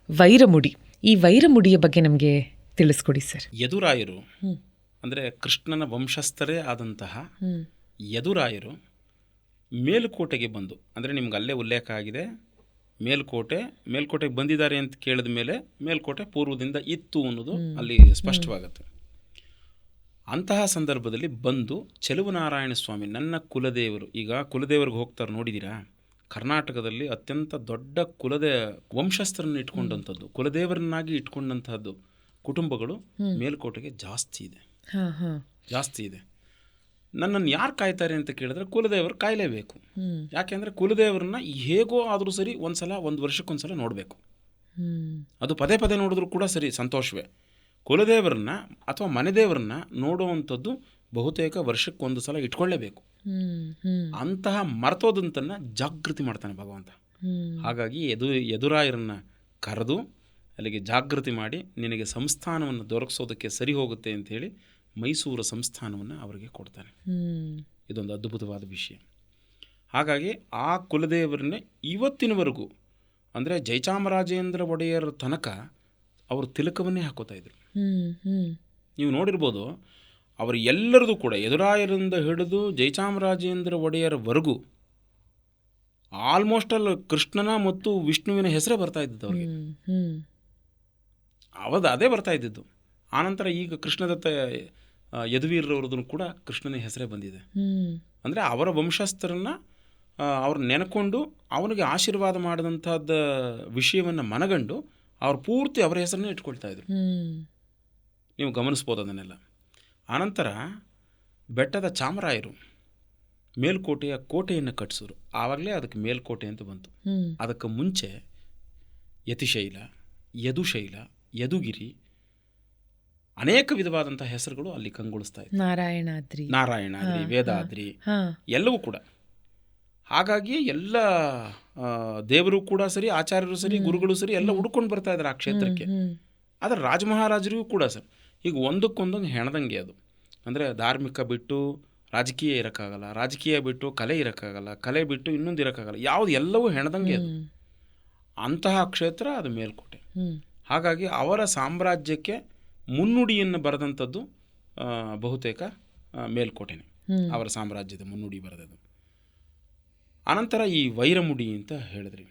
ವೈರಮುಡಿ. ಈ ವೈರಮುಡಿಯ ಬಗ್ಗೆ ನಮಗೆ ತಿಳಿಸ್ಕೊಡಿ ಸರ್. ಯದುರಾಯರು ಅಂದರೆ ಕೃಷ್ಣನ ವಂಶಸ್ಥರೇ ಆದಂತಹ ಯದುರಾಯರು ಮೇಲುಕೋಟೆಗೆ ಬಂದು, ಅಂದರೆ ನಿಮ್ಗೆ ಅಲ್ಲೇ ಉಲ್ಲೇಖ ಆಗಿದೆ, ಮೇಲ್ಕೋಟೆಗೆ ಬಂದಿದ್ದಾರೆ ಅಂತ ಕೇಳಿದ ಮೇಲೆ ಮೇಲ್ಕೋಟೆ ಪೂರ್ವದಿಂದ ಇತ್ತು ಅನ್ನೋದು ಅಲ್ಲಿ ಸ್ಪಷ್ಟವಾಗುತ್ತೆ. ಅಂತಹ ಸಂದರ್ಭದಲ್ಲಿ ಬಂದು ಚೆಲುವನಾರಾಯಣ ಸ್ವಾಮಿ ನನ್ನ ಕುಲದೇವರು, ಈಗ ಕುಲದೇವರಿಗೆ ಹೋಗ್ತಾರೆ ನೋಡಿದ್ದೀರಾ? ಕರ್ನಾಟಕದಲ್ಲಿ ಅತ್ಯಂತ ದೊಡ್ಡ ವಂಶಸ್ಥರನ್ನು ಇಟ್ಕೊಂಡಂಥದ್ದು, ಕುಲದೇವರನ್ನಾಗಿ ಇಟ್ಕೊಂಡಂತಹದ್ದು ಕುಟುಂಬಗಳು ಮೇಲ್ಕೋಟೆಗೆ ಜಾಸ್ತಿ ಇದೆ. ನನ್ನನ್ನು ಯಾರು ಕಾಯ್ತಾರೆ ಅಂತ ಕೇಳಿದ್ರೆ ಕುಲದೇವರು ಕಾಯಲೇಬೇಕು. ಯಾಕೆಂದರೆ ಕುಲದೇವರನ್ನ ಹೇಗೋ ಆದರೂ ಸರಿ ಒಂದು ವರ್ಷಕ್ಕೊಂದ್ಸಲ ನೋಡಬೇಕು. ಅದು ಪದೇ ಪದೇ ನೋಡಿದ್ರು ಕೂಡ ಸರಿ, ಸಂತೋಷವೇ. ಕುಲದೇವರನ್ನ ಅಥವಾ ಮನೆದೇವರನ್ನ ನೋಡುವಂಥದ್ದು ಬಹುತೇಕ ವರ್ಷಕ್ಕೊಂದು ಸಲ ಇಟ್ಕೊಳ್ಳೇಬೇಕು. ಅಂತಹ ಮರ್ತೋದಂತನ್ನ ಜಾಗೃತಿ ಮಾಡ್ತಾನೆ ಭಗವಂತ. ಹಾಗಾಗಿ ಯದುರಾಯರನ್ನ ಕರೆದು ಅಲ್ಲಿಗೆ ಜಾಗೃತಿ ಮಾಡಿ ನಿನಗೆ ಸಂಸ್ಥಾನವನ್ನು ದೊರಕಿಸೋದಕ್ಕೆ ಸರಿ ಹೋಗುತ್ತೆ ಅಂತ ಹೇಳಿ ಮೈಸೂರು ಸಂಸ್ಥಾನವನ್ನು ಅವರಿಗೆ ಕೊಡ್ತಾನೆ. ಇದೊಂದು ಅದ್ಭುತವಾದ ವಿಷಯ. ಹಾಗಾಗಿ ಆ ಕುಲದೇವರನ್ನೇ ಇವತ್ತಿನವರೆಗೂ, ಅಂದರೆ ಜಯಚಾಮರಾಜೇಂದ್ರ ಒಡೆಯರ್ ತನಕ ಅವರು ತಿಲಕವನ್ನೇ ಹಾಕೋತಾ ಇದ್ರು. ನೀವು ನೋಡಿರ್ಬೋದು, ಅವರು ಎಲ್ಲರದು ಕೂಡ ಯದುರಾಯರಿಂದ ಹಿಡಿದು ಜಯಚಾಮರಾಜೇಂದ್ರ ಒಡೆಯರ್ವರೆಗೂ ಆಲ್ಮೋಸ್ಟ್ ಅಲ್ಲಿ ಕೃಷ್ಣನ ಮತ್ತು ವಿಷ್ಣುವಿನ ಹೆಸರೇ ಬರ್ತಾ ಇದ್ದದ್ದು ಅವರಿಗೆ. ಅದೇ ಬರ್ತಾ ಇದ್ದಿದ್ದು. ಆನಂತರ ಈಗ ಕೃಷ್ಣದತ್ತ ಯದುವೀರರವ್ರದ್ದು ಕೂಡ ಕೃಷ್ಣನ ಹೆಸರೇ ಬಂದಿದೆ. ಅಂದರೆ ಅವರ ವಂಶಸ್ಥರನ್ನ ಅವ್ರು ನೆನಕೊಂಡು ಅವನಿಗೆ ಆಶೀರ್ವಾದ ಮಾಡಿದಂಥದ್ದು ವಿಷಯವನ್ನು ಮನಗಂಡು ಅವ್ರು ಪೂರ್ತಿ ಅವರ ಹೆಸರನ್ನೇ ಇಟ್ಕೊಳ್ತಾ ಇದ್ರು. ನೀವು ಗಮನಿಸ್ಬೋದು ಅದನ್ನೆಲ್ಲ. ಆನಂತರ ಬೆಟ್ಟದ ಚಾಮರಾಯರು ಮೇಲ್ಕೋಟೆಯ ಕೋಟೆಯನ್ನು ಕಟ್ಟಿಸಿದ್ರು. ಆವಾಗಲೇ ಅದಕ್ಕೆ ಮೇಲ್ಕೋಟೆ ಅಂತ ಬಂತು. ಅದಕ್ಕೆ ಮುಂಚೆ ಯತಿಶೈಲ, ಯದುಶೈಲ, ಯದುಗಿರಿ, ಅನೇಕ ವಿಧವಾದಂತಹ ಹೆಸರುಗಳು ಅಲ್ಲಿ ಕಂಗೊಳಿಸ್ತಾ ಇತ್ತು. ನಾರಾಯಣಾದ್ರಿ, ವೇದಾದ್ರಿ ಎಲ್ಲವೂ ಕೂಡ. ಹಾಗಾಗಿ ಎಲ್ಲ ದೇವರು ಕೂಡ ಸರಿ, ಆಚಾರ್ಯರು ಸರಿ, ಗುರುಗಳು ಸರಿ ಎಲ್ಲ ಹುಡ್ಕೊಂಡು ಬರ್ತಾ ಇದ್ದಾರೆ ಆ ಕ್ಷೇತ್ರಕ್ಕೆ. ಆದರೆ ರಾಜಮಹಾರಾಜರಿಗೂ ಕೂಡ ಸರ್ ಈಗ ಒಂದಕ್ಕೊಂದೊಂದು ಹೆಣದಂಗೆ ಅದು. ಅಂದರೆ ಧಾರ್ಮಿಕ ಬಿಟ್ಟು ರಾಜಕೀಯ ಇರೋಕ್ಕಾಗಲ್ಲ, ರಾಜಕೀಯ ಬಿಟ್ಟು ಕಲೆ ಇರೋಕ್ಕಾಗಲ್ಲ, ಕಲೆ ಬಿಟ್ಟು ಇನ್ನೊಂದು ಇರೋಕ್ಕಾಗಲ್ಲ, ಯಾವುದು ಎಲ್ಲವೂ ಹೆಣದಂಗೆ ಅದು. ಅಂತಹ ಕ್ಷೇತ್ರ ಅದು ಮೇಲ್ಕೋಟೆ. ಹಾಗಾಗಿ ಅವರ ಸಾಮ್ರಾಜ್ಯಕ್ಕೆ ಮುನ್ನುಡಿಯನ್ನು ಬರೆದಂಥದ್ದು ಬಹುತೇಕ ಮೇಲ್ಕೋಟೆನೆ. ಅವರ ಸಾಮ್ರಾಜ್ಯದ ಮುನ್ನುಡಿ ಬರೆದದ್ದು. ಅನಂತರ ಈ ವೈರಮುಡಿ ಅಂತ ಹೇಳಿದ್ರಿ.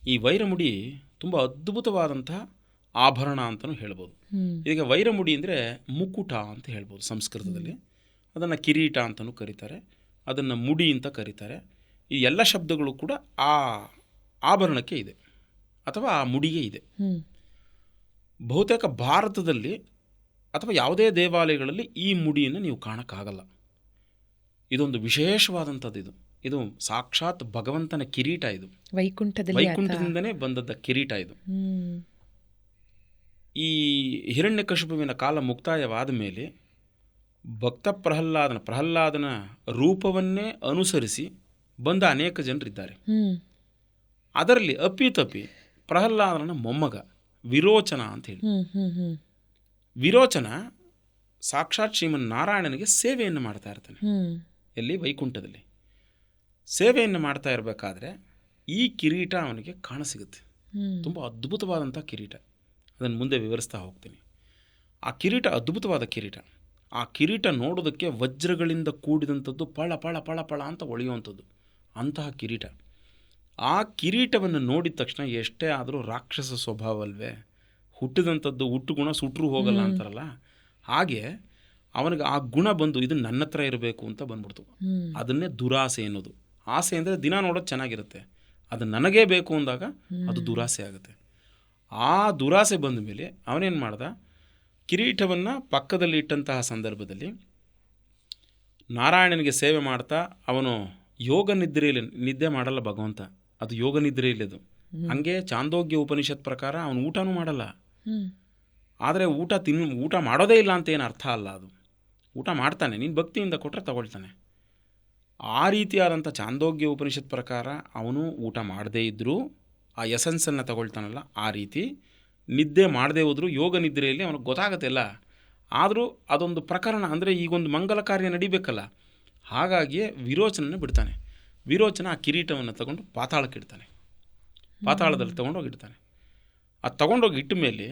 ಈ ವೈರಮುಡಿ ತುಂಬ ಅದ್ಭುತವಾದಂತಹ ಆಭರಣ ಅಂತಲೂ ಹೇಳ್ಬೋದು. ಈಗ ವೈರಮುಡಿ ಅಂದರೆ ಮುಕುಟ ಅಂತ ಹೇಳ್ಬೋದು ಸಂಸ್ಕೃತದಲ್ಲಿ. ಅದನ್ನು ಕಿರೀಟ ಅಂತಲೂ ಕರೀತಾರೆ, ಅದನ್ನು ಮುಡಿ ಅಂತ ಕರೀತಾರೆ. ಈ ಎಲ್ಲ ಶಬ್ದಗಳು ಕೂಡ ಆ ಆಭರಣಕ್ಕೆ ಇದೆ ಅಥವಾ ಆ ಮುಡಿಗೆ ಇದೆ. ಬಹುತೇಕ ಭಾರತದಲ್ಲಿ ಅಥವಾ ಯಾವುದೇ ದೇವಾಲಯಗಳಲ್ಲಿ ಈ ಮುಡಿಯನ್ನು ನೀವು ಕಾಣಕ್ಕಾಗಲ್ಲ. ಇದೊಂದು ವಿಶೇಷವಾದಂಥದ್ದು. ಇದು ಸಾಕ್ಷಾತ್ ಭಗವಂತನ ಕಿರೀಟ. ಇದು ವೈಕುಂಠದಿಂದನೇ ಬಂದದ್ದ ಕಿರೀಟ. ಇದು ಈ ಹಿರಣ್ಯಕಶಿಪುವಿನ ಕಾಲ ಮುಕ್ತಾಯವಾದ ಮೇಲೆ ಭಕ್ತ ಪ್ರಹ್ಲಾದನ ರೂಪವನ್ನೇ ಅನುಸರಿಸಿ ಬಂದ ಅನೇಕ ಜನರಿದ್ದಾರೆ. ಅದರಲ್ಲಿ ಅಪ್ಪಿತಪ್ಪಿ ಪ್ರಹ್ಲಾದನ ಮೊಮ್ಮಗ ವಿರೋಚನ ಅಂತ ಹೇಳಿ, ವಿರೋಚನ ಸಾಕ್ಷಾತ್ ಶ್ರೀಮನ್ ನಾರಾಯಣನಿಗೆ ಸೇವೆಯನ್ನು ಮಾಡ್ತಾ ಇರ್ತಾನೆ. ಎಲ್ಲಿ? ವೈಕುಂಠದಲ್ಲಿ ಸೇವೆಯನ್ನು ಮಾಡ್ತಾ ಇರಬೇಕಾದ್ರೆ ಈ ಕಿರೀಟ ಅವನಿಗೆ ಕಾಣಸಿಗುತ್ತೆ. ತುಂಬ ಅದ್ಭುತವಾದಂಥ ಕಿರೀಟ. ಅದನ್ನು ಮುಂದೆ ವಿವರಿಸ್ತಾ ಹೋಗ್ತೀನಿ. ಆ ಕಿರೀಟ ಅದ್ಭುತವಾದ ಕಿರೀಟ. ಆ ಕಿರೀಟ ನೋಡೋದಕ್ಕೆ ವಜ್ರಗಳಿಂದ ಕೂಡಿದಂಥದ್ದು, ಪಳ ಪಳ ಪಳ ಪಳ ಅಂತ ಹೊಳೆಯುವಂಥದ್ದು ಅಂತಹ ಕಿರೀಟ. ಆ ಕಿರೀಟವನ್ನು ನೋಡಿದ ತಕ್ಷಣ ಎಷ್ಟೇ ಆದರೂ ರಾಕ್ಷಸ ಸ್ವಭಾವಲ್ವೇ, ಹುಟ್ಟಿದಂಥದ್ದು ಹುಟ್ಟು ಗುಣ ಸುಟ್ಟರೂ ಹೋಗಲ್ಲ ಅಂತಾರಲ್ಲ, ಹಾಗೆ ಅವನಿಗೆ ಆ ಗುಣ ಬಂದು ಇದು ನನ್ನ ಹತ್ರ ಇರಬೇಕು ಅಂತ ಬಂದ್ಬಿಡ್ತು. ಅದನ್ನೇ ದುರಾಸೆ ಅನ್ನೋದು. ಆಸೆ ಅಂದರೆ ದಿನ ನೋಡೋದು ಚೆನ್ನಾಗಿರುತ್ತೆ, ಅದು ನನಗೇ ಬೇಕು ಅಂದಾಗ ಅದು ದುರಾಸೆ ಆಗುತ್ತೆ. ಆ ದುರಾಸೆ ಬಂದ ಮೇಲೆ ಅವನೇನು ಮಾಡ್ದ, ಕಿರೀಟವನ್ನು ಪಕ್ಕದಲ್ಲಿ ಇಟ್ಟಂತಹ ಸಂದರ್ಭದಲ್ಲಿ ನಾರಾಯಣನಿಗೆ ಸೇವೆ ಮಾಡ್ತಾ ಅವನು ಯೋಗ ನಿದ್ದೆ ಮಾಡಲ್ಲ ಭಗವಂತ. ಅದು ಯೋಗ ನಿದ್ರೆಯಲ್ಲಿ ಅದು. ಹಂಗೆ ಚಾಂದೋಗ್ಯ ಉಪನಿಷತ್ ಪ್ರಕಾರ ಅವನು ಊಟನೂ ಮಾಡಲ್ಲ. ಆದರೆ ಊಟ ಮಾಡೋದೇ ಇಲ್ಲ ಅಂತ ಏನು ಅರ್ಥ ಅಲ್ಲ. ಅದು ಊಟ ಮಾಡ್ತಾನೆ, ನೀನು ಭಕ್ತಿಯಿಂದ ಕೊಟ್ಟರೆ ತಗೊಳ್ತಾನೆ. ಆ ರೀತಿಯಾದಂಥ ಚಾಂದೋಗ್ಯ ಉಪನಿಷತ್ ಪ್ರಕಾರ ಅವನು ಊಟ ಮಾಡದೇ ಇದ್ದರೂ ಆ ಎಸೆನ್ಸನ್ನು ತಗೊಳ್ತಾನಲ್ಲ, ಆ ರೀತಿ ನಿದ್ದೆ ಮಾಡದೇ ಹೋದರೂ ಯೋಗ ನಿದ್ರೆಯಲ್ಲಿ ಅವನಿಗೆ ಗೊತ್ತಾಗತ್ತೆಲ್ಲ. ಆದರೂ ಅದೊಂದು ಪ್ರಕರಣ, ಅಂದರೆ ಈಗೊಂದು ಮಂಗಲ ಕಾರ್ಯ ನಡಿಬೇಕಲ್ಲ, ಹಾಗಾಗಿಯೇ ವಿರೋಚನನ್ನು ಬಿಡ್ತಾನೆ. ವಿರೋಚನ ಆ ಕಿರೀಟವನ್ನು ತಗೊಂಡು ಪಾತಾಳಕ್ಕೆ ಇಡ್ತಾನೆ. ಪಾತಾಳದಲ್ಲಿ ತೊಗೊಂಡೋಗಿಡ್ತಾನೆ. ಅದು ತೊಗೊಂಡೋಗಿ ಇಟ್ಟ ಮೇಲೆ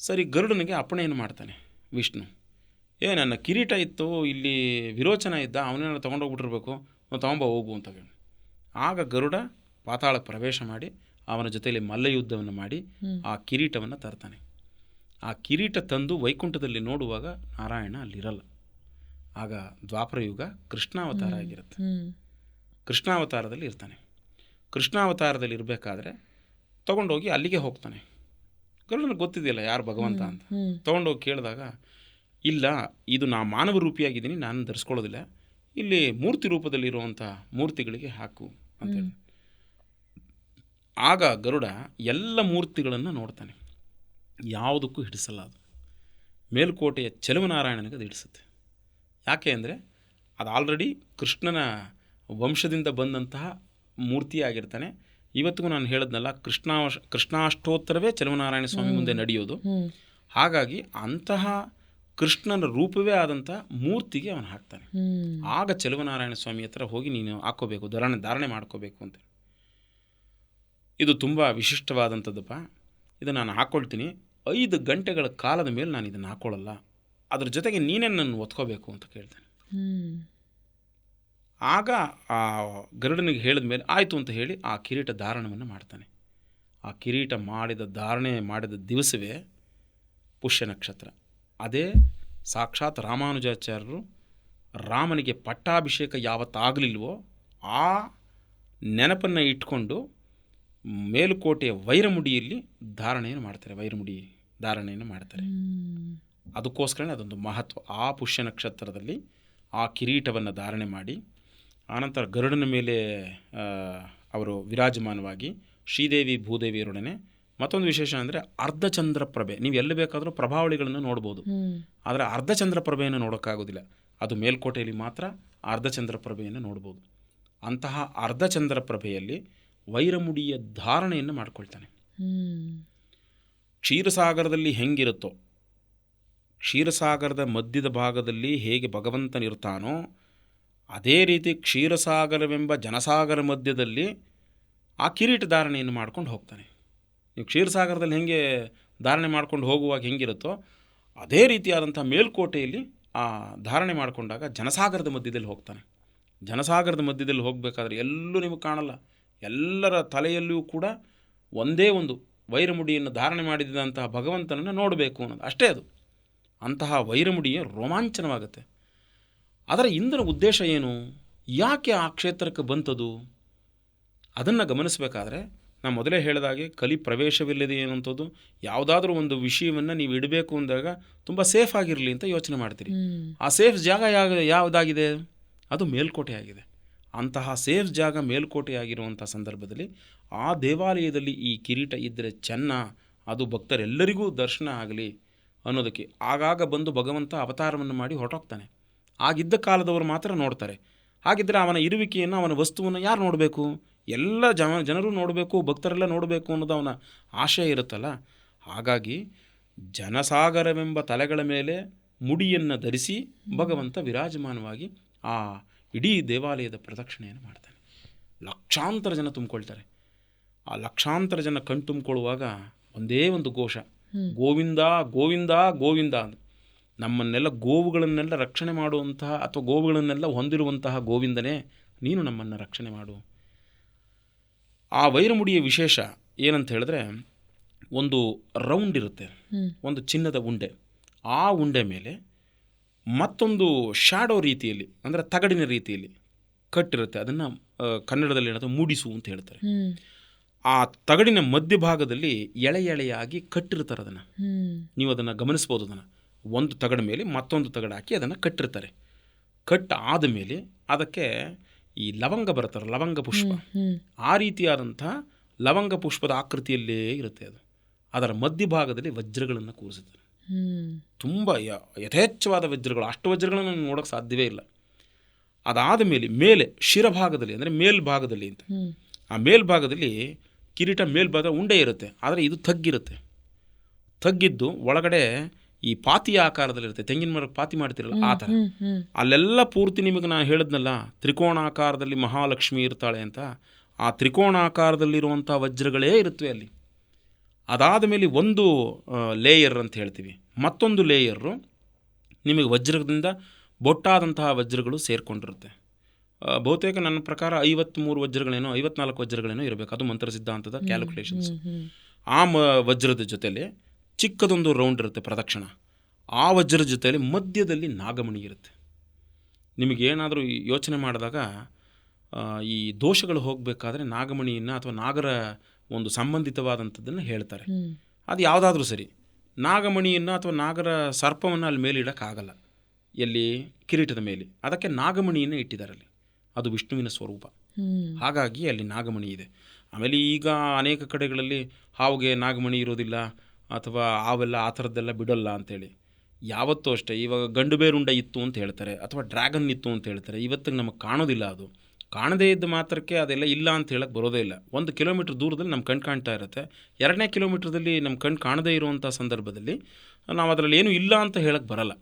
ಸರಿ ಗರುಡನಿಗೆ ಅಪ್ಪಣೆಯನ್ನು ಮಾಡ್ತಾನೆ ವಿಷ್ಣು. ನನ್ನ ಕಿರೀಟ ಇತ್ತು, ಇಲ್ಲಿ ವಿರೋಚನ ಇದ್ದ, ಅವನೇನ ತೊಗೊಂಡೋಗ್ಬಿಟ್ಟಿರ್ಬೇಕು, ತೊಗೊಂಬ ಹೋಗು ಅಂತ ಹೇಳಿ. ಆಗ ಗರುಡ ಪಾತಾಳಕ್ಕೆ ಪ್ರವೇಶ ಮಾಡಿ ಅವನ ಜೊತೆಯಲ್ಲಿ ಮಲ್ಲಯುದ್ಧವನ್ನು ಮಾಡಿ ಆ ಕಿರೀಟವನ್ನು ತರ್ತಾನೆ. ಆ ಕಿರೀಟ ತಂದು ವೈಕುಂಠದಲ್ಲಿ ನೋಡುವಾಗ ನಾರಾಯಣ ಅಲ್ಲಿರಲ್ಲ. ಆಗ ದ್ವಾಪರಯುಗ ಕೃಷ್ಣಾವತಾರ ಆಗಿರುತ್ತೆ. ಕೃಷ್ಣಾವತಾರದಲ್ಲಿ ಇರ್ತಾನೆ. ಕೃಷ್ಣಾವತಾರದಲ್ಲಿ ಇರಬೇಕಾದ್ರೆ ತೊಗೊಂಡೋಗಿ ಅಲ್ಲಿಗೆ ಹೋಗ್ತಾನೆ. ಗರುಡನಿಗೆ ಗೊತ್ತಿದೆಯಲ್ಲ ಯಾರು ಭಗವಂತ ಅಂತ. ತೊಗೊಂಡೋಗಿ ಕೇಳಿದಾಗ, ಇಲ್ಲ, ಇದು ನಾ ಮಾನವ ರೂಪಿಯಾಗಿದ್ದೀನಿ, ನಾನು ಧರಿಸ್ಕೊಳ್ಳೋದಿಲ್ಲ, ಇಲ್ಲಿ ಮೂರ್ತಿ ರೂಪದಲ್ಲಿರುವಂಥ ಮೂರ್ತಿಗಳಿಗೆ ಹಾಕು ಅಂತೇಳಿ. ಆಗ ಗರುಡ ಎಲ್ಲ ಮೂರ್ತಿಗಳನ್ನು ನೋಡ್ತಾನೆ, ಯಾವುದಕ್ಕೂ ಹಿಡಿಸಲ್ಲ. ಅದು ಮೇಲುಕೋಟೆಯ ಚೆಲುವನಾರಾಯಣನಿಗೆ ಅದು ಹಿಡಿಸುತ್ತೆ. ಯಾಕೆ ಅಂದರೆ ಅದು ಆಲ್ರೆಡಿ ಕೃಷ್ಣನ ವಂಶದಿಂದ ಬಂದಂತಹ ಮೂರ್ತಿಯಾಗಿರ್ತಾನೆ. ಇವತ್ತಿಗೂ ನಾನು ಹೇಳಿದ್ನಲ್ಲ, ಕೃಷ್ಣಾಷ್ಟೋತ್ತರವೇ ಚೆಲುವನಾರಾಯಣ ಸ್ವಾಮಿ ಮುಂದೆ ನಡೆಯೋದು. ಹಾಗಾಗಿ ಅಂತಹ ಕೃಷ್ಣನ ರೂಪವೇ ಆದಂಥ ಮೂರ್ತಿಗೆ ಅವನು ಹಾಕ್ತಾನೆ. ಆಗ ಚೆಲುವನಾರಾಯಣ ಸ್ವಾಮಿ ಹತ್ರ ಹೋಗಿ ನೀನು ಹಾಕ್ಕೋಬೇಕು, ಧಾರಣೆ ಮಾಡ್ಕೋಬೇಕು ಅಂತ. ಇದು ತುಂಬ ವಿಶಿಷ್ಟವಾದಂಥದ್ದಪ್ಪ, ಇದು ನಾನು ಹಾಕ್ಕೊಳ್ತೀನಿ, 5 ಗಂಟೆಗಳ ಕಾಲದ ಮೇಲೆ ನಾನು ಇದನ್ನು ಹಾಕ್ಕೊಳ್ಳಲ್ಲ, ಅದ್ರ ಜೊತೆಗೆ ನೀನೇ ನನ್ನ ಒತ್ಕೋಬೇಕು ಅಂತ ಕೇಳ್ತಾನೆ. ಆಗ ಆ ಗರುಡನಿಗೆ ಹೇಳಿದ ಮೇಲೆ ಆಯಿತು ಅಂತ ಹೇಳಿ ಆ ಕಿರೀಟ ಧಾರಣವನ್ನು ಮಾಡ್ತಾನೆ. ಆ ಕಿರೀಟ ಧಾರಣೆ ಮಾಡಿದ ದಿವಸವೇ ಪುಷ್ಯ ನಕ್ಷತ್ರ. ಅದೇ ಸಾಕ್ಷಾತ್ ರಾಮಾನುಜಾಚಾರ್ಯರು ರಾಮನಿಗೆ ಪಟ್ಟಾಭಿಷೇಕ ಯಾವತ್ತಾಗಲಿಲ್ವೋ ಆ ನೆನಪನ್ನು ಇಟ್ಕೊಂಡು ಮೇಲುಕೋಟೆಯ ವೈರಮುಡಿಯಲ್ಲಿ ಧಾರಣೆಯನ್ನು ಮಾಡ್ತಾರೆ. ವೈರಮುಡಿ ಧಾರಣೆಯನ್ನು ಮಾಡ್ತಾರೆ. ಅದಕ್ಕೋಸ್ಕರನೇ ಅದೊಂದು ಮಹತ್ವ. ಆ ಪುಷ್ಯ ನಕ್ಷತ್ರದಲ್ಲಿ ಆ ಕಿರೀಟವನ್ನು ಧಾರಣೆ ಮಾಡಿ ಆನಂತರ ಗರುಡನ ಮೇಲೆ ಅವರು ವಿರಾಜಮಾನವಾಗಿ ಶ್ರೀದೇವಿ ಭೂದೇವಿಯರೊಡನೆ. ಮತ್ತೊಂದು ವಿಶೇಷ ಅಂದರೆ ಅರ್ಧಚಂದ್ರ ಪ್ರಭೆ. ನೀವು ಎಲ್ಲಿ ಬೇಕಾದರೂ ಪ್ರಭಾವಳಿಗಳನ್ನು ನೋಡ್ಬೋದು, ಆದರೆ ಅರ್ಧಚಂದ್ರ ಪ್ರಭೆಯನ್ನು ನೋಡೋಕ್ಕಾಗೋದಿಲ್ಲ. ಅದು ಮೇಲ್ಕೋಟೆಯಲ್ಲಿ ಮಾತ್ರ ಅರ್ಧಚಂದ್ರ ಪ್ರಭೆಯನ್ನು ನೋಡ್ಬೋದು. ಅಂತಹ ಅರ್ಧಚಂದ್ರ ಪ್ರಭೆಯಲ್ಲಿ ವೈರಮುಡಿಯ ಧಾರಣೆಯನ್ನು ಮಾಡ್ಕೊಳ್ತಾನೆ. ಕ್ಷೀರಸಾಗರದಲ್ಲಿ ಹೆಂಗಿರುತ್ತೋ, ಕ್ಷೀರಸಾಗರದ ಮಧ್ಯದ ಭಾಗದಲ್ಲಿ ಹೇಗೆ ಭಗವಂತನಿರ್ತಾನೋ ಅದೇ ರೀತಿ ಕ್ಷೀರಸಾಗರವೆಂಬ ಜನಸಾಗರ ಮಧ್ಯದಲ್ಲಿ ಆ ಕಿರೀಟ ಧಾರಣೆಯನ್ನು ಮಾಡ್ಕೊಂಡು ಹೋಗ್ತಾನೆ. ನೀವು ಕ್ಷೀರಸಾಗರದಲ್ಲಿ ಹೆಂಗೆ ಧಾರಣೆ ಮಾಡ್ಕೊಂಡು ಹೋಗುವಾಗ ಹೆಂಗಿರುತ್ತೋ ಅದೇ ರೀತಿಯಾದಂಥ ಮೇಲ್ಕೋಟೆಯಲ್ಲಿ ಆ ಧಾರಣೆ ಮಾಡಿಕೊಂಡಾಗ ಜನಸಾಗರದ ಮಧ್ಯದಲ್ಲಿ ಹೋಗ್ತಾನೆ. ಜನಸಾಗರದ ಮಧ್ಯದಲ್ಲಿ ಹೋಗಬೇಕಾದ್ರೆ ಎಲ್ಲೂ ನಿಮಗೆ ಕಾಣಲ್ಲ. ಎಲ್ಲರ ತಲೆಯಲ್ಲಿಯೂ ಕೂಡ ಒಂದೇ ಒಂದು ವೈರಮುಡಿಯನ್ನು ಧಾರಣೆ ಮಾಡಿದಂತಹ ಭಗವಂತನನ್ನು ನೋಡಬೇಕು ಅನ್ನೋದು ಅಷ್ಟೇ. ಅದು ಅಂತಹ ವೈರಮುಡಿಯ ರೋಮಾಂಚನವಾಗುತ್ತೆ. ಅದರ ಇಂದಿನ ಉದ್ದೇಶ ಏನು, ಯಾಕೆ ಆ ಕ್ಷೇತ್ರಕ್ಕೆ ಬಂತದು, ಅದನ್ನು ಗಮನಿಸಬೇಕಾದ್ರೆ ನಾನು ಮೊದಲೇ ಹೇಳಿದಾಗೆ ಕಲಿ ಪ್ರವೇಶವಿಲ್ಲದೆ ಏನಂಥದ್ದು ಯಾವುದಾದ್ರೂ ಒಂದು ವಿಷಯವನ್ನು ನೀವು ಇಡಬೇಕು ಅಂದಾಗ ತುಂಬ ಸೇಫ್ ಆಗಿರಲಿ ಅಂತ ಯೋಚನೆ ಮಾಡ್ತೀರಿ. ಆ ಸೇಫ್ ಜಾಗ ಯಾವುದಾಗಿದೆ, ಅದು ಮೇಲ್ಕೋಟೆ ಆಗಿದೆ. ಅಂತಹ ಸೇಫ್ ಜಾಗ ಮೇಲ್ಕೋಟೆ ಆಗಿರುವಂಥ ಸಂದರ್ಭದಲ್ಲಿ ಆ ದೇವಾಲಯದಲ್ಲಿ ಈ ಕಿರೀಟ ಇದ್ದರೆ ಚೆನ್ನ, ಅದು ಭಕ್ತರೆಲ್ಲರಿಗೂ ದರ್ಶನ ಆಗಲಿ ಅನ್ನೋದಕ್ಕೆ ಆಗಾಗ ಬಂದು ಭಗವಂತ ಅವತಾರವನ್ನು ಮಾಡಿ ಹೊರಟೋಗ್ತಾನೆ. ಆಗಿದ್ದ ಕಾಲದವರು ಮಾತ್ರ ನೋಡ್ತಾರೆ. ಹಾಗಿದ್ದರೆ ಅವನ ಇರುವಿಕೆಯನ್ನು, ಅವನ ವಸ್ತುವನ್ನು ಯಾರು ನೋಡಬೇಕು, ಎಲ್ಲ ಜನರು ನೋಡಬೇಕು, ಭಕ್ತರೆಲ್ಲ ನೋಡಬೇಕು ಅನ್ನೋದು ಅವನ ಆಶಯ ಇರುತ್ತಲ್ಲ. ಹಾಗಾಗಿ ಜನಸಾಗರವೆಂಬ ತಲೆಗಳ ಮೇಲೆ ಮುಡಿಯನ್ನು ಧರಿಸಿ ಭಗವಂತ ವಿರಾಜಮಾನವಾಗಿ ಆ ಇಡೀ ದೇವಾಲಯದ ಪ್ರದಕ್ಷಿಣೆಯನ್ನು ಮಾಡ್ತಾನೆ. ಲಕ್ಷಾಂತರ ಜನ ತುಂಬಿಕೊಳ್ತಾರೆ. ಆ ಲಕ್ಷಾಂತರ ಜನ ಕಣ್ತುಂಬಿಕೊಳ್ಳುವಾಗ ಒಂದೇ ಒಂದು ಘೋಷ, ಗೋವಿಂದ ಗೋವಿಂದ ಗೋವಿಂದ. ನಮ್ಮನ್ನೆಲ್ಲ ಗೋವುಗಳನ್ನೆಲ್ಲ ರಕ್ಷಣೆ ಮಾಡುವಂತಹ ಅಥವಾ ಗೋವುಗಳನ್ನೆಲ್ಲ ಹೊಂದಿರುವಂತಹ ಗೋವಿಂದನೇ ನೀನು ನಮ್ಮನ್ನು ರಕ್ಷಣೆ ಮಾಡು. ಆ ವೈರಮುಡಿಯ ವಿಶೇಷ ಏನಂತ ಹೇಳಿದ್ರೆ, ಒಂದು ರೌಂಡ್ ಇರುತ್ತೆ, ಒಂದು ಚಿನ್ನದ ಉಂಡೆ. ಆ ಉಂಡೆ ಮೇಲೆ ಮತ್ತೊಂದು ಶ್ಯಾಡೋ ರೀತಿಯಲ್ಲಿ, ಅಂದರೆ ತಗಡಿನ ರೀತಿಯಲ್ಲಿ ಕಟ್ಟಿರುತ್ತೆ. ಅದನ್ನು ಕನ್ನಡದಲ್ಲಿ ಹೇಳೋದು ಮೂಡಿಸು ಅಂತ ಹೇಳ್ತಾರೆ. ಆ ತಗಡಿನ ಮಧ್ಯಭಾಗದಲ್ಲಿ ಎಳೆ ಎಳೆಯಾಗಿ ಕಟ್ಟಿರ್ತಾರೆ. ಅದನ್ನು ನೀವು ಅದನ್ನು ಗಮನಿಸ್ಬೋದು. ಅದನ್ನು ಒಂದು ತಗಡ ಮೇಲೆ ಮತ್ತೊಂದು ತಗಡ ಹಾಕಿ ಅದನ್ನು ಕಟ್ಟಿರ್ತಾರೆ. ಕಟ್ಟಾದ ಮೇಲೆ ಅದಕ್ಕೆ ಈ ಲವಂಗ ಬರ್ತಾರೆ, ಲವಂಗ ಪುಷ್ಪ. ಆ ರೀತಿಯಾದಂಥ ಲವಂಗ ಪುಷ್ಪದ ಆಕೃತಿಯಲ್ಲೇ ಇರುತ್ತೆ ಅದು. ಅದರ ಮಧ್ಯಭಾಗದಲ್ಲಿ ವಜ್ರಗಳನ್ನು ಕೂರಿಸುತ್ತಾರೆ. ತುಂಬ ಯಥೇಚ್ಛವಾದ ವಜ್ರಗಳು, ಅಷ್ಟು ವಜ್ರಗಳನ್ನು ನೋಡೋಕ್ಕೆ ಸಾಧ್ಯವೇ ಇಲ್ಲ. ಅದಾದ ಮೇಲೆ ಶಿರಭಾಗದಲ್ಲಿ, ಅಂದರೆ ಮೇಲ್ಭಾಗದಲ್ಲಿ ಅಂತ, ಆ ಮೇಲ್ಭಾಗದಲ್ಲಿ ಕಿರೀಟ ಮೇಲ್ಭಾಗ ಉಂಡೆ ಇರುತ್ತೆ, ಆದರೆ ಇದು ತಗ್ಗಿರುತ್ತೆ. ತಗ್ಗಿದ್ದು ಒಳಗಡೆ ಈ ಪಾತಿಯ ಆಕಾರದಲ್ಲಿರುತ್ತೆ. ತೆಂಗಿನ ಮರಕ್ಕೆ ಪಾತಿ ಮಾಡ್ತಿರಲ್ಲ ಆ ಥರ. ಅಲ್ಲೆಲ್ಲ ಪೂರ್ತಿ ನಿಮಗೆ ನಾನು ಹೇಳಿದ್ನಲ್ಲ, ತ್ರಿಕೋಣಾಕಾರದಲ್ಲಿ ಮಹಾಲಕ್ಷ್ಮಿ ಇರ್ತಾಳೆ ಅಂತ. ಆ ತ್ರಿಕೋಣಾಕಾರದಲ್ಲಿರುವಂಥ ವಜ್ರಗಳೇ ಇರುತ್ತವೆ ಅಲ್ಲಿ. ಅದಾದ ಮೇಲೆ ಒಂದು ಲೇಯರ್ ಅಂತ ಹೇಳ್ತೀವಿ, ಮತ್ತೊಂದು ಲೇಯರು ನಿಮಗೆ ವಜ್ರದಿಂದ ಬೊಟ್ಟಾದಂತಹ ವಜ್ರಗಳು ಸೇರಿಕೊಂಡಿರುತ್ತೆ. ಬಹುತೇಕ ನನ್ನ ಪ್ರಕಾರ 53 ವಜ್ರಗಳೇನೋ 54 ವಜ್ರಗಳೇನೋ ಇರಬೇಕು. ಅದು ಮಂತ್ರ ಸಿದ್ಧಾಂತದ ಕ್ಯಾಲ್ಕುಲೇಷನ್ಸ್. ಆ ವಜ್ರದ ಜೊತೆಯಲ್ಲಿ ಚಿಕ್ಕದೊಂದು ರೌಂಡ್ ಇರುತ್ತೆ ಪ್ರದಕ್ಷಿಣ. ಆ ವಜ್ರದ ಜೊತೆಯಲ್ಲಿ ಮಧ್ಯದಲ್ಲಿ ನಾಗಮಣಿ ಇರುತ್ತೆ. ನಿಮಗೇನಾದರೂ ಯೋಚನೆ ಮಾಡಿದಾಗ ಈ ದೋಷಗಳು ಹೋಗಬೇಕಾದ್ರೆ ನಾಗಮಣಿಯನ್ನು ಅಥವಾ ನಾಗರ ಒಂದು ಸಂಬಂಧಿತವಾದಂಥದ್ದನ್ನು ಹೇಳ್ತಾರೆ. ಅದು ಯಾವುದಾದ್ರೂ ಸರಿ, ನಾಗಮಣಿಯನ್ನು ಅಥವಾ ನಾಗರ ಸರ್ಪವನ್ನು ಅಲ್ಲಿ ಮೇಲೆ ಇಡೋಕ್ಕಾಗಲ್ಲ. ಎಲ್ಲಿ ಕಿರೀಟದ ಮೇಲೆ ಅದಕ್ಕೆ ನಾಗಮಣಿಯನ್ನು ಇಟ್ಟಿದ್ದಾರೆ ಅಲ್ಲಿ. ಅದು ವಿಷ್ಣುವಿನ ಸ್ವರೂಪ. ಹಾಗಾಗಿ ಅಲ್ಲಿ ನಾಗಮಣಿ ಇದೆ. ಆಮೇಲೆ ಈಗ ಅನೇಕ ಕಡೆಗಳಲ್ಲಿ ಹಾವಿಗೆ ನಾಗಮಣಿ ಇರೋದಿಲ್ಲ ಅಥವಾ ಹಾವೆಲ್ಲ ಆ ಥರದ್ದೆಲ್ಲ ಬಿಡೋಲ್ಲ ಅಂಥೇಳಿ. ಯಾವತ್ತೂ ಅಷ್ಟೇ, ಇವಾಗ ಗಂಡು ಬೇರುಂಡ ಇತ್ತು ಅಂತ ಹೇಳ್ತಾರೆ ಅಥವಾ ಡ್ರ್ಯಾಗನ್ ಇತ್ತು ಅಂತ ಹೇಳ್ತಾರೆ. ಇವತ್ತಿಗೆ ನಮಗೆ ಕಾಣೋದಿಲ್ಲ. ಅದು ಕಾಣದೇ ಇದ್ದ ಮಾತ್ರಕ್ಕೆ ಅದೆಲ್ಲ ಇಲ್ಲ ಅಂತ ಹೇಳಕ್ಕೆ ಬರೋದೇ ಇಲ್ಲ. 1 ಕಿಲೋಮೀಟ್ರ್ ದೂರದಲ್ಲಿ ನಮ್ಮ ಕಣ್ಣು ಕಾಣ್ತಾ ಇರುತ್ತೆ. 2ನೇ ಕಿಲೋಮೀಟ್ರದಲ್ಲಿ ನಮ್ಮ ಕಣ್ಣು ಕಾಣದೇ ಇರುವಂಥ ಸಂದರ್ಭದಲ್ಲಿ ನಾವು ಅದರಲ್ಲಿ ಏನೂ ಇಲ್ಲ ಅಂತ ಹೇಳಕ್ಕೆ ಬರಲ್ಲ.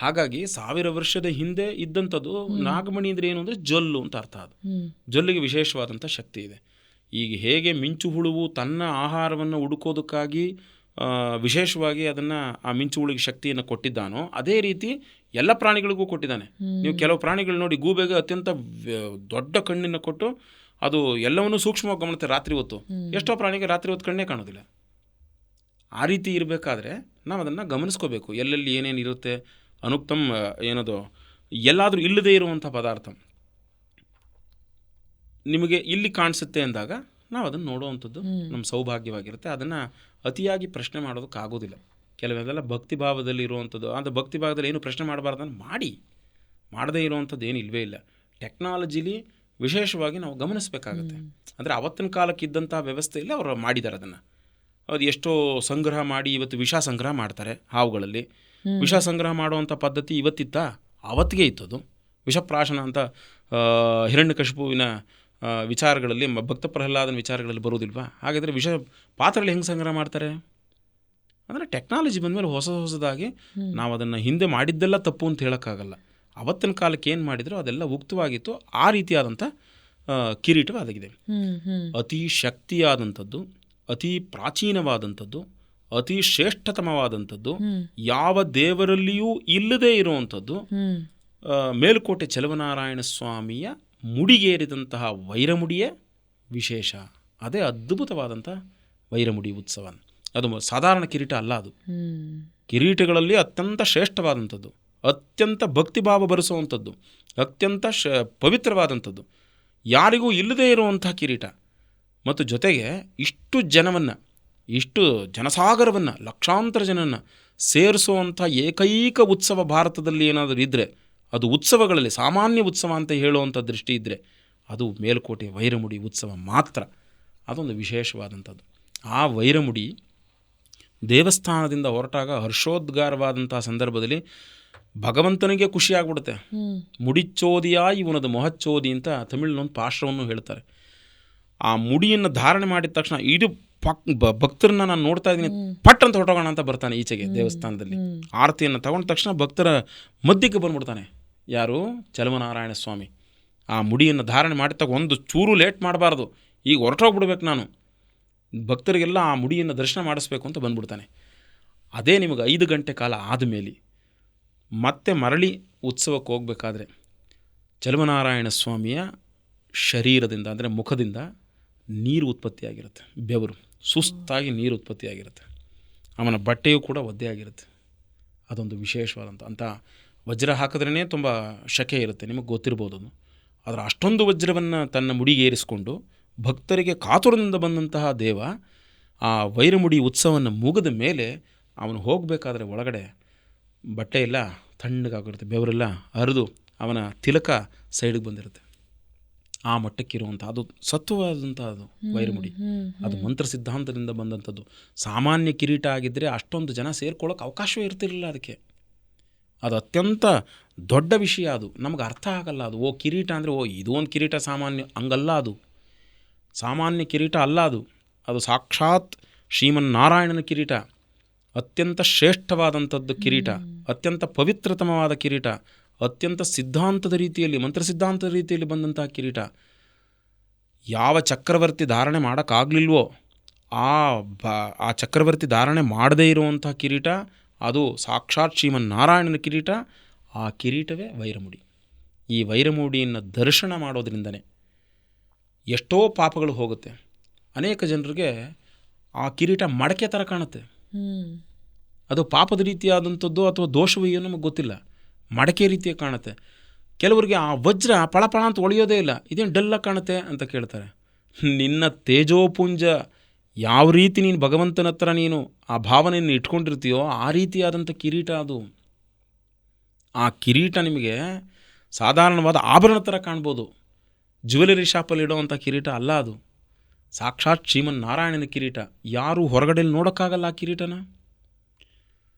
ಹಾಗಾಗಿ 1000 ವರ್ಷದ ಹಿಂದೆ ಇದ್ದಂಥದ್ದು ನಾಗಮಣಿ ಅಂದರೆ ಏನು ಅಂದರೆ ಜೊಲ್ಲು ಅಂತ ಅರ್ಥ. ಅದು ಜೊಲ್ಲಿಗೆ ವಿಶೇಷವಾದಂಥ ಶಕ್ತಿ ಇದೆ. ಈಗ ಹೇಗೆ ಮಿಂಚು ಹುಳುವು ತನ್ನ ಆಹಾರವನ್ನು ಹುಡುಕೋದಕ್ಕಾಗಿ ವಿಶೇಷವಾಗಿ ಅದನ್ನು ಆ ಮಿಂಚು ಹುಳುವಿಗೆ ಶಕ್ತಿಯನ್ನು ಕೊಟ್ಟಿದ್ದಾನೋ, ಅದೇ ರೀತಿ ಎಲ್ಲ ಪ್ರಾಣಿಗಳಿಗೂ ಕೊಟ್ಟಿದ್ದಾನೆ. ನೀವು ಕೆಲವು ಪ್ರಾಣಿಗಳು ನೋಡಿ, ಗೂಬೆಗೆ ಅತ್ಯಂತ ದೊಡ್ಡ ಕಣ್ಣನ್ನು ಕೊಟ್ಟು ಅದು ಎಲ್ಲವನ್ನೂ ಸೂಕ್ಷ್ಮವಾಗಿ ಗಮನಿಸುತ್ತೆ. ರಾತ್ರಿ ಹೊತ್ತು ಎಷ್ಟೋ ಪ್ರಾಣಿಗೆ ರಾತ್ರಿ ಹೊತ್ತು ಕಣ್ಣೇ ಕಾಣೋದಿಲ್ಲ. ಆ ರೀತಿ ಇರಬೇಕಾದ್ರೆ ನಾವು ಅದನ್ನು ಗಮನಿಸ್ಕೋಬೇಕು. ಎಲ್ಲೆಲ್ಲಿ ಏನೇನು ಇರುತ್ತೆ. ಅನುಕ್ತಮ್ ಏನದು, ಎಲ್ಲಾದರೂ ಇಲ್ಲದೇ ಇರುವಂಥ ಪದಾರ್ಥ ನಿಮಗೆ ಇಲ್ಲಿ ಕಾಣಿಸುತ್ತೆ ಅಂದಾಗ ನಾವು ಅದನ್ನು ನೋಡುವಂಥದ್ದು ನಮ್ಮ ಸೌಭಾಗ್ಯವಾಗಿರುತ್ತೆ. ಅದನ್ನು ಅತಿಯಾಗಿ ಪ್ರಶ್ನೆ ಮಾಡೋದಕ್ಕಾಗೋದಿಲ್ಲ. ಕೆಲವೆಲ್ಲ ಭಕ್ತಿ ಭಾವದಲ್ಲಿ ಇರುವಂಥದ್ದು, ಅದು ಭಕ್ತಿ ಭಾಗದಲ್ಲಿ ಏನು ಪ್ರಶ್ನೆ ಮಾಡಬಾರ್ದನ್ನು ಮಾಡದೇ ಇರುವಂಥದ್ದು ಏನು ಇಲ್ಲವೇ ಇಲ್ಲ. ಟೆಕ್ನಾಲಜಿಲಿ ವಿಶೇಷವಾಗಿ ನಾವು ಗಮನಿಸಬೇಕಾಗತ್ತೆ. ಅಂದರೆ ಅವತ್ತಿನ ಕಾಲಕ್ಕಿದ್ದಂಥ ವ್ಯವಸ್ಥೆಯಲ್ಲಿ ಅವರು ಮಾಡಿದ್ದಾರೆ ಅದನ್ನು. ಅದು ಎಷ್ಟೋ ಸಂಗ್ರಹ ಮಾಡಿ ಇವತ್ತು ವಿಷ ಸಂಗ್ರಹ ಮಾಡ್ತಾರೆ ಹಾವುಗಳಲ್ಲಿ. ವಿಷ ಸಂಗ್ರಹ ಮಾಡುವಂಥ ಪದ್ಧತಿ ಇವತ್ತಿತ್ತಾ? ಆವತ್ತಿಗೆ ಇತ್ತದು. ವಿಷಪ್ರಾಶನ ಅಂತ ಹಿರಣ್ಯಕಶಿಪುವಿನ ವಿಚಾರಗಳಲ್ಲಿ, ಭಕ್ತ ಪ್ರಹ್ಲಾದನ ವಿಚಾರಗಳಲ್ಲಿ ಬರೋದಿಲ್ವಾ? ಹಾಗಾದರೆ ವಿಷ ಪಾತ್ರೆಯಲ್ಲಿ ಹೆಂಗೆ ಸಂಗ್ರಹ ಮಾಡ್ತಾರೆ? ಅಂದರೆ ಟೆಕ್ನಾಲಜಿ ಬಂದಮೇಲೆ ಹೊಸದಾಗಿ ನಾವು ಅದನ್ನು ಹಿಂದೆ ಮಾಡಿದ್ದೆಲ್ಲ ತಪ್ಪು ಅಂತ ಹೇಳೋಕ್ಕಾಗಲ್ಲ. ಅವತ್ತಿನ ಕಾಲಕ್ಕೆ ಏನು ಮಾಡಿದ್ರು ಅದೆಲ್ಲ ಉಕ್ತವಾಗಿತ್ತು. ಆ ರೀತಿಯಾದಂಥ ಕಿರೀಟ ಅದಾಗಿದೆ. ಅತಿ ಶಕ್ತಿಯಾದಂಥದ್ದು, ಅತಿ ಪ್ರಾಚೀನವಾದಂಥದ್ದು, ಅತಿ ಶ್ರೇಷ್ಠತಮವಾದಂಥದ್ದು, ಯಾವ ದೇವರಲ್ಲಿಯೂ ಇಲ್ಲದೇ ಇರುವಂಥದ್ದು ಮೇಲುಕೋಟೆ ಚಲುವನಾರಾಯಣ ಸ್ವಾಮಿಯ ಮುಡಿಗೇರಿದಂತಹ ವೈರಮುಡಿಯೇ ವಿಶೇಷ. ಅದೇ ಅದ್ಭುತವಾದಂಥ ವೈರಮುಡಿ ಉತ್ಸವ. ಅದು ಸಾಧಾರಣ ಕಿರೀಟ ಅಲ್ಲ, ಅದು ಕಿರೀಟಗಳಲ್ಲಿ ಅತ್ಯಂತ ಶ್ರೇಷ್ಠವಾದಂಥದ್ದು, ಅತ್ಯಂತ ಭಕ್ತಿಭಾವ ಬರೆಸುವಂಥದ್ದು, ಅತ್ಯಂತ ಪವಿತ್ರವಾದಂಥದ್ದು, ಯಾರಿಗೂ ಇಲ್ಲದೇ ಇರುವಂಥ ಕಿರೀಟ. ಮತ್ತು ಜೊತೆಗೆ ಇಷ್ಟು ಜನವನ್ನು, ಇಷ್ಟು ಜನಸಾಗರವನ್ನು, ಲಕ್ಷಾಂತರ ಜನನ್ನು ಸೇರಿಸುವಂಥ ಏಕೈಕ ಉತ್ಸವ ಭಾರತದಲ್ಲಿ ಏನಾದರೂ ಇದ್ದರೆ, ಅದು ಉತ್ಸವಗಳಲ್ಲಿ ಸಾಮಾನ್ಯ ಉತ್ಸವ ಅಂತ ಹೇಳುವಂಥ ದೃಷ್ಟಿ ಇದ್ದರೆ ಅದು ಮೇಲುಕೋಟೆ ವೈರಮುಡಿ ಉತ್ಸವ ಮಾತ್ರ. ಅದೊಂದು ವಿಶೇಷವಾದಂಥದ್ದು. ಆ ವೈರಮುಡಿ ದೇವಸ್ಥಾನದಿಂದ ಹೊರಟಾಗ ಹರ್ಷೋದ್ಗಾರವಾದಂಥ ಸಂದರ್ಭದಲ್ಲಿ ಭಗವಂತನಿಗೆ ಖುಷಿಯಾಗ್ಬಿಡುತ್ತೆ. ಮುಡಿಚ್ಚೋದಿಯ ಇವನದು ಮೊಹಚ್ಚೋದಿ ಅಂತ ತಮಿಳಿನೊಂದು ಪಾಶ್ರವನ್ನು ಹೇಳ್ತಾರೆ. ಆ ಮುಡಿಯನ್ನು ಧಾರಣೆ ಮಾಡಿದ ತಕ್ಷಣ ಇದು ಭಕ್ತರನ್ನ ನಾನು ನೋಡ್ತಾ ಇದ್ದೀನಿ, ಪಟ್ ಅಂತ ಹೊರಟೋಗೋಣ ಅಂತ ಬರ್ತಾನೆ ಈಚೆಗೆ ದೇವಸ್ಥಾನದಲ್ಲಿ. ಆರತಿಯನ್ನು ತಗೊಂಡ ತಕ್ಷಣ ಭಕ್ತರ ಮಧ್ಯಕ್ಕೆ ಬಂದ್ಬಿಡ್ತಾನೆ. ಯಾರು? ಚಲುವನಾರಾಯಣ ಸ್ವಾಮಿ. ಆ ಮುಡಿಯನ್ನು ಧಾರಣೆ ಮಾಡಿದಾಗ ಒಂದು ಚೂರು ಲೇಟ್ ಮಾಡಬಾರ್ದು, ಈಗ ಹೊರಟೋಗ್ಬಿಡ್ಬೇಕು ನಾನು, ಭಕ್ತರಿಗೆಲ್ಲ ಆ ಮುಡಿಯನ್ನು ದರ್ಶನ ಮಾಡಿಸ್ಬೇಕು ಅಂತ ಬಂದ್ಬಿಡ್ತಾನೆ. ಅದೇ ನಿಮಗೆ 5 ಗಂಟೆ ಕಾಲ ಆದಮೇಲೆ ಮತ್ತೆ ಮರಳಿ ಉತ್ಸವಕ್ಕೆ ಹೋಗಬೇಕಾದ್ರೆ ಚಲುವನಾರಾಯಣ ಸ್ವಾಮಿಯ ಶರೀರದಿಂದ, ಅಂದರೆ ಮುಖದಿಂದ ನೀರು ಉತ್ಪತ್ತಿಯಾಗಿರುತ್ತೆ, ಬೆವರು, ಸುಸ್ತಾಗಿ ನೀರು ಉತ್ಪತ್ತಿಯಾಗಿರುತ್ತೆ. ಅವನ ಬಟ್ಟೆಯೂ ಕೂಡ ಒದ್ದೆ ಆಗಿರುತ್ತೆ. ಅದೊಂದು ವಿಶೇಷವಾದಂಥ ವಜ್ರ ಹಾಕಿದ್ರೇ ತುಂಬ ಶಕೆ ಇರುತ್ತೆ, ನಿಮಗೆ ಗೊತ್ತಿರ್ಬೋದು ಅದು. ಆದರೆ ಅಷ್ಟೊಂದು ವಜ್ರವನ್ನು ತನ್ನ ಮುಡಿಗೆ ಏರಿಸಿಕೊಂಡು ಭಕ್ತರಿಗೆ ಕಾತುರದಿಂದ ಬಂದಂತಹ ದೇವ ಆ ವೈರಮುಡಿ ಉತ್ಸವವನ್ನು ಮುಗಿದ ಮೇಲೆ ಅವನು ಹೋಗಬೇಕಾದ್ರೆ ಒಳಗಡೆ ಬಟ್ಟೆ ಎಲ್ಲ ತಣ್ಣಗಾಗಿರುತ್ತೆ, ಬೆವರೆಲ್ಲ ಹರಿದು ಅವನ ತಿಲಕ ಸೈಡಿಗೆ ಬಂದಿರುತ್ತೆ. ಆ ಮಟ್ಟಕ್ಕಿರುವಂಥ ಅದು ಸತ್ವವಾದಂಥ ಅದು ವೈರಮುಡಿ. ಅದು ಮಂತ್ರ ಸಿದ್ಧಾಂತದಿಂದ ಬಂದಂಥದ್ದು. ಸಾಮಾನ್ಯ ಕಿರೀಟ ಆಗಿದ್ದರೆ ಅಷ್ಟೊಂದು ಜನ ಸೇರ್ಕೊಳ್ಳೋಕೆ ಅವಕಾಶವೇ ಇರ್ತಿರಲಿಲ್ಲ ಅದಕ್ಕೆ. ಅದು ಅತ್ಯಂತ ದೊಡ್ಡ ವಿಷಯ. ಅದು ನಮ್ಗೆ ಅರ್ಥ ಆಗಲ್ಲ. ಅದು ಓ ಕಿರೀಟ ಅಂದರೆ ಓ ಇದು ಒಂದು ಕಿರೀಟ ಸಾಮಾನ್ಯ, ಹಂಗಲ್ಲ. ಅದು ಸಾಮಾನ್ಯ ಕಿರೀಟ ಅಲ್ಲ. ಅದು ಸಾಕ್ಷಾತ್ ಶ್ರೀಮನ್ನಾರಾಯಣನ ಕಿರೀಟ. ಅತ್ಯಂತ ಶ್ರೇಷ್ಠವಾದಂಥದ್ದು ಕಿರೀಟ, ಅತ್ಯಂತ ಪವಿತ್ರತಮವಾದ ಕಿರೀಟ, ಅತ್ಯಂತ ಸಿದ್ಧಾಂತದ ರೀತಿಯಲ್ಲಿ, ಮಂತ್ರ ಸಿದ್ಧಾಂತದ ರೀತಿಯಲ್ಲಿ ಬಂದಂತಹ ಕಿರೀಟ. ಯಾವ ಚಕ್ರವರ್ತಿ ಧಾರಣೆ ಮಾಡೋಕ್ಕಾಗಲಿಲ್ವೋ ಆ ಚಕ್ರವರ್ತಿ ಧಾರಣೆ ಮಾಡದೇ ಇರುವಂಥ ಕಿರೀಟ ಅದು ಸಾಕ್ಷಾತ್ ಶ್ರೀಮನ್ನಾರಾಯಣನ ಕಿರೀಟ. ಆ ಕಿರೀಟವೇ ವೈರಮುಡಿ. ಈ ವೈರಮುಡಿಯನ್ನು ದರ್ಶನ ಮಾಡೋದ್ರಿಂದನೇ ಎಷ್ಟೋ ಪಾಪಗಳು ಹೋಗುತ್ತೆ. ಅನೇಕ ಜನರಿಗೆ ಆ ಕಿರೀಟ ಮಡಕೆ ಥರ ಕಾಣುತ್ತೆ. ಅದು ಪಾಪದ ರೀತಿಯಾದಂಥದ್ದು ಅಥವಾ ದೋಷವೋ ಏನೋ ನಮಗೆ ಗೊತ್ತಿಲ್ಲ, ಮಡಕೆ ರೀತಿಯ ಕಾಣುತ್ತೆ. ಕೆಲವರಿಗೆ ಆ ವಜ್ರ ಪಳಪಳ ಅಂತ ಒಳೆಯೋದೇ ಇಲ್ಲ, ಇದೇನು ಡಲ್ಲಾಗಿ ಕಾಣುತ್ತೆ ಅಂತ ಕೇಳ್ತಾರೆ. ನಿನ್ನ ತೇಜೋಪುಂಜ ಯಾವ ರೀತಿ ನೀನು ಭಗವಂತನ ಹತ್ರ ನೀನು ಆ ಭಾವನೆಯನ್ನು ಇಟ್ಕೊಂಡಿರ್ತೀಯೋ ಆ ರೀತಿಯಾದಂಥ ಕಿರೀಟ ಅದು. ಆ ಕಿರೀಟ ನಿಮಗೆ ಸಾಧಾರಣವಾದ ಆಭರಣ ಥರ ಕಾಣ್ಬೋದು, ಜ್ಯುವೆಲರಿ ಶಾಪಲ್ಲಿ ಇಡೋವಂಥ ಕಿರೀಟ ಅಲ್ಲ. ಅದು ಸಾಕ್ಷಾತ್ ಶ್ರೀಮನ್ನಾರಾಯಣನ ಕಿರೀಟ. ಯಾರು ಹೊರಗಡೆಯಲ್ಲಿ ನೋಡೋಕ್ಕಾಗಲ್ಲ ಆ ಕಿರೀಟನ.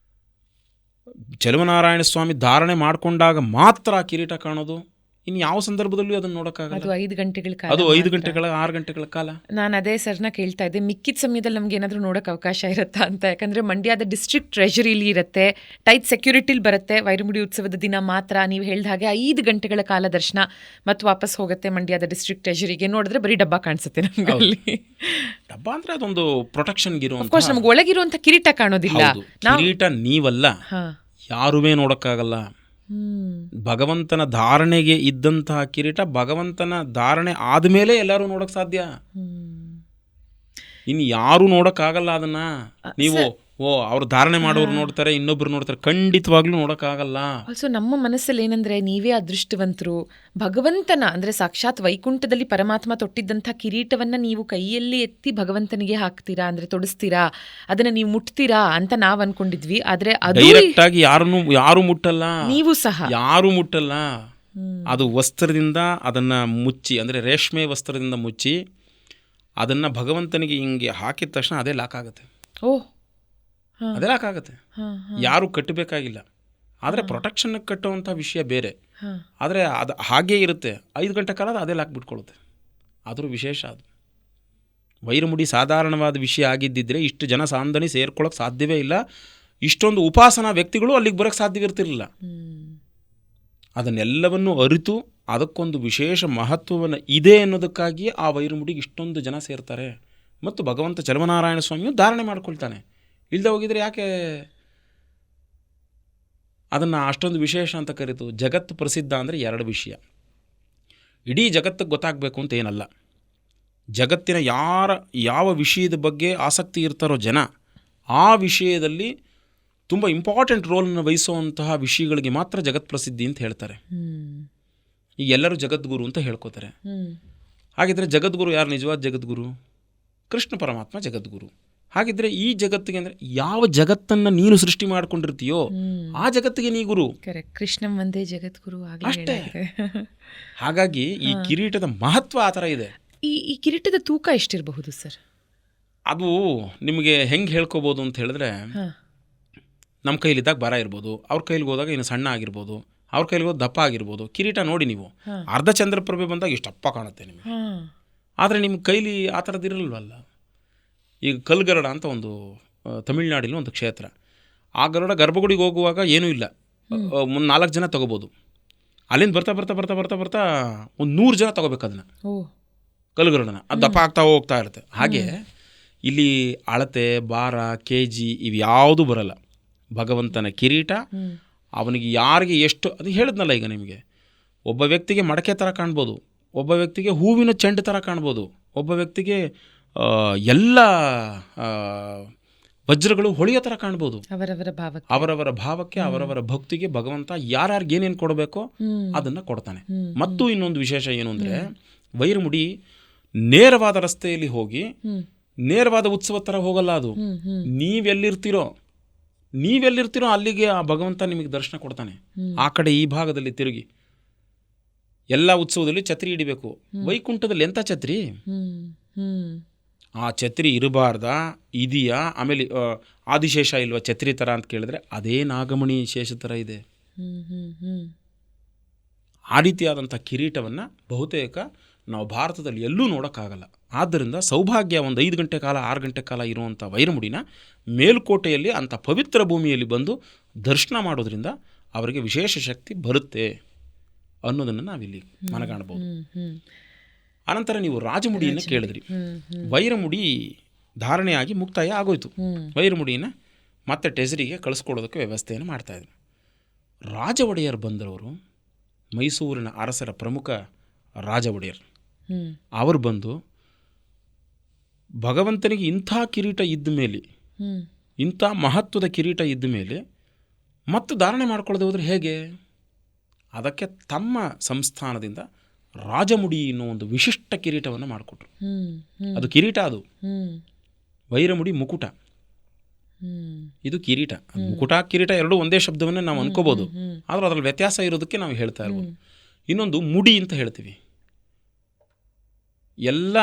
ಚಲುವನಾರಾಯಣ ಸ್ವಾಮಿ ಧಾರಣೆ ಮಾಡಿಕೊಂಡಾಗ ಮಾತ್ರ ಆ ಕಿರೀಟ ಕಾಣೋದು. ಇನ್ನು ಯಾವ ಸಂದರ್ಭದಲ್ಲೂ ಅದನ್ನು ನೋಡೋಕ್ಕಾಗಲ್ಲ. ಅದು 5 ಗಂಟೆಗಳ ಕಾಲ, ಅದು 5 ಗಂಟೆಗಳ 6 ಗಂಟೆಗಳ ಕಾಲ. ನಾನು ಅದೇ ಸರ್ನ ಕೇಳ್ತಾ ಇದ್ದೆ, ಮಿಕ್ಕಿದ ಸಮಯದಲ್ಲಿ ನಮ್ಗೆ ಏನಾದರೂ ನೋಡೋಕೆ ಅವಕಾಶ ಇರುತ್ತಾ ಅಂತ. ಯಾಕಂದರೆ ಮಂಡ್ಯದ ಡಿಸ್ಟ್ರಿಕ್ಟ್ ಟ್ರೆಜರಿಲಿ ಇರುತ್ತೆ, ಟೈಟ್ ಸೆಕ್ಯೂರಿಟಿಲಿ ಬರುತ್ತೆ. ವೈರಮುಡಿ ಉತ್ಸವದ ದಿನ ಮಾತ್ರ ನೀವು ಹೇಳಿದ ಹಾಗೆ 5 ಗಂಟೆಗಳ ಕಾಲ ದರ್ಶನ ಮತ್ತು ವಾಪಸ್ ಹೋಗುತ್ತೆ ಮಂಡ್ಯದ ಡಿಸ್ಟ್ರಿಕ್ಟ್ ಟ್ರೆಜರಿಗೆ. ನೋಡಿದ್ರೆ ಬರೀ ಡಬ್ಬ ಕಾಣಿಸುತ್ತೆ ನಮ್ಗೆ ಅಲ್ಲಿ. ಡಬ್ಬ ಅಂದರೆ ಅದೊಂದು ಪ್ರೊಟೆಕ್ಷನ್ಗಿರುವಂಥ, ನಮ್ಗೆ ಒಳಗಿರುವಂಥ ಕಿರೀಟ ಕಾಣೋದಿಲ್ಲ. ಕಿರೀಟ ನೀವಲ್ಲ, ಯಾರುವೇ ನೋಡೋಕ್ಕಾಗಲ್ಲ. ಭಗವಂತನ ಧಾರಣೆಗೆ ಇದ್ದಂತಹ ಕಿರೀಟ ಭಗವಂತನ ಧಾರಣೆ ಆದಮೇಲೆ ಎಲ್ಲರೂ ನೋಡೋಕೆ ಸಾಧ್ಯ. ಇನ್ನು ಯಾರು ನೋಡೋಕ್ಕಾಗಲ್ಲ ಅದನ್ನ. ನೀವು ಅವ್ರು ಧಾರಣೆ ಮಾಡೋರು ನೋಡ್ತಾರೆ, ಇನ್ನೊಬ್ರು ನೋಡ್ತಾರೆ, ಖಂಡಿತವಾಗ್ಲೂ ನೋಡೋಕ್ಕಾಗಲ್ಲ. ಆಲ್ಸೋ ನಮ್ಮ ಮನಸ್ಸಲ್ಲಿ ಏನಂದ್ರೆ, ನೀವೇ ಅದೃಷ್ಟವಂತರು, ಭಗವಂತನ ಅಂದರೆ ಸಾಕ್ಷಾತ್ ವೈಕುಂಠದಲ್ಲಿ ಪರಮಾತ್ಮ ತೊಟ್ಟಿದ್ದಂಥ ಕಿರೀಟವನ್ನ ನೀವು ಕೈಯಲ್ಲಿ ಎತ್ತಿ ಭಗವಂತನಿಗೆ ಹಾಕ್ತೀರಾ, ಅಂದರೆ ತೊಡಿಸ್ತೀರಾ, ಅದನ್ನ ನೀವು ಮುಟ್ತೀರಾ ಅಂತ ನಾವು ಅನ್ಕೊಂಡಿದ್ವಿ. ಆದ್ರೆ ಅದು ಡೈರೆಕ್ಟ್ ಆಗಿ ಯಾರು ಮುಟ್ಟಲ್ಲ, ನೀವು ಸಹ ಯಾರು ಮುಟ್ಟಲ್ಲ. ಅದು ವಸ್ತ್ರದಿಂದ ಅದನ್ನ ಮುಚ್ಚಿ, ಅಂದರೆ ರೇಷ್ಮೆ ವಸ್ತ್ರದಿಂದ ಮುಚ್ಚಿ ಅದನ್ನ ಭಗವಂತನಿಗೆ ಹಿಂಗೆ ಹಾಕಿದ ತಕ್ಷಣ ಅದೇ ಲಾಕ್ ಆಗುತ್ತೆ. ಅದೇ ಲಾಕ್ ಆಗುತ್ತೆ. ಯಾರು ಕಟ್ಟಬೇಕಾಗಿಲ್ಲ. ಆದರೆ ಪ್ರೊಟೆಕ್ಷನ್ ಕಟ್ಟುವಂಥ ವಿಷಯ ಬೇರೆ. ಆದರೆ ಅದು ಹಾಗೇ ಇರುತ್ತೆ. 5 ಗಂಟೆ ಕಾಲ ಅದೇ ಲಾಕ್ ಬಿಟ್ಕೊಳ್ಳುತ್ತೆ. ಅದ್ರ ವಿಶೇಷ ಅದು. ವೈರಮುಡಿ ಸಾಧಾರಣವಾದ ವಿಷಯ ಆಗಿದ್ದಿದ್ರೆ ಇಷ್ಟು ಜನ ಸಾಂದಣಿ ಸೇರ್ಕೊಳ್ಳೋಕೆ ಸಾಧ್ಯವೇ ಇಲ್ಲ. ಇಷ್ಟೊಂದು ಉಪಾಸನಾ ವ್ಯಕ್ತಿಗಳು ಅಲ್ಲಿಗೆ ಬರೋಕ್ಕೆ ಸಾಧ್ಯವಿರ್ತಿರಲಿಲ್ಲ. ಅದನ್ನೆಲ್ಲವನ್ನು ಅರಿತು ಅದಕ್ಕೊಂದು ವಿಶೇಷ ಮಹತ್ವವನ್ನು ಇದೆ ಅನ್ನೋದಕ್ಕಾಗಿ ಆ ವೈರಮುಡಿಗೆ ಇಷ್ಟೊಂದು ಜನ ಸೇರ್ತಾರೆ. ಮತ್ತು ಭಗವಂತ ಚಲಮನಾರಾಯಣ ಸ್ವಾಮಿಯು ಧಾರಣೆ ಮಾಡ್ಕೊಳ್ತಾನೆ. ಇಲ್ಲದೆ ಹೋಗಿದ್ರೆ ಯಾಕೆ ಅದನ್ನು ಅಷ್ಟೊಂದು ವಿಶೇಷ ಅಂತ ಕರೀತು? ಜಗತ್ತು ಪ್ರಸಿದ್ಧ ಅಂದರೆ ಎರಡು ವಿಷಯ. ಇಡೀ ಜಗತ್ತಿಗೆ ಗೊತ್ತಾಗಬೇಕು ಅಂತ ಏನಲ್ಲ. ಜಗತ್ತಿನ ಯಾವ ವಿಷಯದ ಬಗ್ಗೆ ಆಸಕ್ತಿ ಇರ್ತಾರೋ ಜನ, ಆ ವಿಷಯದಲ್ಲಿ ತುಂಬ ಇಂಪಾರ್ಟೆಂಟ್ ರೋಲನ್ನು ವಹಿಸುವಂತಹ ವಿಷಯಗಳಿಗೆ ಮಾತ್ರ ಜಗತ್ ಪ್ರಸಿದ್ಧಿ ಅಂತ ಹೇಳ್ತಾರೆ. ಈಗ ಎಲ್ಲರೂ ಜಗದ್ಗುರು ಅಂತ ಹೇಳ್ಕೊತಾರೆ. ಹಾಗಿದ್ರೆ ಜಗದ್ಗುರು ಯಾರು? ನಿಜವಾದ ಜಗದ್ಗುರು ಕೃಷ್ಣ ಪರಮಾತ್ಮ ಜಗದ್ಗುರು. ಹಾಗಿದ್ರೆ ಈ ಜಗತ್ತಿಗೆ ಅಂದರೆ ಯಾವ ಜಗತ್ತನ್ನು ನೀನು ಸೃಷ್ಟಿ ಮಾಡ್ಕೊಂಡಿರ್ತೀಯೋ ಆ ಜಗತ್ತಿಗೆ ನೀ ಗುರು. ಕೃಷ್ಣ ಒಂದೇ ಜಗದ್ಗುರು ಅಷ್ಟೇ. ಹಾಗಾಗಿ ಈ ಕಿರೀಟದ ಮಹತ್ವ ಆ ಥರ ಇದೆ. ಈ ಕಿರೀಟದ ತೂಕ ಎಷ್ಟಿರಬಹುದು ಸರ್? ಅದು ನಿಮಗೆ ಹೆಂಗೆ ಹೇಳ್ಕೊಬೋದು ಅಂತ ಹೇಳಿದ್ರೆ, ನಮ್ಮ ಕೈಲಿದ್ದಾಗ ಭಾರ ಇರ್ಬೋದು, ಅವ್ರ ಕೈಲಿಗೆ ಹೋದಾಗ ಇನ್ನು ಸಣ್ಣ ಆಗಿರ್ಬೋದು, ಅವ್ರ ಕೈಲಿಗೆ ಹೋದ ದಪ್ಪ ಆಗಿರ್ಬೋದು. ಕಿರೀಟ ನೋಡಿ ನೀವು ಅರ್ಧ ಚಂದ್ರಪ್ರಭೆ ಬಂದಾಗ ಎಷ್ಟು ದಪ್ಪ ಕಾಣುತ್ತೆ ನಿಮಗೆ. ಆದರೆ ನಿಮ್ಮ ಕೈಲಿ ಆ ಥರದ್ದು ಇರಲ್ವಲ್ಲ. ಈಗ ಕಲ್ಗರುಡ ಅಂತ ಒಂದು ತಮಿಳ್ನಾಡಿನ ಒಂದು ಕ್ಷೇತ್ರ. ಆ ಗರುಡ ಗರ್ಭಗುಡಿಗೆ ಹೋಗುವಾಗ ಏನೂ ಇಲ್ಲ, ಒಂದು 4 ಜನ ತೊಗೋಬೋದು. ಅಲ್ಲಿಂದ ಬರ್ತಾ ಬರ್ತಾ ಬರ್ತಾ ಬರ್ತಾ ಬರ್ತಾ ಒಂದು 100 ಜನ ತೊಗೋಬೇಕು ಅದನ್ನು, ಕಲ್ಗರುಡನ. ಅದು ದಪ್ಪ ಆಗ್ತಾ ಹೋಗ್ತಾ ಇರುತ್ತೆ. ಹಾಗೆ ಇಲ್ಲಿ ಅಳತೆ, ಭಾರ, KG ಇವು ಯಾವುದೂ ಬರಲ್ಲ. ಭಗವಂತನ ಕಿರೀಟ ಅವನಿಗೆ ಯಾರಿಗೆ ಎಷ್ಟು, ಅದು ಹೇಳಿದ್ನಲ್ಲ ಈಗ ನಿಮಗೆ. ಒಬ್ಬ ವ್ಯಕ್ತಿಗೆ ಮಡಕೆ ಥರ ಕಾಣ್ಬೋದು, ಒಬ್ಬ ವ್ಯಕ್ತಿಗೆ ಹೂವಿನ ಚೆಂಡು ಥರ ಕಾಣ್ಬೋದು, ಒಬ್ಬ ವ್ಯಕ್ತಿಗೆ ಎಲ್ಲ ವಜ್ರಗಳು ಹೊಳೆಯೋ ಥರ ಕಾಣ್ಬೋದು. ಅವರವರ ಭಾವಕ್ಕೆ ಅವರವರ ಭಕ್ತಿಗೆ ಭಗವಂತ ಯಾರ್ಯಾರಿಗೆ ಏನೇನು ಕೊಡಬೇಕೋ ಅದನ್ನು ಕೊಡ್ತಾನೆ. ಮತ್ತು ಇನ್ನೊಂದು ವಿಶೇಷ ಏನು ಅಂದರೆ, ವೈರಮುಡಿ ನೇರವಾದ ರಸ್ತೆಯಲ್ಲಿ ಹೋಗಿ ನೇರವಾದ ಉತ್ಸವ ಥರ ಹೋಗಲ್ಲ. ಅದು ನೀವೆಲ್ಲಿರ್ತೀರೋ ಅಲ್ಲಿಗೆ ಆ ಭಗವಂತ ನಿಮಗೆ ದರ್ಶನ ಕೊಡ್ತಾನೆ. ಆ ಕಡೆ ಈ ಭಾಗದಲ್ಲಿ ತಿರುಗಿ ಎಲ್ಲ ಉತ್ಸವದಲ್ಲಿ ಛತ್ರಿ ಹಿಡಿಬೇಕು. ವೈಕುಂಠದಲ್ಲಿ ಎಂಥ ಛತ್ರಿ? ಆ ಛತ್ರಿ ಇರಬಾರ್ದಾ? ಇದೆಯಾ? ಆಮೇಲೆ ಆದಿಶೇಷ ಇಲ್ವಾ ಛತ್ರಿ ಥರ ಅಂತ ಕೇಳಿದ್ರೆ ಅದೇ ನಾಗಮಣಿ ಶೇಷ ಥರ ಇದೆ. ಆ ರೀತಿಯಾದಂಥ ಕಿರೀಟವನ್ನು ಬಹುತೇಕ ನಾವು ಭಾರತದಲ್ಲಿ ಎಲ್ಲೂ ನೋಡೋಕ್ಕಾಗಲ್ಲ. ಆದ್ದರಿಂದ ಸೌಭಾಗ್ಯ ಒಂದು 5 ಗಂಟೆ ಕಾಲ 6 ಗಂಟೆ ಕಾಲ ಇರುವಂಥ ವೈರಮುಡಿನ ಮೇಲ್ಕೋಟೆಯಲ್ಲಿ ಅಂಥ ಪವಿತ್ರ ಭೂಮಿಯಲ್ಲಿ ಬಂದು ದರ್ಶನ ಮಾಡೋದ್ರಿಂದ ಅವರಿಗೆ ವಿಶೇಷ ಶಕ್ತಿ ಬರುತ್ತೆ ಅನ್ನೋದನ್ನು ನಾವಿಲ್ಲಿ ಮನಗಾಣಬಹುದು. ಅನಂತರ ನೀವು ರಾಜಮುಡಿಯನ್ನು ಕೇಳಿದ್ರಿ. ವೈರಮುಡಿ ಧಾರಣೆಯಾಗಿ ಮುಕ್ತಾಯ ಆಗೋಯ್ತು. ವೈರಮುಡಿಯನ್ನು ಮತ್ತೆ ಟೆಸರಿಗೆ ಕಳಿಸ್ಕೊಡೋದಕ್ಕೆ ವ್ಯವಸ್ಥೆಯನ್ನು ಮಾಡ್ತಾಯಿದ್ರು. ರಾಜ ಒಡೆಯರ್ ಬಂದವರು, ಮೈಸೂರಿನ ಅರಸರ ಪ್ರಮುಖ ರಾಜ ಒಡೆಯರ್, ಅವರು ಬಂದು ಭಗವಂತನಿಗೆ ಇಂಥ ಕಿರೀಟ ಇದ್ದ ಮೇಲೆ, ಇಂಥ ಮಹತ್ವದ ಕಿರೀಟ ಇದ್ದ ಮೇಲೆ ಮತ್ತು ಧಾರಣೆ ಮಾಡ್ಕೊಳ್ಳದೆ ಹೋದರೆ ಹೇಗೆ? ಅದಕ್ಕೆ ತಮ್ಮ ಸಂಸ್ಥಾನದಿಂದ ರಾಜಮುಡಿ ಅನ್ನೋ ಒಂದು ವಿಶಿಷ್ಟ ಕಿರೀಟವನ್ನು ಮಾಡಿಕೊಟ್ರು. ಅದು ಕಿರೀಟ, ಅದು ವೈರಮುಡಿ ಮುಕುಟ, ಇದು ಕಿರೀಟ. ಮುಕುಟ ಕಿರೀಟ ಎರಡೂ ಒಂದೇ ಶಬ್ದವನ್ನೇ ನಾವು ಅನ್ಕೋಬೋದು, ಆದರೂ ಅದರಲ್ಲಿ ವ್ಯತ್ಯಾಸ ಇರೋದಕ್ಕೆ ನಾವು ಹೇಳ್ತಾ ಇರ್ಬೋದು. ಇನ್ನೊಂದು ಮುಡಿ ಅಂತ ಹೇಳ್ತೀವಿ. ಎಲ್ಲ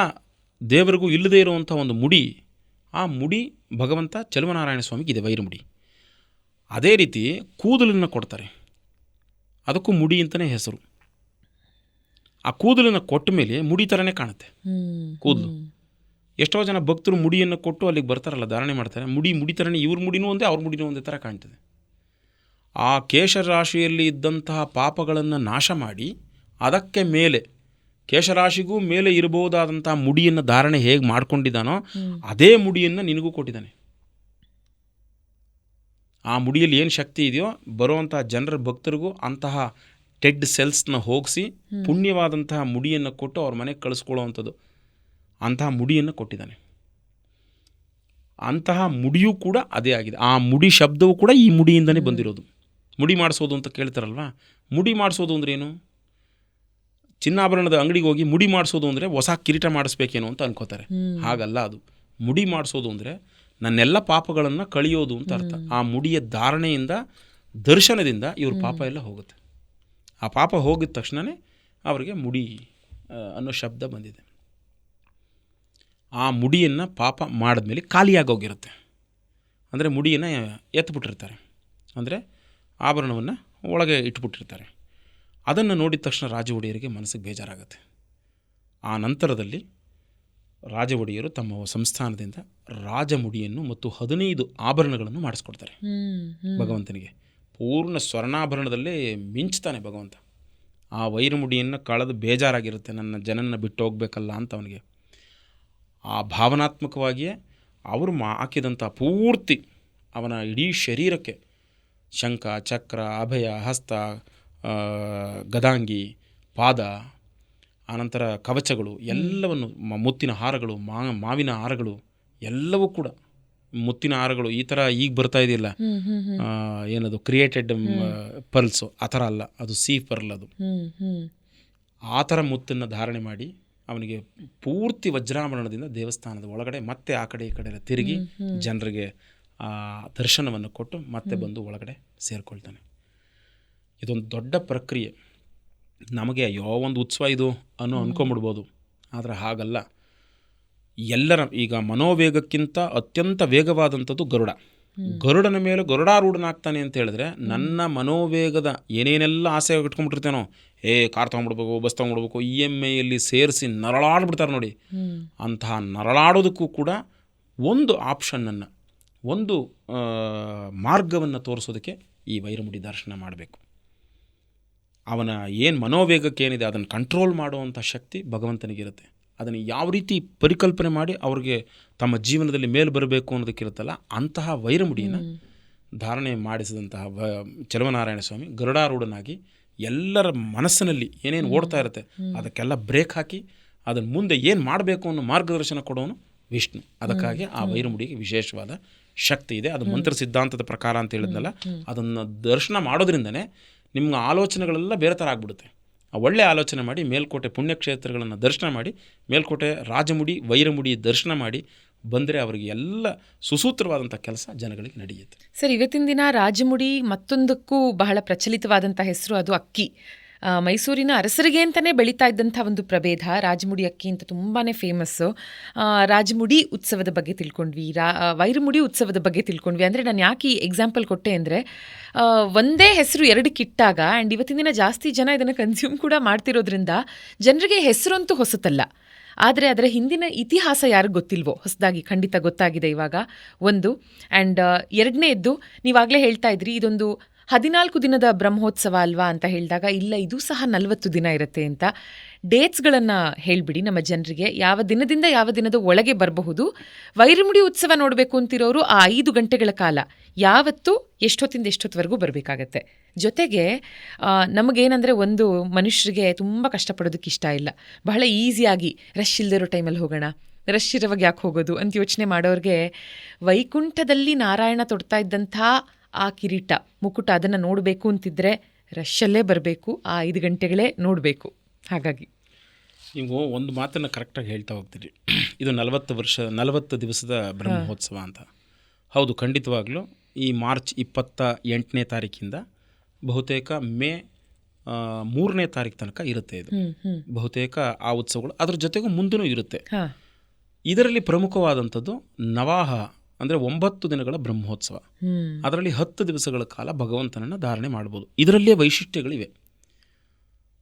ದೇವರಿಗೂ ಇಲ್ಲದೇ ಇರುವಂಥ ಒಂದು ಮುಡಿ, ಆ ಮುಡಿ ಭಗವಂತ ಚಲಮನಾರಾಯಣ ಸ್ವಾಮಿಗಿದೆ ವೈರಮುಡಿ. ಅದೇ ರೀತಿ ಕೂದಲನ್ನು ಕೊಡ್ತಾರೆ, ಅದಕ್ಕೂ ಮುಡಿ ಅಂತಲೇ ಹೆಸರು. ಆ ಕೂದಲನ್ನು ಕೊಟ್ಟ ಮೇಲೆ ಮುಡಿ ಥರನೇ ಕಾಣುತ್ತೆ ಕೂದಲು. ಎಷ್ಟೋ ಜನ ಭಕ್ತರು ಮುಡಿಯನ್ನು ಕೊಟ್ಟು ಅಲ್ಲಿಗೆ ಬರ್ತಾರಲ್ಲ, ಧಾರಣೆ ಮಾಡ್ತಾರೆ, ಮುಡಿ ಥರನೇ, ಇವ್ರ ಮುಡಿನೂ ಒಂದೇ ಅವ್ರ ಮುಡಿನೂ ಒಂದೇ ಥರ ಕಾಣ್ತದೆ. ಆ ಕೇಶರಾಶಿಯಲ್ಲಿ ಇದ್ದಂತಹ ಪಾಪಗಳನ್ನು ನಾಶ ಮಾಡಿ ಅದಕ್ಕೆ ಮೇಲೆ, ಕೇಶರಾಶಿಗೂ ಮೇಲೆ ಇರಬಹುದಾದಂಥ ಮುಡಿಯನ್ನು ಧಾರಣೆ ಹೇಗೆ ಮಾಡ್ಕೊಂಡಿದ್ದಾನೋ ಅದೇ ಮುಡಿಯನ್ನು ನಿನಗೂ ಕೊಟ್ಟಿದ್ದಾನೆ. ಆ ಮುಡಿಯಲ್ಲಿ ಏನು ಶಕ್ತಿ ಇದೆಯೋ ಬರುವಂಥ ಜನರ ಭಕ್ತರಿಗೂ ಅಂತಹ ಡೆಡ್ ಸೆಲ್ಸ್ನ ಹೋಗಿಸಿ ಪುಣ್ಯವಾದಂತಹ ಮುಡಿಯನ್ನು ಕೊಟ್ಟು ಅವ್ರ ಮನೆಗೆ ಕಳಿಸ್ಕೊಳ್ಳೋವಂಥದ್ದು, ಅಂತಹ ಮುಡಿಯನ್ನು ಕೊಟ್ಟಿದ್ದಾನೆ. ಅಂತಹ ಮುಡಿಯೂ ಕೂಡ ಅದೇ ಆಗಿದೆ. ಆ ಮುಡಿ ಶಬ್ದವೂ ಕೂಡ ಈ ಮುಡಿಯಿಂದನೇ ಬಂದಿರೋದು. ಮುಡಿ ಮಾಡಿಸೋದು ಅಂತ ಕೇಳ್ತಾರಲ್ವ, ಮುಡಿ ಮಾಡಿಸೋದು ಅಂದ್ರೆ ಏನು? ಚಿನ್ನಾಭರಣದ ಅಂಗಡಿಗೆ ಹೋಗಿ ಮುಡಿ ಮಾಡಿಸೋದು ಅಂದರೆ ಹೊಸ ಕಿರೀಟ ಮಾಡಿಸ್ಬೇಕೇನೋ ಅಂತ ಅನ್ಕೋತಾರೆ. ಹಾಗಲ್ಲ. ಅದು ಮುಡಿ ಮಾಡಿಸೋದು ಅಂದರೆ ನನ್ನೆಲ್ಲ ಪಾಪಗಳನ್ನು ಕಳಿಯೋದು ಅಂತ ಅರ್ಥ. ಆ ಮುಡಿಯ ಧಾರಣೆಯಿಂದ, ದರ್ಶನದಿಂದ ಇವ್ರ ಪಾಪ ಎಲ್ಲ ಹೋಗುತ್ತೆ. ಆ ಪಾಪ ಹೋಗಿದ ತಕ್ಷಣವೇ ಅವರಿಗೆ ಮುಡಿ ಅನ್ನೋ ಶಬ್ದ ಬಂದಿದೆ. ಆ ಮುಡಿಯನ್ನು ಪಾಪ ಮಾಡಿದ್ಮೇಲೆ ಖಾಲಿಯಾಗೋಗಿರುತ್ತೆ. ಅಂದರೆ ಮುಡಿಯನ್ನು ಎತ್ತಿಬಿಟ್ಟಿರ್ತಾರೆ, ಅಂದರೆ ಆಭರಣವನ್ನು ಒಳಗೆ ಇಟ್ಬಿಟ್ಟಿರ್ತಾರೆ. ಅದನ್ನು ನೋಡಿದ ತಕ್ಷಣ ರಾಜ ಒಡೆಯರಿಗೆ ಮನಸ್ಸಿಗೆ ಬೇಜಾರಾಗುತ್ತೆ. ಆ ನಂತರದಲ್ಲಿ ರಾಜ ಒಡೆಯರು ತಮ್ಮ ಸಂಸ್ಥಾನದಿಂದ ರಾಜಮುಡಿಯನ್ನು ಮತ್ತು 15 ಆಭರಣಗಳನ್ನು ಮಾಡಿಸ್ಕೊಡ್ತಾರೆ ಭಗವಂತನಿಗೆ. ಪೂರ್ಣ ಸ್ವರ್ಣಾಭರಣದಲ್ಲೇ ಮಿಂಚ್ತಾನೆ ಭಗವಂತ. ಆ ವೈರಮುಡಿಯನ್ನು ಕಳೆದು ಬೇಜಾರಾಗಿರುತ್ತೆ, ನನ್ನ ಜನನ ಬಿಟ್ಟು ಹೋಗಬೇಕಲ್ಲ ಅಂತ ಅವನಿಗೆ. ಆ ಭಾವನಾತ್ಮಕವಾಗಿಯೇ ಅವರು ಹಾಕಿದಂಥ ಪೂರ್ತಿ ಅವನ ಇಡೀ ಶರೀರಕ್ಕೆ ಶಂಖ, ಚಕ್ರ, ಅಭಯ, ಹಸ್ತ, ಗದಾಂಗಿ, ಪಾದ, ಆನಂತರ ಕವಚಗಳು ಎಲ್ಲವನ್ನು, ಮುತ್ತಿನ ಹಾರಗಳು, ಮಾವಿನ ಹಾರಗಳು ಎಲ್ಲವೂ ಕೂಡ, ಮುತ್ತಿನ ಹಾರಗಳು ಈ ಥರ ಈಗ ಬರ್ತಾ ಇದೆಯಲ್ಲ, ಏನದು ಕ್ರಿಯೇಟೆಡ್ ಪರ್ಲ್ಸು, ಆ ಥರ ಅಲ್ಲ, ಅದು ಸಿ ಪರ್ಲ್, ಅದು ಆ ಥರ ಮುತ್ತನ್ನು ಧಾರಣೆ ಮಾಡಿ ಅವನಿಗೆ ಪೂರ್ತಿ ವಜ್ರಾಭರಣದಿಂದ ದೇವಸ್ಥಾನದ ಒಳಗಡೆ ಮತ್ತೆ ಆ ಕಡೆ ಈ ಕಡೆ ಎಲ್ಲ ತಿರುಗಿ ಜನರಿಗೆ ಆ ದರ್ಶನವನ್ನು ಕೊಟ್ಟು ಮತ್ತೆ ಬಂದು ಒಳಗಡೆ ಸೇರಿಕೊಳ್ತಾನೆ. ಇದೊಂದು ದೊಡ್ಡ ಪ್ರಕ್ರಿಯೆ. ನಮಗೆ ಅಯ್ಯೋ ಒಂದು ಉತ್ಸವ ಇದು ಅನ್ಕೊಂಬಿಡ್ಬೋದು, ಆದರೆ ಹಾಗಲ್ಲ. ಎಲ್ಲರ ಈಗ ಮನೋವೇಗಕ್ಕಿಂತ ಅತ್ಯಂತ ವೇಗವಾದಂಥದ್ದು ಗರುಡ. ಗರುಡನ ಮೇಲೆ ಗರುಡಾರೂಢನಾಗ್ತಾನೆ ಅಂತ ಹೇಳಿದ್ರೆ, ನನ್ನ ಮನೋವೇಗದ ಏನೇನೆಲ್ಲ ಆಸೆ ಇಟ್ಕೊಂಡ್ಬಿಟ್ಟಿರ್ತೇನೋ, ಕಾರ್ ತೊಗೊಂಡ್ಬಿಡ್ಬೇಕು, ಬಸ್ ತೊಗೊಂಡ್ಬಿಡ್ಬೇಕು, EMIಯಲ್ಲಿ ಸೇರಿಸಿ ನರಳಾಡ್ಬಿಡ್ತಾರೆ ನೋಡಿ, ಅಂತಹ ನರಳಾಡೋದಕ್ಕೂ ಕೂಡ ಒಂದು ಆಪ್ಷನ್ನನ್ನು, ಒಂದು ಮಾರ್ಗವನ್ನು ತೋರಿಸೋದಕ್ಕೆ ಈ ವೈರಮುಡಿ ದರ್ಶನ ಮಾಡಬೇಕು. ಅವನ ಏನು ಮನೋವೇಗಕ್ಕೆ ಏನಿದೆ ಅದನ್ನು ಕಂಟ್ರೋಲ್ ಮಾಡುವಂಥ ಶಕ್ತಿ ಭಗವಂತನಿಗಿರುತ್ತೆ. ಅದನ್ನು ಯಾವ ರೀತಿ ಪರಿಕಲ್ಪನೆ ಮಾಡಿ ಅವ್ರಿಗೆ ತಮ್ಮ ಜೀವನದಲ್ಲಿ ಮೇಲೆ ಬರಬೇಕು ಅನ್ನೋದಕ್ಕಿರುತ್ತಲ್ಲ, ಅಂತಹ ವೈರಮುಡಿಯನ್ನು ಧಾರಣೆ ಮಾಡಿಸಿದಂತಹ ಚೆಲುವನಾರಾಯಣ ಸ್ವಾಮಿ ಗರುಡಾರೂಢನಾಗಿ ಎಲ್ಲರ ಮನಸ್ಸಿನಲ್ಲಿ ಏನೇನು ಓಡ್ತಾ ಇರುತ್ತೆ ಅದಕ್ಕೆಲ್ಲ ಬ್ರೇಕ್ ಹಾಕಿ ಅದನ್ನು ಮುಂದೆ ಏನು ಮಾಡಬೇಕು ಅನ್ನೋ ಮಾರ್ಗದರ್ಶನ ಕೊಡೋನು ವಿಷ್ಣು. ಅದಕ್ಕಾಗಿ ಆ ವೈರಮುಡಿಗೆ ವಿಶೇಷವಾದ ಶಕ್ತಿ ಇದೆ. ಅದು ಮಂತ್ರ ಸಿದ್ಧಾಂತದ ಪ್ರಕಾರ ಅಂತ ಹೇಳಿದ್ನಲ್ಲ, ಅದನ್ನು ದರ್ಶನ ಮಾಡೋದ್ರಿಂದನೇ ನಿಮ್ಮ ಆಲೋಚನೆಗಳೆಲ್ಲ ಬೇರೆ ಥರ ಆಗ್ಬಿಡುತ್ತೆ. ಒಳ್ಳೆ ಆಲೋಚನೆ ಮಾಡಿ ಮೇಲ್ಕೋಟೆ ಪುಣ್ಯಕ್ಷೇತ್ರಗಳನ್ನು ದರ್ಶನ ಮಾಡಿ, ಮೇಲ್ಕೋಟೆ ರಾಜಮುಡಿ ವೈರಮುಡಿ ದರ್ಶನ ಮಾಡಿ ಬಂದರೆ ಅವರಿಗೆ ಎಲ್ಲ ಸುಸೂತ್ರವಾದಂಥ ಕೆಲಸ ಜನಗಳಿಗೆ ನಡೆಯುತ್ತೆ. ಸರ್, ಇವತ್ತಿನ ದಿನ ರಾಜಮುಡಿ ಮತ್ತೊಂದಕ್ಕೂ ಬಹಳ ಪ್ರಚಲಿತವಾದಂಥ ಹೆಸರು, ಅದು ಅಕ್ಕಿ. ಮೈಸೂರಿನ ಅರಸರಿಗೆ ಅಂತಲೇ ಬೆಳೀತಾ ಇದ್ದಂಥ ಒಂದು ಪ್ರಭೇದ ರಾಜಮುಡಿ ಅಕ್ಕಿ ಅಂತ ತುಂಬಾ ಫೇಮಸ್ಸು. ರಾಜಮುಡಿ ಉತ್ಸವದ ಬಗ್ಗೆ ತಿಳ್ಕೊಂಡ್ವಿ, ವೈರಮುಡಿ ಉತ್ಸವದ ಬಗ್ಗೆ ತಿಳ್ಕೊಂಡ್ವಿ. ಅಂದರೆ ನಾನು ಯಾಕೆ ಈ ಎಕ್ಸಾಂಪಲ್ ಕೊಟ್ಟೆ ಅಂದರೆ, ಒಂದೇ ಹೆಸರು ಎರಡಕ್ಕಿಟ್ಟಾಗ, ಆ್ಯಂಡ್ ಇವತ್ತಿನ ದಿನ ಜಾಸ್ತಿ ಜನ ಇದನ್ನು ಕನ್ಸ್ಯೂಮ್ ಕೂಡ ಮಾಡ್ತಿರೋದ್ರಿಂದ ಜನರಿಗೆ ಹೆಸರಂತೂ ಹೊಸತಲ್ಲ, ಆದರೆ ಅದರ ಹಿಂದಿನ ಇತಿಹಾಸ ಯಾರಿಗೆ ಗೊತ್ತಿಲ್ವೋ ಹೊಸದಾಗಿ ಖಂಡಿತ ಗೊತ್ತಾಗಿದೆ ಇವಾಗ ಒಂದು. ಆ್ಯಂಡ್ ಎರಡನೇದ್ದು, ನೀವಾಗಲೇ ಹೇಳ್ತಾ ಇದ್ರಿ ಇದೊಂದು 14 ದಿನದ ಬ್ರಹ್ಮೋತ್ಸವ ಅಲ್ವಾ ಅಂತ ಹೇಳಿದಾಗ, ಇಲ್ಲ ಇದು ಸಹ 40 ದಿನ ಇರುತ್ತೆ ಅಂತ. ಡೇಟ್ಸ್ಗಳನ್ನು ಹೇಳಿಬಿಡಿ ನಮ್ಮ ಜನರಿಗೆ, ಯಾವ ದಿನದಿಂದ ಯಾವ ದಿನದ ಒಳಗೆ ಬರಬಹುದು. ವೈರಮುಡಿ ಉತ್ಸವ ನೋಡಬೇಕು ಅಂತಿರೋರು ಆ 5 ಗಂಟೆಗಳ ಕಾಲ ಯಾವತ್ತು ಎಷ್ಟೊತ್ತಿಂದ ಎಷ್ಟೊತ್ತವರೆಗೂ ಬರಬೇಕಾಗತ್ತೆ. ಜೊತೆಗೆ ನಮಗೇನಂದರೆ, ಒಂದು ಮನುಷ್ಯರಿಗೆ ತುಂಬ ಕಷ್ಟಪಡೋದಕ್ಕೆ ಇಷ್ಟ ಇಲ್ಲ, ಬಹಳ ಈಸಿಯಾಗಿ ರಶ್ ಇಲ್ದಿರೋ ಟೈಮಲ್ಲಿ ಹೋಗೋಣ, ರಶ್ ಇರುವಾಗ ಯಾಕೆ ಹೋಗೋದು ಅಂತ ಯೋಚನೆ ಮಾಡೋರಿಗೆ, ವೈಕುಂಠದಲ್ಲಿ ನಾರಾಯಣ ತೊಡ್ತಾ ಇದ್ದಂಥ ಆ ಕಿರೀಟ ಮುಕುಟ ಅದನ್ನು ನೋಡಬೇಕು ಅಂತಿದ್ರೆ ರಶಲ್ಲೇ ಬರಬೇಕು, ಆ 5 ಗಂಟೆಗಳೇ ನೋಡಬೇಕು. ಹಾಗಾಗಿ ನೀವು ಒಂದು ಮಾತನ್ನು ಕರೆಕ್ಟಾಗಿ ಹೇಳ್ತಾ ಹೋಗ್ತೀರಿ, ಇದು 40 ದಿವಸದ ಬ್ರಹ್ಮೋತ್ಸವ ಅಂತ. ಹೌದು, ಖಂಡಿತವಾಗ್ಲೂ ಈ ಮಾರ್ಚ್ 28ನೇ ತಾರೀಕಿಂದ ಬಹುತೇಕ ಮೇ 3ನೇ ತಾರೀಕು ತನಕ ಇರುತ್ತೆ ಇದು. ಬಹುತೇಕ ಆ ಉತ್ಸವಗಳು ಅದ್ರ ಜೊತೆಗೂ ಮುಂದೂ ಇರುತ್ತೆ. ಇದರಲ್ಲಿ ಪ್ರಮುಖವಾದಂಥದ್ದು ನವಾಹ ಅಂದರೆ 9 ದಿನಗಳ ಬ್ರಹ್ಮೋತ್ಸವ. ಅದರಲ್ಲಿ 10 ದಿವಸಗಳ ಕಾಲ ಭಗವಂತನನ್ನು ಧಾರಣೆ ಮಾಡ್ಬೋದು. ಇದರಲ್ಲೇ ವೈಶಿಷ್ಟ್ಯಗಳಿವೆ.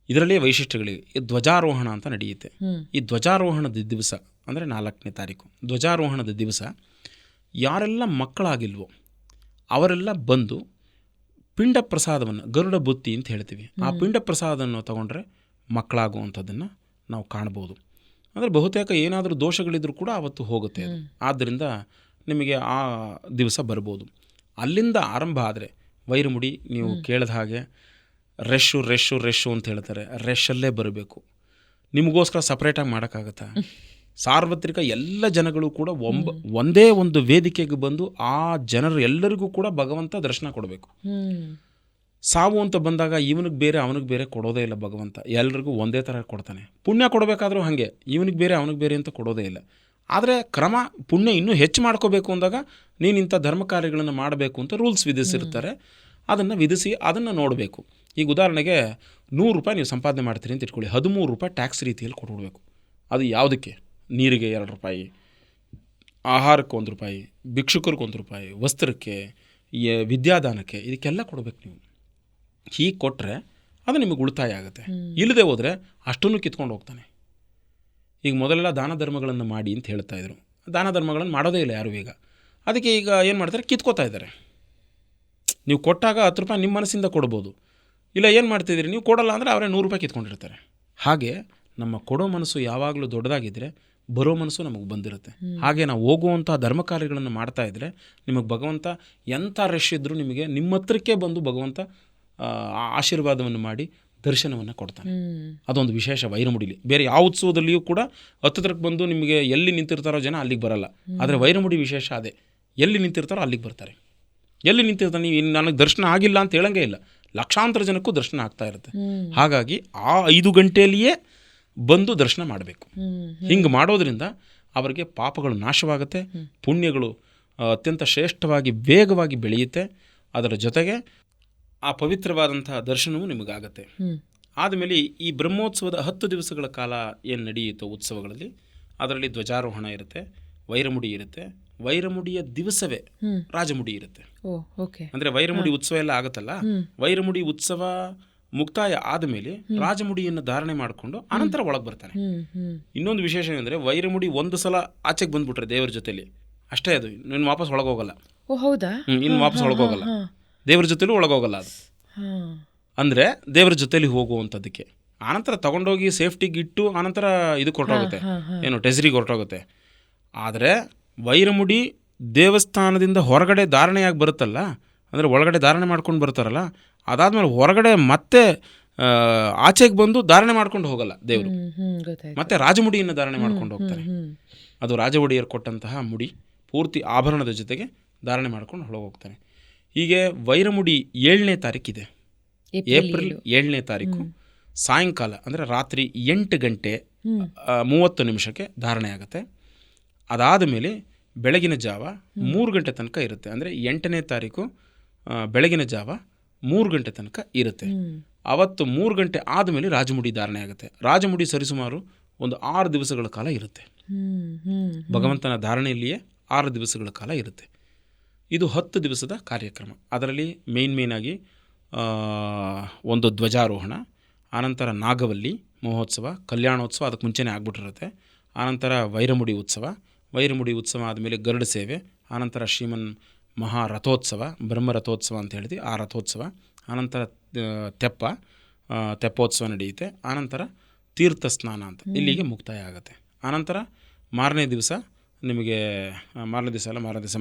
ಈ ಧ್ವಜಾರೋಹಣ ಅಂತ ನಡೆಯುತ್ತೆ. ಈ ಧ್ವಜಾರೋಹಣದ ದಿವಸ ಅಂದರೆ 4ನೇ ತಾರೀಕು ಧ್ವಜಾರೋಹಣದ ದಿವಸ ಯಾರೆಲ್ಲ ಮಕ್ಕಳಾಗಿಲ್ವೋ ಅವರೆಲ್ಲ ಬಂದು ಪಿಂಡ ಪ್ರಸಾದವನ್ನು, ಗರುಡ ಬುತ್ತಿ ಅಂತ ಹೇಳ್ತೀವಿ, ಆ ಪಿಂಡ ಪ್ರಸಾದವನ್ನು ತಗೊಂಡ್ರೆ ಮಕ್ಕಳಾಗುವಂಥದ್ದನ್ನು ನಾವು ಕಾಣ್ಬೋದು. ಅಂದರೆ ಬಹುತೇಕ ಏನಾದರೂ ದೋಷಗಳಿದ್ರೂ ಕೂಡ ಅವತ್ತು ಹೋಗುತ್ತೆ ಅದು. ಆದ್ದರಿಂದ ನಿಮಗೆ ಆ ದಿವಸ ಬರ್ಬೋದು. ಅಲ್ಲಿಂದ ಆರಂಭ ಆದರೆ ವೈರಮುಡಿ ನೀವು ಕೇಳಿದ ಹಾಗೆ ರೆಶ್ಶು ಅಂತ ಹೇಳ್ತಾರೆ, ರೆಶಲ್ಲೇ ಬರಬೇಕು. ನಿಮಗೋಸ್ಕರ ಸಪ್ರೇಟಾಗಿ ಮಾಡೋಕ್ಕಾಗತ್ತಾ? ಸಾರ್ವತ್ರಿಕ ಎಲ್ಲ ಜನಗಳು ಕೂಡ ಒಂದೇ ಒಂದು ವೇದಿಕೆಗೆ ಬಂದು ಆ ಜನರು ಎಲ್ಲರಿಗೂ ಕೂಡ ಭಗವಂತ ದರ್ಶನ ಕೊಡಬೇಕು. ಸಾವು ಅಂತ ಬಂದಾಗ ಇವನಿಗೆ ಬೇರೆ ಅವನಿಗೆ ಬೇರೆ ಕೊಡೋದೇ ಇಲ್ಲ ಭಗವಂತ, ಎಲ್ರಿಗೂ ಒಂದೇ ಥರ ಕೊಡ್ತಾನೆ. ಪುಣ್ಯ ಕೊಡಬೇಕಾದ್ರೂ ಹಾಗೆ, ಇವನಿಗೆ ಬೇರೆ ಅವನಿಗೆ ಬೇರೆ ಅಂತ ಕೊಡೋದೇ ಇಲ್ಲ. ಆದರೆ ಕ್ರಮ ಪುಣ್ಯ ಇನ್ನೂ ಹೆಚ್ಚು ಮಾಡ್ಕೋಬೇಕು ಅಂದಾಗ ನೀನು ಇಂಥ ಧರ್ಮ ಕಾರ್ಯಗಳನ್ನು ಮಾಡಬೇಕು ಅಂತ ರೂಲ್ಸ್ ವಿಧಿಸಿರ್ತಾರೆ. ಅದನ್ನು ವಿಧಿಸಿ ಅದನ್ನು ನೋಡಬೇಕು. ಈಗ ಉದಾಹರಣೆಗೆ 100 ರೂಪಾಯಿ ನೀವು ಸಂಪಾದನೆ ಮಾಡ್ತೀರಿ ಅಂತ ಇಟ್ಕೊಳ್ಳಿ, 13 ರೂಪಾಯಿ ಟ್ಯಾಕ್ಸ್ ರೀತಿಯಲ್ಲಿ ಕೊಡ್ಬಿಡ್ಬೇಕು. ಅದು ಯಾವುದಕ್ಕೆ? ನೀರಿಗೆ 2 ರೂಪಾಯಿ, ಆಹಾರಕ್ಕೆ 1 ರೂಪಾಯಿ, ಭಿಕ್ಷುಕರಿಗೆ 1 ರೂಪಾಯಿ, ವಸ್ತ್ರಕ್ಕೆ, ವಿದ್ಯಾದಾನಕ್ಕೆ, ಇದಕ್ಕೆಲ್ಲ ಕೊಡಬೇಕು ನೀವು. ಹೀಗೆ ಕೊಟ್ಟರೆ ಅದು ನಿಮಗೆ ಉಳಿತಾಯ ಆಗುತ್ತೆ. ಇಲ್ಲದೆ ಹೋದರೆ ಅಷ್ಟನ್ನು ಕಿತ್ಕೊಂಡು ಹೋಗ್ತಾನೆ. ಈಗ ಮೊದಲೆಲ್ಲ ದಾನ ಧರ್ಮಗಳನ್ನು ಮಾಡಿ ಅಂತ ಹೇಳ್ತಾ ಇದ್ರು, ದಾನ ಧರ್ಮಗಳನ್ನು ಮಾಡೋದೇ ಇಲ್ಲ ಯಾರು ಈಗ. ಅದಕ್ಕೆ ಈಗ ಏನು ಮಾಡ್ತಾರೆ, ಕಿತ್ಕೋತಾ ಇದ್ದಾರೆ. ನೀವು ಕೊಟ್ಟಾಗ 10 ರೂಪಾಯಿ ನಿಮ್ಮ ಮನಸ್ಸಿಂದ ಕೊಡ್ಬೋದು, ಇಲ್ಲ ಏನು ಮಾಡ್ತಿದ್ದೀರಿ ನೀವು ಕೊಡಲ್ಲ ಅಂದರೆ ಅವರೇ 100 ರೂಪಾಯಿ ಕಿತ್ಕೊಂಡಿರ್ತಾರೆ. ಹಾಗೆ ನಮ್ಮ ಕೊಡೋ ಮನಸ್ಸು ಯಾವಾಗಲೂ ದೊಡ್ಡದಾಗಿದ್ದರೆ ಬರೋ ಮನಸ್ಸು ನಮಗೆ ಬಂದಿರುತ್ತೆ. ಹಾಗೆ ನಾವು ಹೋಗುವಂಥ ಧರ್ಮ ಕಾರ್ಯಗಳನ್ನು ಮಾಡ್ತಾ ಇದ್ದರೆ ನಿಮಗೆ ಭಗವಂತ ಎಂಥ ರಶ್ ಇದ್ದರೂ ನಿಮಗೆ ನಿಮ್ಮ ಹತ್ರಕ್ಕೆ ಬಂದು ಭಗವಂತ ಆಶೀರ್ವಾದವನ್ನು ಮಾಡಿ ದರ್ಶನವನ್ನು ಕೊಡ್ತಾನೆ. ಅದೊಂದು ವಿಶೇಷ ವೈರಮುಡಿಲಿ. ಬೇರೆ ಯಾವ ಉತ್ಸವದಲ್ಲಿಯೂ ಕೂಡ ಹತ್ತತ್ರಕ್ಕೆ ಬಂದು ನಿಮಗೆ ಎಲ್ಲಿ ನಿಂತಿರ್ತಾರೋ ಜನ ಅಲ್ಲಿಗೆ ಬರಲ್ಲ. ಆದರೆ ವೈರಮುಡಿ ವಿಶೇಷ ಅದೇ, ಎಲ್ಲಿ ನಿಂತಿರ್ತಾರೋ ಅಲ್ಲಿಗೆ ಬರ್ತಾರೆ. ಎಲ್ಲಿ ನಿಂತಿರ್ತಾನೆ ನೀವು ನನಗೆ ದರ್ಶನ ಆಗಿಲ್ಲ ಅಂತ ಹೇಳಂಗೇ ಇಲ್ಲ, ಲಕ್ಷಾಂತರ ಜನಕ್ಕೂ ದರ್ಶನ ಆಗ್ತಾ ಇರುತ್ತೆ. ಹಾಗಾಗಿ ಆ 5 ಗಂಟೆಯಲ್ಲಿಯೇ ಬಂದು ದರ್ಶನ ಮಾಡಬೇಕು. ಹಿಂಗೆ ಮಾಡೋದ್ರಿಂದ ಅವರಿಗೆ ಪಾಪಗಳು ನಾಶವಾಗುತ್ತೆ, ಪುಣ್ಯಗಳು ಅತ್ಯಂತ ಶ್ರೇಷ್ಠವಾಗಿ ವೇಗವಾಗಿ ಬೆಳೆಯುತ್ತೆ. ಅದರ ಜೊತೆಗೆ ಆ ಪವಿತ್ರವಾದಂತಹ ದರ್ಶನವೂ ನಿಮಗಾಗತ್ತೆ. ಆದಮೇಲೆ ಈ ಬ್ರಹ್ಮೋತ್ಸವದ 10 ದಿವಸಗಳ ಕಾಲ ಏನು ನಡೆಯುತ್ತೋ ಉತ್ಸವಗಳಲ್ಲಿ, ಅದರಲ್ಲಿ ಧ್ವಜಾರೋಹಣ ಇರುತ್ತೆ, ವೈರಮುಡಿ ಇರುತ್ತೆ. ವೈರಮುಡಿಯ ದಿವಸವೇ ರಾಜಮುಡಿ ಇರುತ್ತೆ. ಅಂದರೆ ವೈರಮುಡಿ ಉತ್ಸವ ಎಲ್ಲ ಆಗುತ್ತಲ್ಲ, ವೈರಮುಡಿ ಉತ್ಸವ ಮುಕ್ತಾಯ ಆದಮೇಲೆ ರಾಜಮುಡಿಯನ್ನು ಧಾರಣೆ ಮಾಡಿಕೊಂಡು ಅನಂತರ ಒಳಗೆ ಬರ್ತಾನೆ. ಇನ್ನೊಂದು ವಿಶೇಷ ಏನಂದರೆ ವೈರಮುಡಿ ಒಂದು ಸಲ ಆಚೆಗೆ ಬಂದ್ಬಿಟ್ರೆ ದೇವರ ಜೊತೆಲಿ ಅಷ್ಟೇ, ಅದು ಇನ್ನು ವಾಪಸ್ ಒಳಗೋಗಲ್ಲ. ಇನ್ನು ವಾಪಸ್ ಒಳಗೋಗಲ್ಲ, ದೇವರ ಜೊತೆಲೂ ಒಳಗೋಗಲ್ಲ ಅದು. ಅಂದರೆ ದೇವರ ಜೊತೆಲಿ ಹೋಗುವಂಥದ್ದಕ್ಕೆ ಆನಂತರ ತಗೊಂಡೋಗಿ ಸೇಫ್ಟಿಗೆ ಇಟ್ಟು ಆನಂತರ ಇದಕ್ಕೆ ಹೊರಟೋಗುತ್ತೆ, ಏನು ಟೆಸರಿಗೆ ಹೊರಟೋಗುತ್ತೆ. ಆದರೆ ವೈರಮುಡಿ ದೇವಸ್ಥಾನದಿಂದ ಹೊರಗಡೆ ಧಾರಣೆಯಾಗಿ ಬರುತ್ತಲ್ಲ, ಅಂದರೆ ಒಳಗಡೆ ಧಾರಣೆ ಮಾಡ್ಕೊಂಡು ಬರ್ತಾರಲ್ಲ, ಅದಾದಮೇಲೆ ಹೊರಗಡೆ ಮತ್ತೆ ಆಚೆಗೆ ಬಂದು ಧಾರಣೆ ಮಾಡ್ಕೊಂಡು ಹೋಗಲ್ಲ ದೇವರು, ಮತ್ತೆ ರಾಜಮುಡಿಯನ್ನು ಧಾರಣೆ ಮಾಡ್ಕೊಂಡು ಹೋಗ್ತಾರೆ. ಅದು ರಾಜಒಡೆಯರು ಕೊಟ್ಟಂತಹ ಮುಡಿ, ಪೂರ್ತಿ ಆಭರಣದ ಜೊತೆಗೆ ಧಾರಣೆ ಮಾಡ್ಕೊಂಡು ಹೋಗ್ತಾನೆ. ಹೀಗೆ ವೈರಮುಡಿ 7ನೇ ತಾರೀಕಿದೆ, ಏಪ್ರಿಲ್ 7ನೇ ತಾರೀಕು ಸಾಯಂಕಾಲ ಅಂದರೆ ರಾತ್ರಿ 8 ಗಂಟೆ 30 ನಿಮಿಷಕ್ಕೆ ಧಾರಣೆ ಆಗುತ್ತೆ. ಅದಾದ ಮೇಲೆ ಬೆಳಗಿನ ಜಾವ 3 ಗಂಟೆ ತನಕ ಇರುತ್ತೆ. ಅಂದರೆ 8ನೇ ತಾರೀಕು ಬೆಳಗಿನ ಜಾವ 3 ಗಂಟೆ ತನಕ ಇರುತ್ತೆ. ಅವತ್ತು 3 ಗಂಟೆ ಆದಮೇಲೆ ರಾಜಮುಡಿ ಧಾರಣೆ ಆಗುತ್ತೆ. ರಾಜಮುಡಿ ಸರಿಸುಮಾರು ಒಂದು 6 ದಿವಸಗಳ ಕಾಲ ಇರುತ್ತೆ. ಭಗವಂತನ ಧಾರಣೆಯಲ್ಲಿಯೇ 6 ದಿವಸಗಳ ಕಾಲ ಇರುತ್ತೆ. ಇದು 10 ದಿವಸದ ಕಾರ್ಯಕ್ರಮ. ಅದರಲ್ಲಿ ಮೇನ್ ಆಗಿ ಒಂದು ಧ್ವಜಾರೋಹಣ, ಆನಂತರ ನಾಗವಲ್ಲಿ ಮಹೋತ್ಸವ, ಕಲ್ಯಾಣೋತ್ಸವ ಅದಕ್ಕೆ ಮುಂಚೆನೇ ಆಗ್ಬಿಟ್ಟಿರುತ್ತೆ. ಆನಂತರ ವೈರಮುಡಿ ಉತ್ಸವ ಆದಮೇಲೆ ಗರುಡ ಸೇವೆ, ಆನಂತರ ಶ್ರೀಮನ್ ಮಹಾರಥೋತ್ಸವ, ಬ್ರಹ್ಮರಥೋತ್ಸವ ಅಂತ ಹೇಳಿದ್ವಿ, ಆ ರಥೋತ್ಸವ, ಆನಂತರ ತೆಪ್ಪೋತ್ಸವ ನಡೆಯುತ್ತೆ. ಆನಂತರ ತೀರ್ಥ ಸ್ನಾನ ಅಂತ ಇಲ್ಲಿಗೆ ಮುಕ್ತಾಯ ಆಗುತ್ತೆ. ಆನಂತರ ಮಾರನೇ ದಿವಸ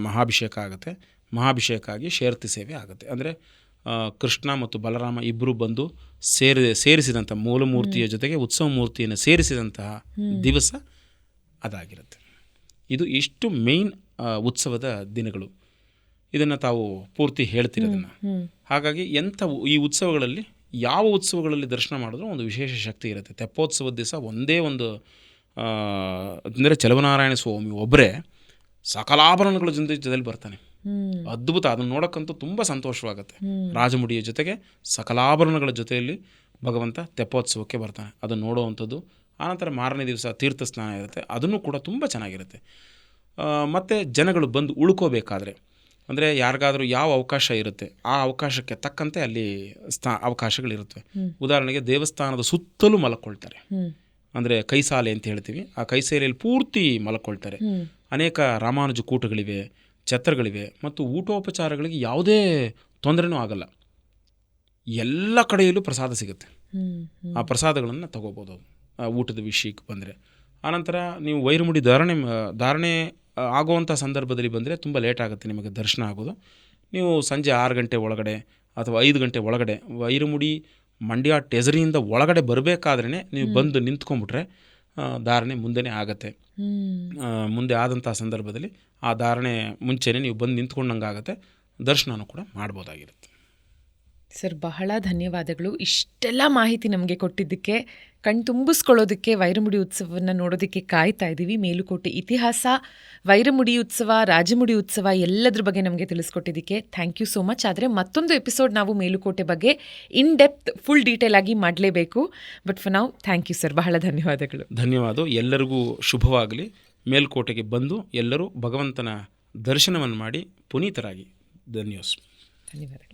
ಮಹಾಭಿಷೇಕ ಆಗುತ್ತೆ. ಮಹಾಭಿಷೇಕ ಆಗಿ ಶೇರ್ತಿ ಸೇವೆ ಆಗುತ್ತೆ. ಅಂದರೆ ಕೃಷ್ಣ ಮತ್ತು ಬಲರಾಮ ಇಬ್ಬರು ಬಂದು ಸೇರಿಸಿದಂಥ ಮೂಲಮೂರ್ತಿಯ ಜೊತೆಗೆ ಉತ್ಸವ ಮೂರ್ತಿಯನ್ನು ಸೇರಿಸಿದಂತಹ ದಿವಸ ಅದಾಗಿರುತ್ತೆ. ಇದು ಇಷ್ಟು ಮೇನ್ ಉತ್ಸವದ ದಿನಗಳು. ಇದನ್ನು ತಾವು ಪೂರ್ತಿ ಹೇಳ್ತಿರೋದನ್ನು. ಹಾಗಾಗಿ ಈ ಉತ್ಸವಗಳಲ್ಲಿ ಯಾವ ಉತ್ಸವಗಳಲ್ಲಿ ದರ್ಶನ ಮಾಡಿದ್ರೂ ಒಂದು ವಿಶೇಷ ಶಕ್ತಿ ಇರುತ್ತೆ. ತೆಪ್ಪೋತ್ಸವದ ದಿವಸ ಒಂದೇ ಒಂದು ಅಂದರೆ ಚಲವನಾರಾಯಣ ಸ್ವಾಮಿ ಒಬ್ಬರೇ ಸಕಲಾಭರಣಗಳ ಜೊತೆಲಿ ಬರ್ತಾನೆ. ಅದ್ಭುತ. ಅದನ್ನು ನೋಡೋಕ್ಕಂತೂ ತುಂಬ ಸಂತೋಷವಾಗುತ್ತೆ. ರಾಜಮುಡಿಯ ಜೊತೆಗೆ ಸಕಲಾಭರಣಗಳ ಜೊತೆಯಲ್ಲಿ ಭಗವಂತ ತೆಪ್ಪೋತ್ಸವಕ್ಕೆ ಬರ್ತಾನೆ. ಅದನ್ನು ನೋಡುವಂಥದ್ದು. ಆನಂತರ ಮಾರನೇ ದಿವಸ ತೀರ್ಥ ಸ್ನಾನ ಇರುತ್ತೆ, ಅದನ್ನು ಕೂಡ ತುಂಬ ಚೆನ್ನಾಗಿರುತ್ತೆ. ಮತ್ತು ಜನಗಳು ಬಂದು ಉಳ್ಕೋಬೇಕಾದ್ರೆ, ಅಂದರೆ ಯಾರಿಗಾದರೂ ಯಾವ ಅವಕಾಶ ಇರುತ್ತೆ ಆ ಅವಕಾಶಕ್ಕೆ ತಕ್ಕಂತೆ ಅಲ್ಲಿ ಅವಕಾಶಗಳಿರುತ್ತವೆ. ಉದಾಹರಣೆಗೆ ದೇವಸ್ಥಾನದ ಸುತ್ತಲೂ ಮಲ್ಕೊಳ್ತಾರೆ, ಅಂದರೆ ಕೈಸಾಲೆ ಅಂತ ಹೇಳ್ತೀವಿ. ಆ ಕೈಸಾಲೆಯಲ್ಲಿ ಪೂರ್ತಿ ಮಲ್ಕೊಳ್ತಾರೆ. ಅನೇಕ ರಾಮಾನುಜ ಕೂಟಗಳಿವೆ, ಛತ್ರಗಳಿವೆ, ಮತ್ತು ಊಟೋಪಚಾರಗಳಿಗೆ ಯಾವುದೇ ತೊಂದರೆನೂ ಆಗಲ್ಲ. ಎಲ್ಲ ಕಡೆಯಲ್ಲೂ ಪ್ರಸಾದ ಸಿಗುತ್ತೆ. ಆ ಪ್ರಸಾದಗಳನ್ನು ತಗೋಬೋದು ಊಟದ ವಿಷಯಕ್ಕೆ ಬಂದರೆ. ಆನಂತರ ನೀವು ವೈರಮುಡಿ ಧಾರಣೆ ಆಗುವಂಥ ಸಂದರ್ಭದಲ್ಲಿ ಬಂದರೆ ತುಂಬ ಲೇಟ್ ಆಗುತ್ತೆ ನಿಮಗೆ ದರ್ಶನ ಆಗೋದು. ನೀವು ಸಂಜೆ 6 ಗಂಟೆ ಒಳಗಡೆ ಅಥವಾ 5 ಗಂಟೆ ಒಳಗಡೆ ವೈರಮುಡಿ ಮಂಡ್ಯ ಟೆಸರಿಯಿಂದ ಒಳಗಡೆ ಬರಬೇಕಾದ್ರೇ ನೀವು ಬಂದು ನಿಂತ್ಕೊಂಡ್ಬಿಟ್ರೆ ಧಾರಣೆ ಮುಂದೆನೇ ಆಗತ್ತೆ. ಮುಂದೆ ಆದಂಥ ಸಂದರ್ಭದಲ್ಲಿ ಆ ಧಾರಣೆ ಮುಂಚೆನೇ ನೀವು ಬಂದು ನಿಂತ್ಕೊಂಡಂಗೆ ಆಗುತ್ತೆ, ದರ್ಶನನೂ ಕೂಡ ಮಾಡ್ಬೋದಾಗಿರುತ್ತೆ. ಸರ್, ಬಹಳ ಧನ್ಯವಾದಗಳು. ಇಷ್ಟೆಲ್ಲ ಮಾಹಿತಿ ನಮಗೆ ಕೊಟ್ಟಿದ್ದಕ್ಕೆ, ಕಣ್ತುಂಬಿಸ್ಕೊಳ್ಳೋದಕ್ಕೆ, ವೈರಮುಡಿ ಉತ್ಸವವನ್ನು ನೋಡೋದಕ್ಕೆ ಕಾಯ್ತಾ ಇದ್ದೀವಿ. ಮೇಲುಕೋಟೆ ಇತಿಹಾಸ, ವೈರಮುಡಿ ಉತ್ಸವ, ರಾಜಮುಡಿ ಉತ್ಸವ ಎಲ್ಲದ್ರ ಬಗ್ಗೆ ನಮಗೆ ತಿಳಿಸ್ಕೊಟ್ಟಿದ್ದಕ್ಕೆ ಥ್ಯಾಂಕ್ ಯು ಸೋ ಮಚ್. ಆದರೆ ಮತ್ತೊಂದು ಎಪಿಸೋಡ್ ನಾವು ಮೇಲುಕೋಟೆ ಬಗ್ಗೆ ಇನ್ ಡೆಪ್ತ್ ಫುಲ್ ಡೀಟೇಲ್ ಆಗಿ ಮಾಡಲೇಬೇಕು. But for now thank you sir, ಬಹಳ ಧನ್ಯವಾದಗಳು. ಧನ್ಯವಾದ. ಎಲ್ಲರಿಗೂ ಶುಭವಾಗಲಿ. ಮೇಲುಕೋಟೆಗೆ ಬಂದು ಎಲ್ಲರೂ ಭಗವಂತನ ದರ್ಶನವನ್ನು ಮಾಡಿ ಪುನೀತರಾಗಿ. ಧನ್ಯವಾದಗಳು.